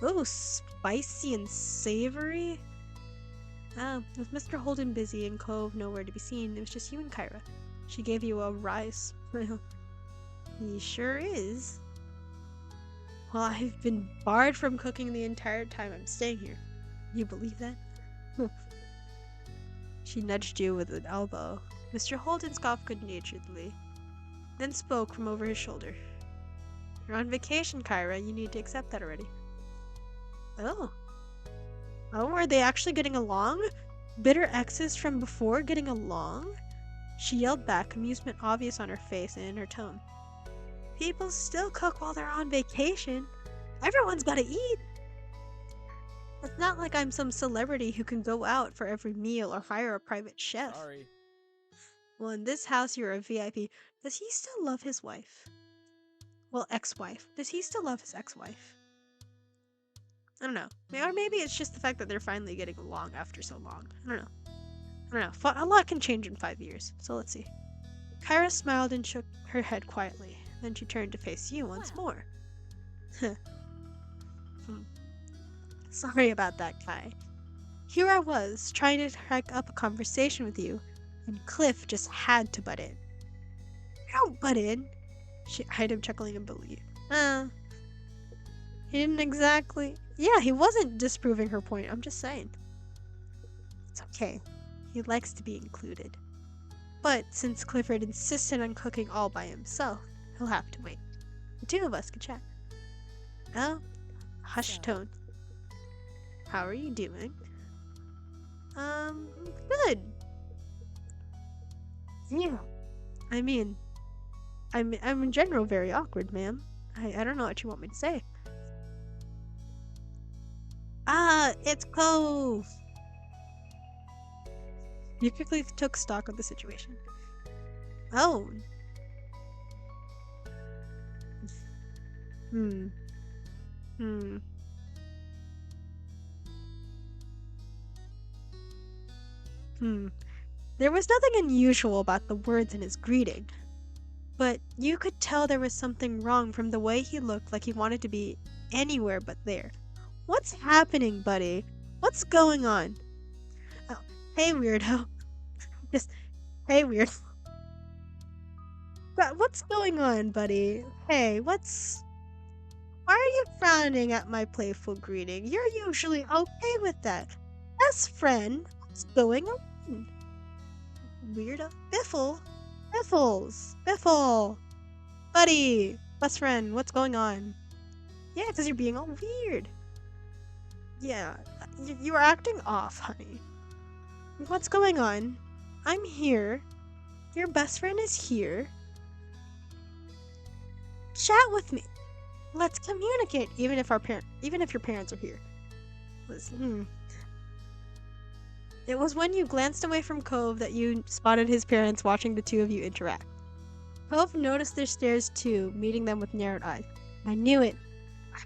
Oh, spicy and savory. With Mr. Holden busy and Cove nowhere to be seen, it was just you and Kyra. She gave you a wry smile. He sure is. Well, I've been barred from cooking the entire time I'm staying here. You believe that? She nudged you with an elbow. Mr. Holden scoffed good-naturedly, then spoke from over his shoulder. You're on vacation, Kyra. You need to accept that already. Oh. Oh, are they actually getting along? Bitter exes from before getting along? She yelled back, amusement obvious on her face and in her tone. People still cook while they're on vacation. Everyone's gotta eat. It's not like I'm some celebrity who can go out for every meal or hire a private chef. Sorry. Well, in this house, you're a VIP. Does he still love his wife? Well, ex-wife. Does he still love his ex-wife? I don't know. Or maybe it's just the fact that they're finally getting along after so long. I don't know. A lot can change in 5 years, so let's see. Kyra smiled and shook her head quietly. Then she turned to face you once more. Sorry about that, Kai. Here I was, trying to strike up a conversation with you, and Cliff just had to butt in. Don't butt in. She eyed him, chuckling in belief. He didn't exactly... Yeah, he wasn't disproving her point. I'm just saying. It's okay. He likes to be included. But since Clifford insisted on cooking all by himself, he'll have to wait. The two of us can chat. Oh, hushed tone. How are you doing? Good. Yeah. I mean, I'm in general very awkward, ma'am. I don't know what you want me to say. It's Cove. You quickly took stock of the situation. Oh, Hmm. Hmm. Hmm. There was nothing unusual about the words in his greeting, but you could tell there was something wrong from the way he looked like he wanted to be anywhere but there. What's happening, buddy? What's going on? Oh, hey, weirdo. Just, hey, weird. What's going on, buddy? Hey, why are you frowning at my playful greeting? You're usually okay with that. Best friend, what's going on? Weirdo. Biffle? Biffle! Buddy! Best friend, what's going on? Yeah, because you're being all weird. Yeah, you are acting off, honey. What's going on? I'm here. Your best friend is here. Chat with me. Let's communicate, even if your parents are here. Listen, It was when you glanced away from Cove that you spotted his parents watching the two of you interact. Cove noticed their stares too, meeting them with narrowed eyes. I knew it. I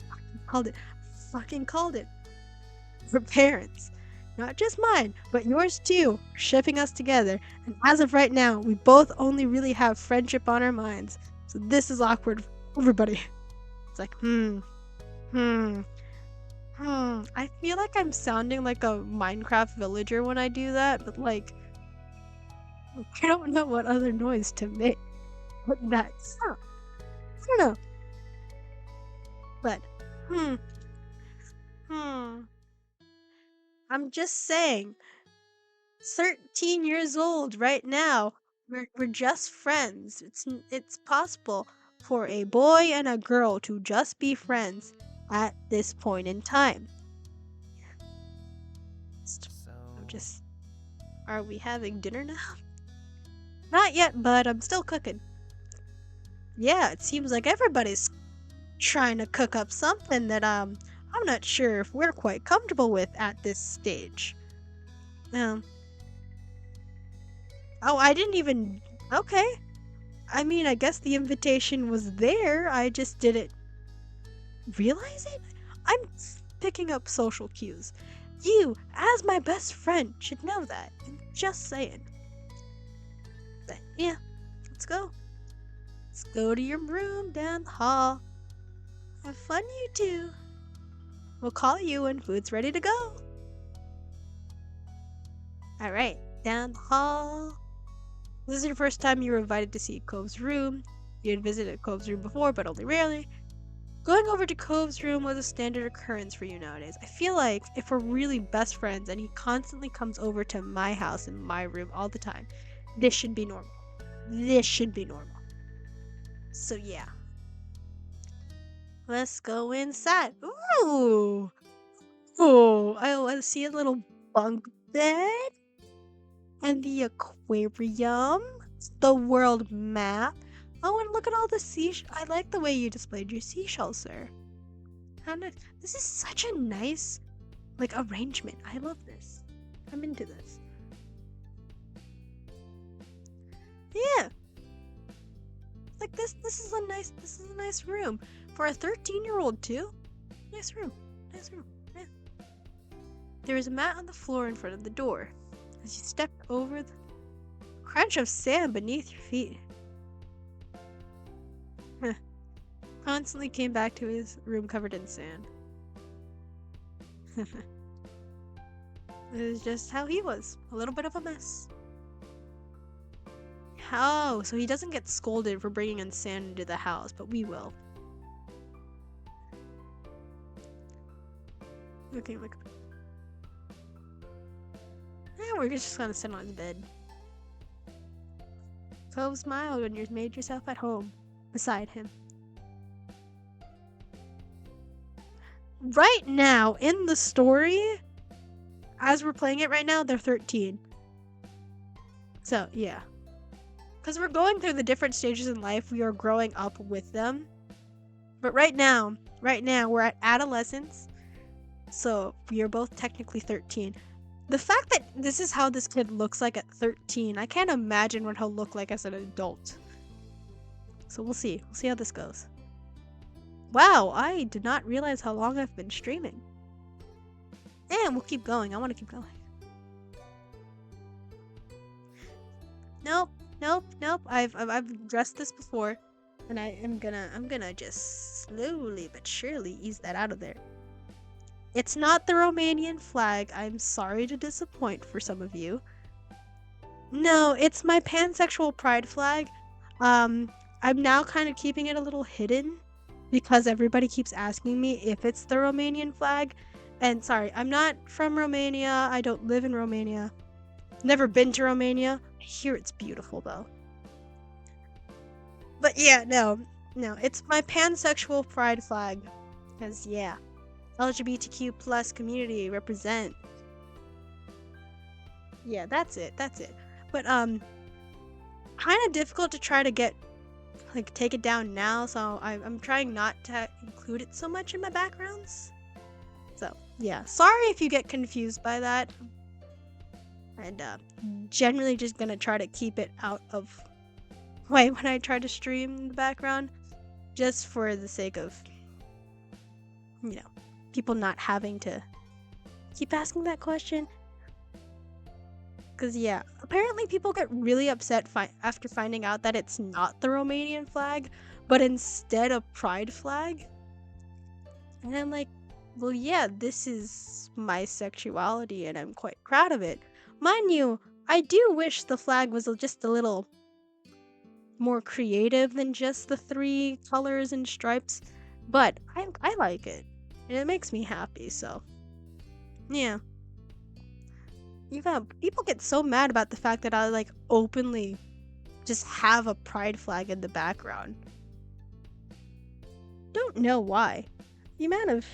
fucking called it. For parents. Not just mine, but yours too, shipping us together. And as of right now, we both only really have friendship on our minds. So this is awkward for everybody. It's like, hmm. I feel like I'm sounding like a Minecraft villager when I do that, but like, I don't know what other noise to make. But that's, I don't know. But, hmm, hmm. I'm just saying, 13 years old right now. We're just friends. It's possible for a boy and a girl to just be friends at this point in time. So, Just, are we having dinner now? Not yet, bud. I'm still cooking. Yeah, it seems like everybody's trying to cook up something that I'm not sure if we're quite comfortable with at this stage. Um oh, I didn't even okay. I mean, I guess the invitation was there. I just didn't realize it. I'm picking up social cues. You, as my best friend, should know that. I'm just saying. But yeah, let's go. Let's go to your room down the hall. Have fun, you two. We'll call you when food's ready to go. Alright, down the hall. This is your first time you were invited to see Cove's room. You had visited Cove's room before, but only rarely. Going over to Cove's room was a standard occurrence for you nowadays. I feel like if we're really best friends and he constantly comes over to my house and my room all the time, this should be normal. This should be normal. So yeah. Let's go inside. Ooh! Oh, I see a little bunk bed and the aquarium, the world map. Oh, and look at all the seashells. I like the way you displayed your seashells, sir. How nice. This is such a nice, like, arrangement. I love this. I'm into this. Yeah. Like this is a nice room. For a 13-year-old too. Nice room. Nice room. Yeah. There is a mat on the floor in front of the door. As you step over the crunch of sand beneath your feet. Constantly came back to his room covered in sand. It was just how he was. A little bit of a mess. Oh, so he doesn't get scolded for bringing in sand into the house, but we will. Okay, look. Yeah, we're just gonna sit on his bed. Cove smiled when you made yourself at home beside him. Right now, in the story, as we're playing it right now, they're 13. So, yeah. Because we're going through the different stages in life, we are growing up with them. But right now, we're at adolescence. So, we are both technically 13. The fact that this is how this kid looks like at 13, I can't imagine what he'll look like as an adult. So, we'll see. We'll see how this goes. Wow, I did not realize how long I've been streaming. And we'll keep going. I want to keep going. Nope, nope. I've addressed this before, and I'm gonna just slowly but surely ease that out of there. It's not the Romanian flag. I'm sorry to disappoint for some of you. No, it's my pansexual pride flag. Um, I'm now kind of keeping it a little hidden because everybody keeps asking me if it's the Romanian flag. And sorry, I'm not from Romania. I don't live in Romania. Never been to Romania. I hear it's beautiful though. But yeah, no, it's my pansexual pride flag. Because yeah, LGBTQ plus community represent. Yeah, that's it. But kind of difficult to try to get like take it down now, so I'm trying not to include it so much in my backgrounds. So yeah, sorry if you get confused by that. And generally just gonna try to keep it out of way when I try to stream in the background, just for the sake of you know people not having to keep asking that question. Because, yeah, apparently people get really upset after finding out that it's not the Romanian flag, but instead a pride flag. And I'm like, well, yeah, this is my sexuality and I'm quite proud of it. Mind you, I do wish the flag was just a little more creative than just the three colors and stripes, but I like it. And it makes me happy, so yeah. People get so mad about the fact that I like openly just have a pride flag in the background. Don't know why. The amount of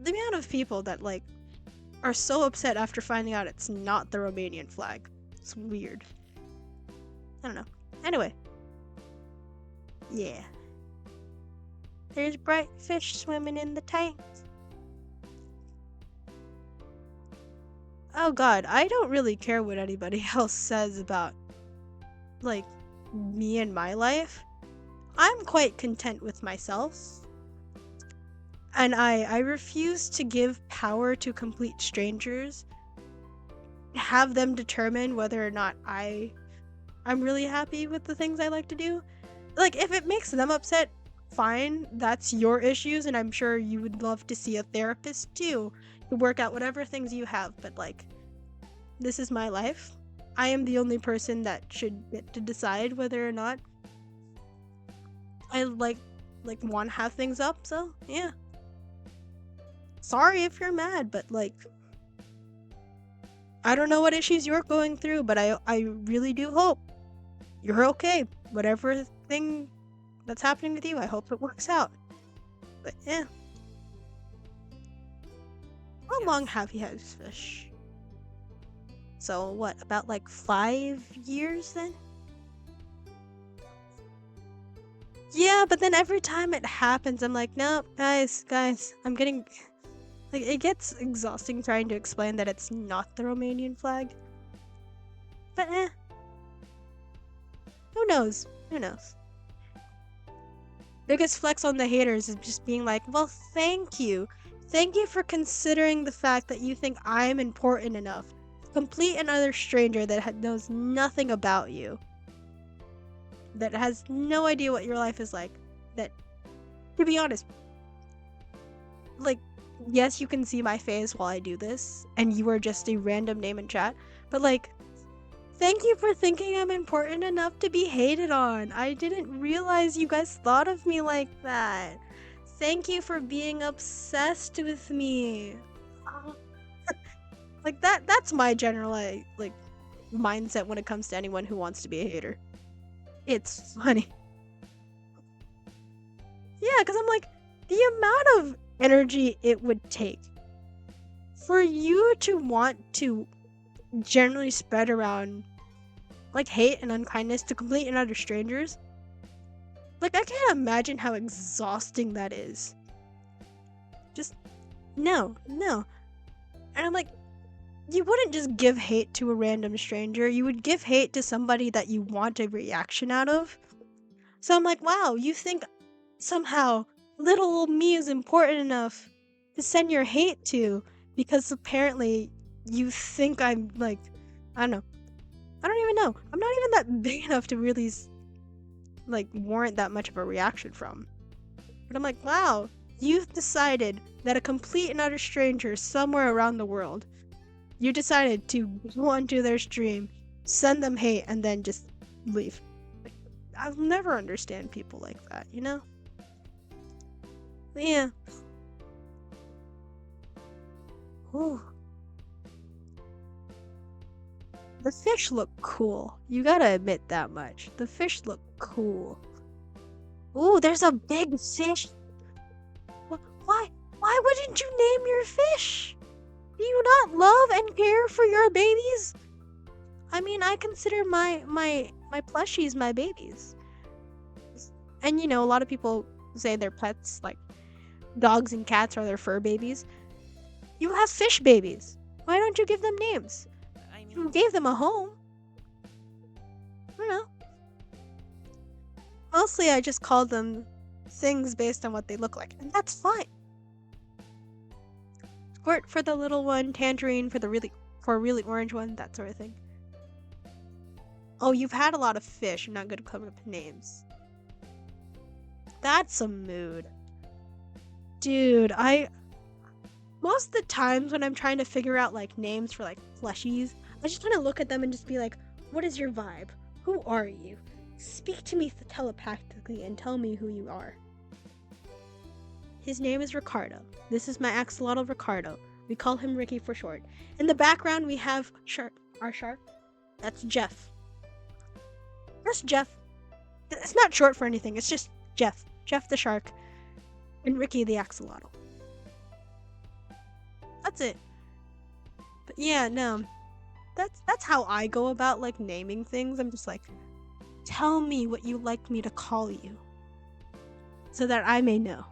the amount of people that like are so upset after finding out it's not the Romanian flag. It's weird. I don't know. Anyway, yeah. There's bright fish swimming in the tank. Oh god, I don't really care what anybody else says about like me and my life. I'm quite content with myself. And I refuse to give power to complete strangers. Have them determine whether or not I'm really happy with the things I like to do. Like if it makes them upset, fine, that's your issues and I'm sure you would love to see a therapist too to work out whatever things you have, but like this is my life. I am the only person that should get to decide whether or not I want to have things up, so yeah. Sorry if you're mad, but like I don't know what issues you're going through, but I really do hope you're okay. Whatever thing that's happening with you, I hope it works out. But yeah. How Yes. long have you had fish? So what, about like 5 years then? Yeah, but then every time it happens, I'm like, no, guys, I'm getting like it gets exhausting trying to explain that it's not the Romanian flag. But who knows? Who knows? Biggest flex on the haters is just being like, well, thank you. Thank you for considering the fact that you think I'm important enough. Complete another stranger that knows nothing about you. That has no idea what your life is like. That, to be honest, like, yes, you can see my face while I do this, and you are just a random name in chat, but like, thank you for thinking I'm important enough to be hated on. I didn't realize you guys thought of me like that. Thank you for being obsessed with me. Like that's my general like mindset when it comes to anyone who wants to be a hater. It's funny. Yeah, cuz I'm like the amount of energy it would take for you to want to generally spread around like hate and unkindness to complete and utter strangers. Like I can't imagine how exhausting that is. Just no. And I'm like, you wouldn't just give hate to a random stranger. You would give hate to somebody that you want a reaction out of. So I'm like, wow, you think somehow little old me is important enough to send your hate to because apparently you think I'm like, I don't know. I don't even know. I'm not even that big enough to really like warrant that much of a reaction from. But I'm like, wow, you've decided that a complete and utter stranger somewhere around the world, you decided to go onto their stream, send them hate, and then just leave. Like, I'll never understand people like that, you know? But yeah. Ooh. The fish look cool. You gotta admit that much. The fish look cool. Ooh, there's a big fish. Why? Why wouldn't you name your fish? Do you not love and care for your babies? I mean, I consider my plushies my babies. And you know, a lot of people say their pets, like dogs and cats, are their fur babies. You have fish babies. Why don't you give them names? I You mean, gave them a home. I don't know. Mostly, I just call them things based on what they look like, and that's fine. Squirt for the little one, tangerine for a really orange one, that sort of thing. Oh, you've had a lot of fish. You're not good at coming up with names. That's a mood. Dude, most of the times when I'm trying to figure out like names for like plushies, I just want to look at them and just be like, what is your vibe? Who are you? Speak to me telepathically and tell me who you are. His name is Ricardo. This is my axolotl Ricardo. We call him Ricky for short. In the background we have our shark. That's Jeff. Just Jeff. It's not short for anything. It's just Jeff. Jeff the shark. And Ricky the axolotl. That's it. But yeah, no. That's how I go about like naming things. I'm just like, tell me what you like me to call you. So that I may know.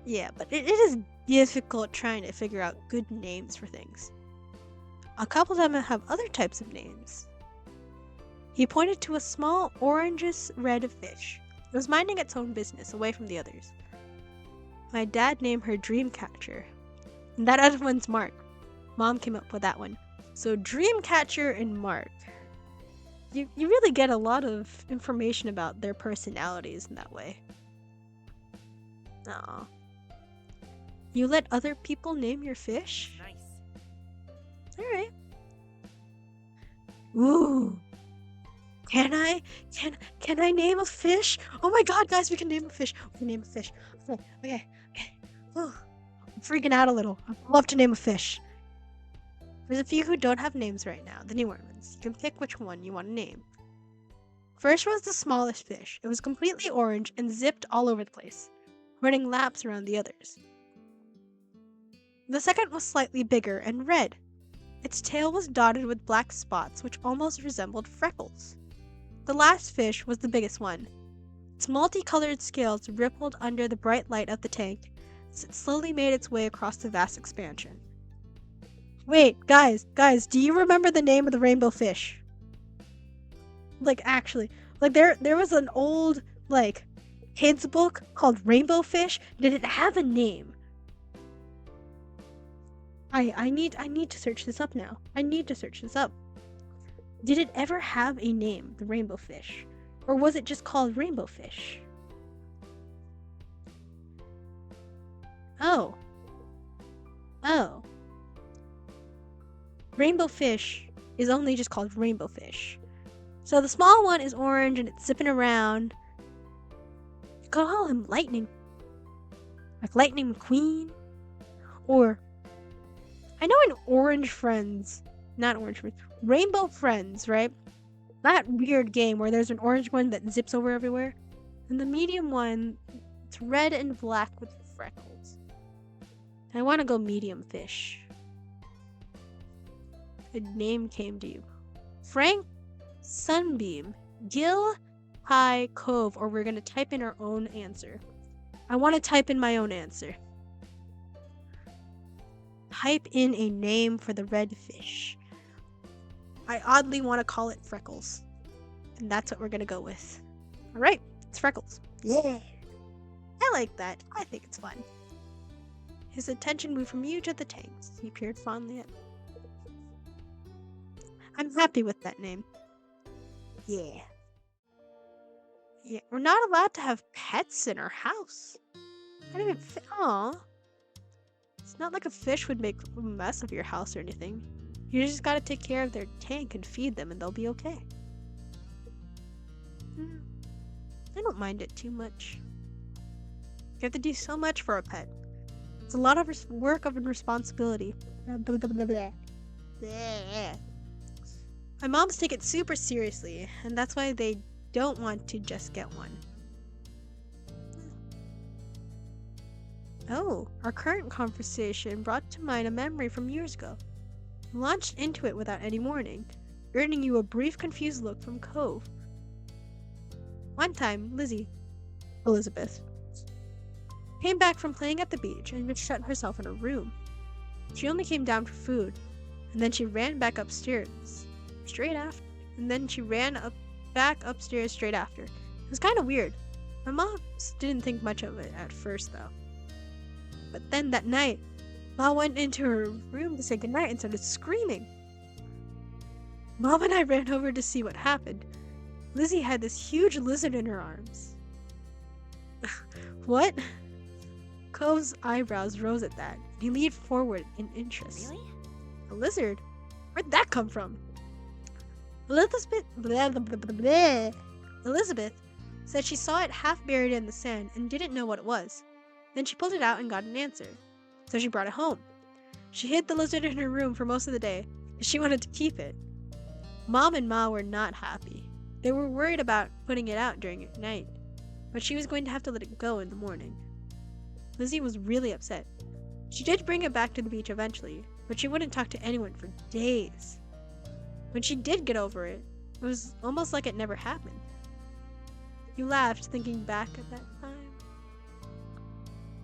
Yeah, but it is difficult trying to figure out good names for things. A couple of them have other types of names. He pointed to a small orangish red fish. It was minding its own business, away from the others. My dad named her Dreamcatcher. And that other one's Mark. Mom came up with that one. So Dreamcatcher and Mark. You really get a lot of information about their personalities in that way. Aw. You let other people name your fish? nice. Alright. Ooh. Can I? Can I name a fish? Oh my god, guys, we can name a fish. We can name a fish. Okay. Ooh. I'm freaking out a little. I'd love to name a fish. There's a few who don't have names right now, the newer ones. You can pick which one you want to name. First was the smallest fish. It was completely orange and zipped all over the place, running laps around the others. The second was slightly bigger and red. Its tail was dotted with black spots which almost resembled freckles. The last fish was the biggest one. Its multicolored scales rippled under the bright light of the tank as it slowly made its way across the vast expansion. Wait, guys, do you remember the name of the rainbow fish? Like, actually, like there was an old, like, kids book called Rainbow Fish. Did it have a name? I need to search this up now. I need to search this up. Did it ever have a name, the rainbow fish? Or was it just called rainbow fish? Oh. Rainbow fish is only just called rainbow fish. So the small one is orange and it's zipping around. You could call him Lightning. Like Lightning McQueen. Or I know in Rainbow Friends, right? That weird game where there's an orange one that zips over everywhere. And the medium one, it's red and black with freckles. I want to go medium fish. A name came to you. Frank Sunbeam. Gil High Cove. Or we're going to type in our own answer. I want to type in my own answer. Type in a name for the red fish. I oddly want to call it Freckles. And that's what we're gonna go with. Alright, it's Freckles. Yeah. I like that. I think it's fun. His attention moved from you to the tanks. He peered fondly at me. I'm happy with that name. Yeah. Yeah, we're not allowed to have pets in our house. I didn't even Aw. It's not like a fish would make a mess of your house or anything. You just gotta take care of their tank and feed them and they'll be okay. I don't mind it too much. You have to do so much for a pet. It's a lot of work and responsibility. My moms take it super seriously, and that's why they don't want to just get one. Oh, our current conversation brought to mind a memory from years ago. We launched into it without any warning, earning you a brief, confused look from Cove. One time, Elizabeth, came back from playing at the beach and just shut herself in a room. She only came down for food, and then she ran back upstairs straight after. Back upstairs straight after. It was kind of weird. My mom didn't think much of it at first, though. But then that night, Ma went into her room to say goodnight and started screaming. Mom and I ran over to see what happened. Lizzie had this huge lizard in her arms. What? Cove's eyebrows rose at that. He leaned forward in interest. Really? A lizard? Where'd that come from? Elizabeth said she saw it half buried in the sand and didn't know what it was. Then she pulled it out and got an answer. So she brought it home. She hid the lizard in her room for most of the day, and she wanted to keep it. Mom and Ma were not happy. They were worried about putting it out during the night, but she was going to have to let it go in the morning. Lizzie was really upset. She did bring it back to the beach eventually, but she wouldn't talk to anyone for days. When she did get over it, it was almost like it never happened. You laughed, thinking back at that time.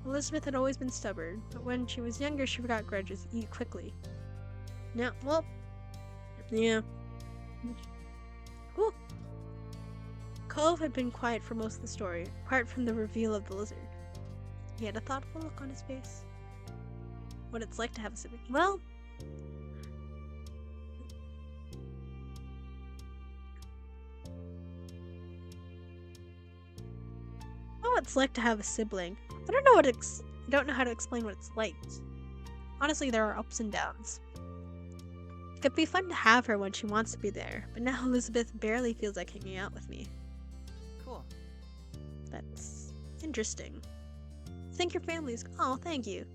Elizabeth had always been stubborn, but when she was younger, she forgot grudges quickly. Yeah. Cool. Cove had been quiet for most of the story, apart from the reveal of the lizard. He had a thoughtful look on his face. What it's like to have a sibling. Well, what it's like to have a sibling. I don't know how to explain what it's like. Honestly, there are ups and downs. It could be fun to have her when she wants to be there, but now Elizabeth barely feels like hanging out with me. Cool. That's interesting. Think your family's. Oh, thank you.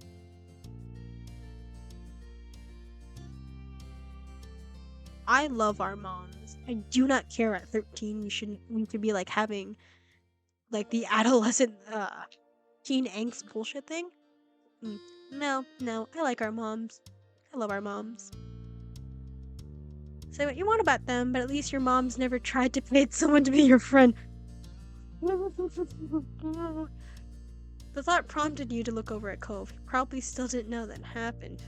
I love our moms. I do not care at 13 we shouldn't need to be like having like the adolescent teen angst bullshit thing. No, I like our moms. I love our moms. Say what you want about them, but at least your mom's never tried to pay someone to be your friend. The thought prompted you to look over at Cove. You probably still didn't know that happened.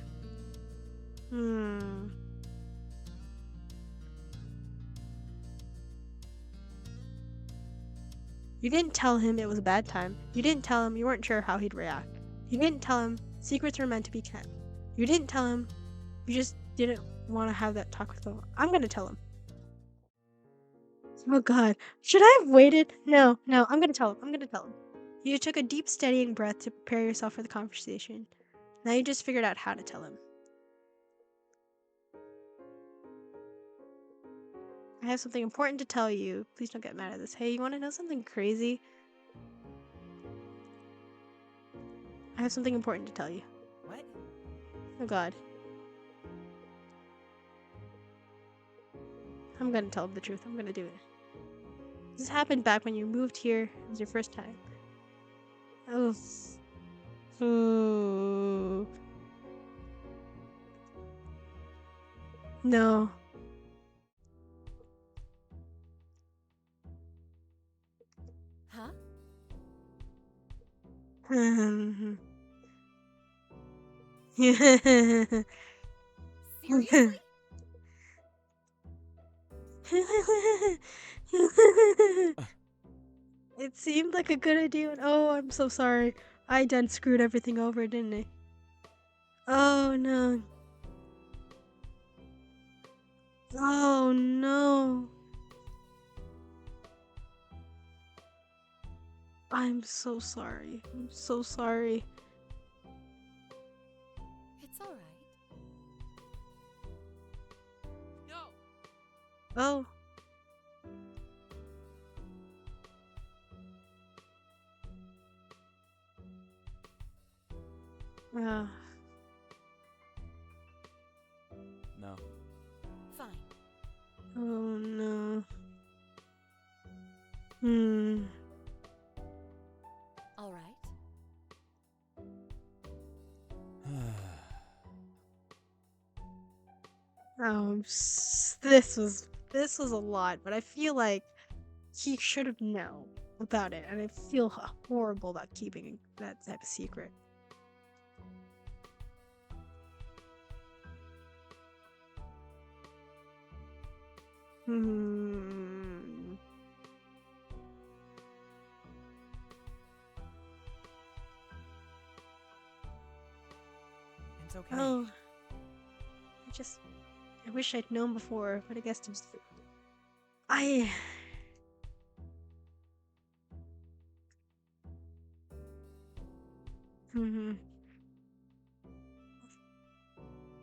You didn't tell him it was a bad time. You didn't tell him you weren't sure how he'd react. You didn't tell him secrets were meant to be kept. You didn't tell him you just didn't want to have that talk with him. I'm gonna tell him. Oh god. Should I have waited? No, I'm gonna tell him. You took a deep, steadying breath to prepare yourself for the conversation. Now you just figured out how to tell him. I have something important to tell you. Please don't get mad at this. Hey, you want to know something crazy? I have something important to tell you. What? Oh god. I'm gonna tell him the truth. I'm gonna do it. This happened back when you moved here. It was your first time. Oh. No. Huh? Seriously? It seemed like a good idea. Oh, I'm so sorry. I done screwed everything over, didn't I? Oh no. Oh no. I'm so sorry. I'm so sorry. It's alright. No! Oh. Uh, No. Fine. oh no. Hmm. Alright. This was a lot, but I feel like he should have known about it, and I feel horrible about keeping that type of secret. Hmm. It's okay. Oh, I wish I'd known before, but I guess just I. Hmm.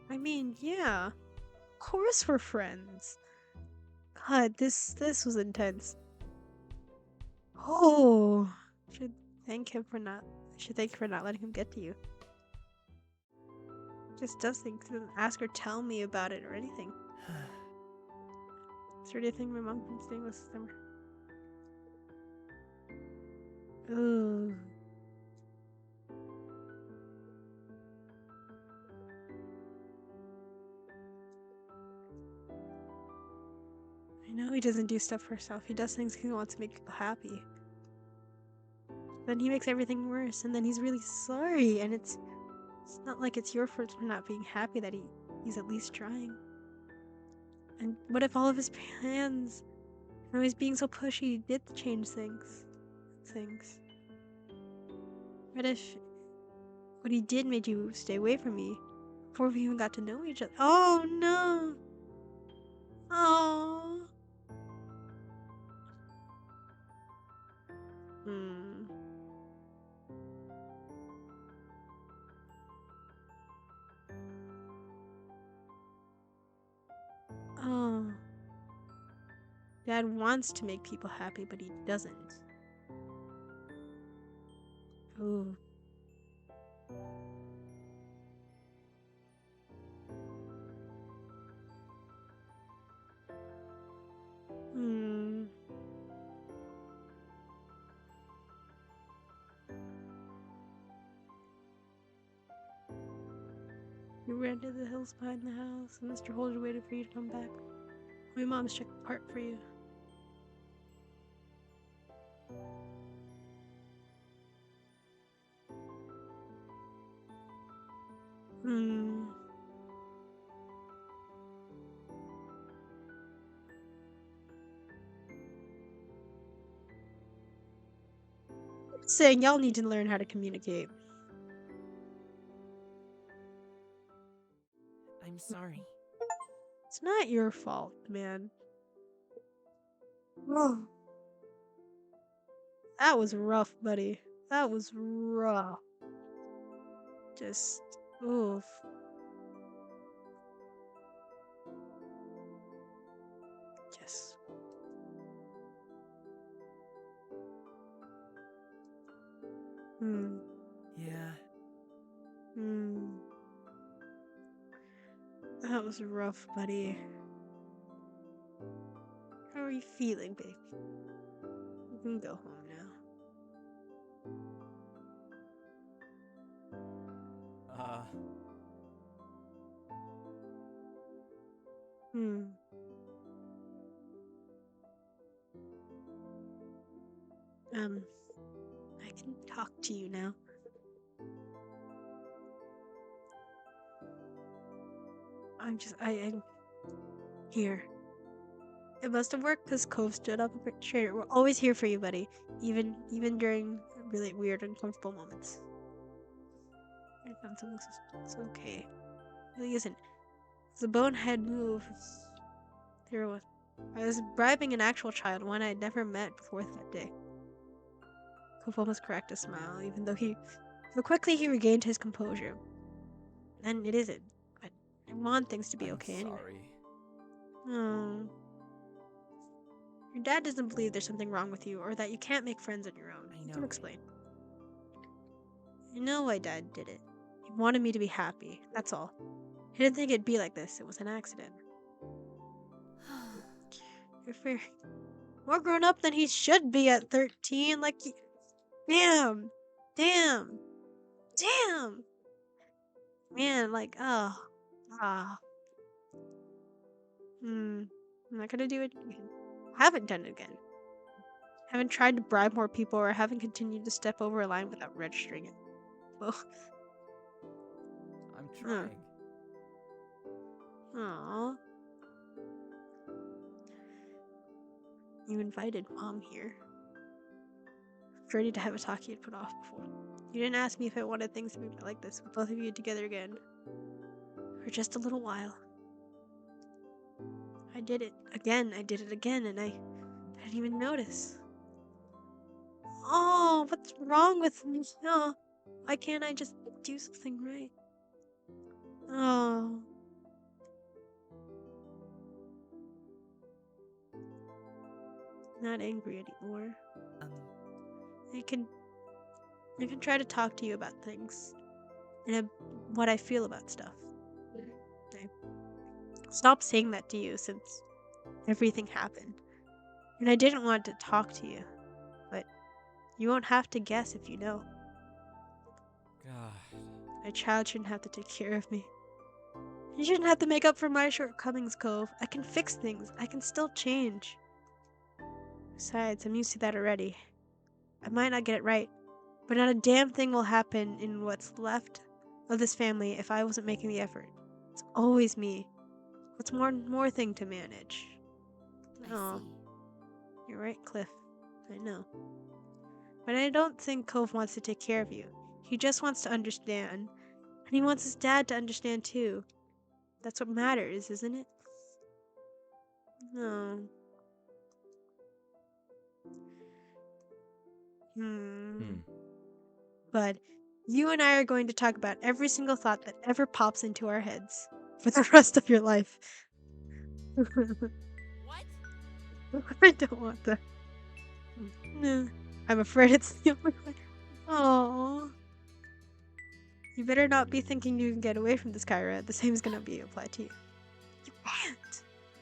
I mean, yeah, of course we're friends. God, this was intense. Oh, should thank him for not. I should thank you for not letting him get to you. Just does things. Doesn't ask or tell me about it or anything. Is there anything my mom can say this summer? Ooh. I know he doesn't do stuff for himself. He does things 'cause he wants to make people happy. Then he makes everything worse, and then he's really sorry, and it's not like it's your fault for not being happy that he's at least trying. And what if all of his plans, and he's being so pushy, did change things? What if what he did made you stay away from me before we even got to know each other? Oh no! Oh. Hmm. Oh. Dad wants to make people happy, but he doesn't. Ooh. Hmm. You ran to the hills behind the house, and Mr. Holder waited for you to come back. My mom's checked the part for you. Hmm. Saying y'all need to learn how to communicate. I'm sorry. It's not your fault, man. Oh, that was rough, buddy. That was rough. Just, oof. Just, hmm. Yeah. Hmm. That was rough, buddy. How are you feeling, babe? You can go home now. Uh, Hmm. I can talk to you now. I'm here. It must have worked because Cove stood up a bit straighter. We're always here for you, buddy. Even during really weird, uncomfortable moments. It's okay. It really isn't. It's a bonehead move. There was. I was bribing an actual child, one I'd never met before that day. Cove almost cracked a smile, even though so quickly he regained his composure. And it isn't. But I want things to be I'm okay anyway. sorry. Oh. Your dad doesn't believe there's something wrong with you or that you can't make friends on your own. I He know. can explain. I know why Dad did it. He wanted me to be happy. That's all. He didn't think it'd be like this. It was an accident. You're fair. More grown up than he should be at 13. Damn. Damn. Damn. Man, I'm not gonna do it again. I haven't done it again. Haven't tried to bribe more people or haven't continued to step over a line without registering it. Well, I'm trying. Aww. You invited Mom here. Ready to have a talk you'd put off before. You didn't ask me if I wanted things to be like this with both of you together again. For just a little while. I did it again, and I didn't even notice. Oh, what's wrong with me? Oh, why can't I just do something right? Oh. Not angry anymore. Um, I can try to talk to you about things. And what I feel about stuff. I stopped saying that to you since everything happened. And I didn't want to talk to you. But you won't have to guess if you know. God. My child shouldn't have to take care of me. You shouldn't have to make up for my shortcomings, Cove. I can fix things. I can still change. Besides, I'm used to that already. I might not get it right, but not a damn thing will happen in what's left of this family if I wasn't making the effort. It's always me. What's more thing to manage? I Oh, see. you're right, Cliff. I know. But I don't think Cove wants to take care of you. He just wants to understand. And he wants his dad to understand too. That's what matters, isn't it? No. But you and I are going to talk about every single thought that ever pops into our heads for the rest of your life. what? I don't want that. No. I'm afraid it's the only way. Aww. You better not be thinking you can get away from this, Kyra. The same is gonna be applied to you. You can't.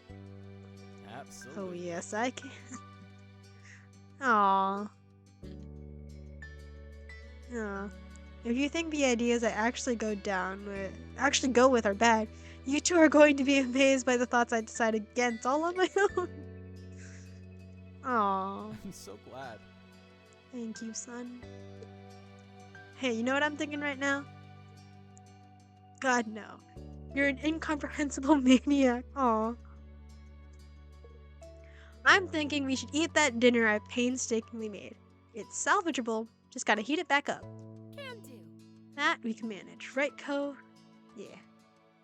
Oh Absolutely. yes, I can. Aww. Aw. If you think the ideas I actually go with are bad, you two are going to be amazed by the thoughts I decide against all on my own. Aww. I'm so glad. Thank you, son. Hey, you know what I'm thinking right now? God, no. You're an incomprehensible maniac. Aw. I'm thinking we should eat that dinner I painstakingly made. It's salvageable, just gotta heat it back up. Can do. That we can manage, right, Cove? Yeah.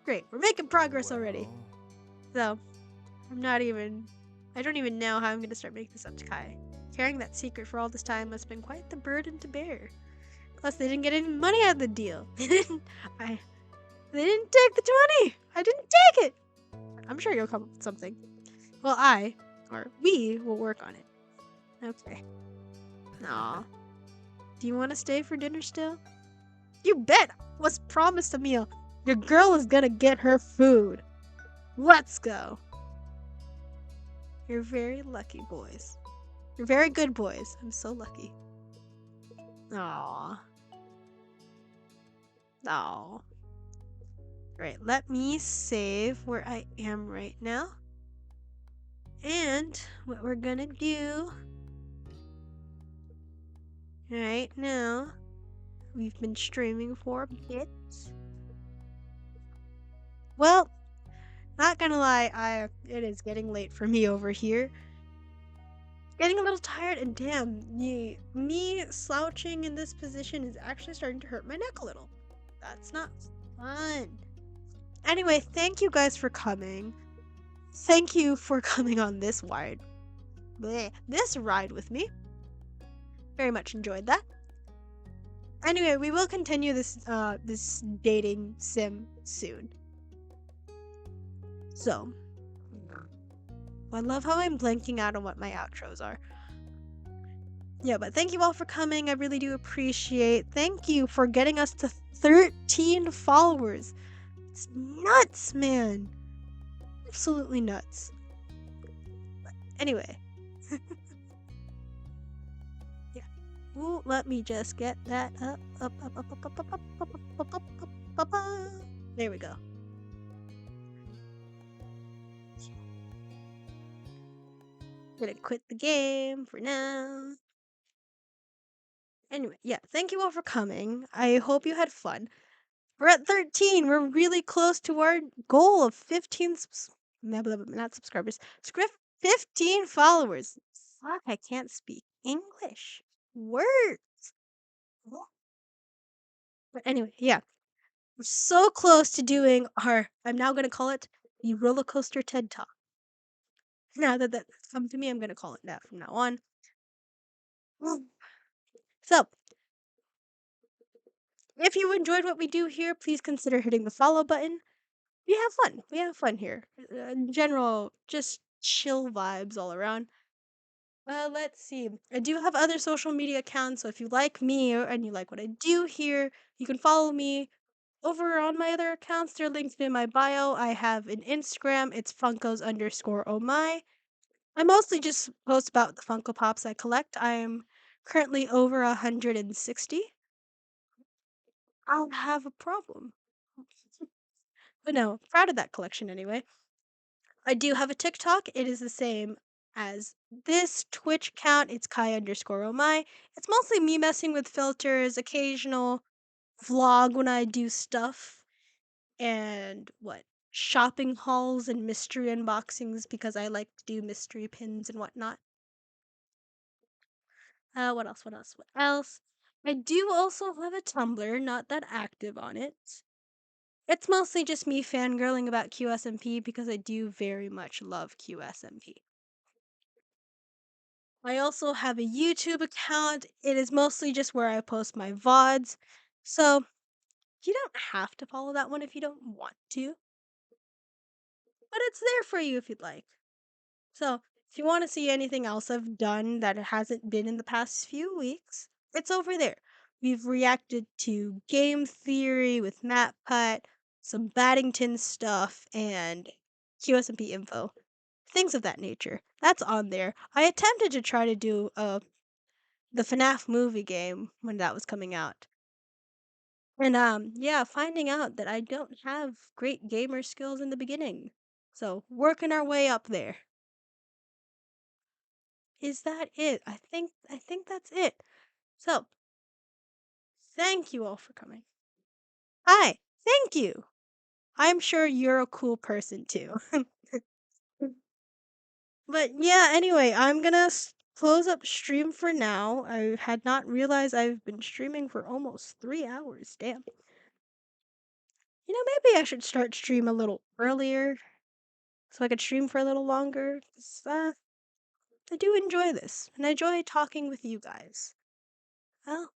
Great, we're making progress already. Well, So, I don't even know how I'm gonna start making this up to Kai. Carrying that secret for all this time must have been quite the burden to bear. Plus, they didn't get any money out of the deal. They didn't take the 20! I didn't take it! I'm sure you'll come up with something. Well, we will work on it. Okay. Aw. Do you want to stay for dinner still? You bet! Was promised a meal. Your girl is gonna get her food. Let's go. You're very lucky, boys. You're very good boys. I'm so lucky. Aww. Aww. Right, let me save where I am right now. And what we're gonna do right now, we've been streaming for a bit. Well, Not gonna lie, it is getting late for me over here. Getting a little tired, and damn, me slouching in this position is actually starting to hurt my neck a little. That's not fun. Anyway, thank you guys for coming. Thank you for coming on this ride with me. Very much enjoyed that. Anyway, we will continue this dating sim soon. So, I love how I'm blanking out on what my outros are. Yeah, but thank you all for coming. I really do appreciate. Thank you for getting us to 13 followers. It's nuts, man. Absolutely nuts. But anyway. Yeah. Ooh, let me just get that up. There we go. Gonna quit the game for now. Anyway, yeah, thank you all for coming. I hope you had fun. We're at 13. We're really close to our goal of 15 not subscribers. 15 followers. Fuck, I can't speak English. Words. But anyway, yeah. We're so close to doing I'm now going to call it the roller coaster TED Talk. Now that that's come to me, I'm going to call it that from now on. So, if you enjoyed what we do here, please consider hitting the follow button. We have fun. We have fun here. In general, just chill vibes all around. Let's see. I do have other social media accounts, so if you like me and you like what I do here, you can follow me over on my other accounts. They're linked in my bio. I have an Instagram. It's Funkos_oh my. I mostly just post about the Funko Pops I collect. I'm currently over 160. I'll have a problem. But no, proud of that collection anyway. I do have a TikTok. It is the same as this Twitch account. It's Kai_oh my. It's mostly me messing with filters, occasional vlog when I do stuff, and shopping hauls and mystery unboxings because I like to do mystery pins and whatnot. What else? What else? What else? I do also have a Tumblr, not that active on it. It's mostly just me fangirling about QSMP because I do very much love QSMP. I also have a YouTube account. It is mostly just where I post my VODs. So you don't have to follow that one if you don't want to, but it's there for you if you'd like. So if you want to see anything else I've done that hasn't been in the past few weeks, it's over there. We've reacted to game theory with MatPut, some Baddington stuff, and QSMP info. Things of that nature. That's on there. I attempted to try to do the FNAF movie game when that was coming out. And yeah, finding out that I don't have great gamer skills in the beginning. So, working our way up there. Is that it? I think that's it. So, thank you all for coming. Hi, thank you. I'm sure you're a cool person too. But yeah, anyway, I'm gonna close up stream for now. I had not realized I've been streaming for almost 3 hours. Damn. Maybe I should start stream a little earlier so I could stream for a little longer. 'Cause, I do enjoy this, and I enjoy talking with you guys. Well,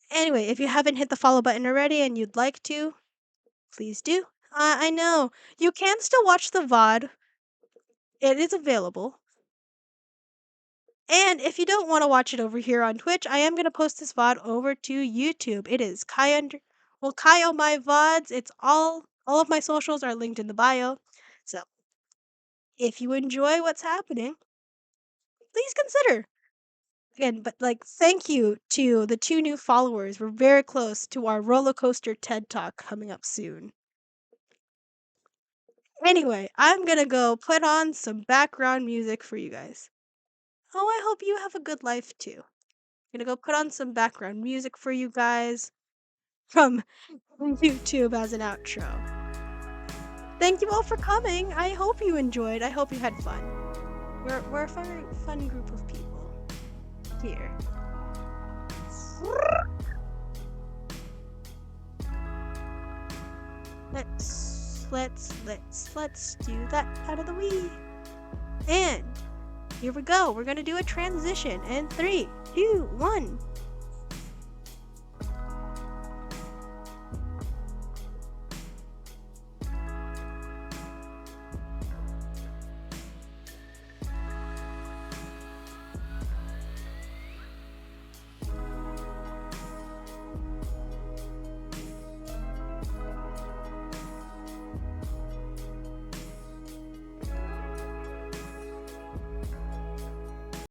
anyway, if you haven't hit the follow button already and you'd like to, please do. I know you can still watch the VOD. It is available. And if you don't want to watch it over here on Twitch, I am going to post this VOD over to YouTube. It is Kai my VODs. It's all of my socials are linked in the bio. So, if you enjoy what's happening, please consider. Again, but thank you to the 2 new followers. We're very close to our roller coaster TED Talk coming up soon. Anyway, I'm going to go put on some background music for you guys. Oh, I hope you have a good life too. Gonna go put on some background music for you guys. from YouTube as an outro. Thank you all for coming. I hope you enjoyed. I hope you had fun. We're a fun group of people here. Let's do that out of the way. And here we go. We're gonna do a transition in 3, 2, 1.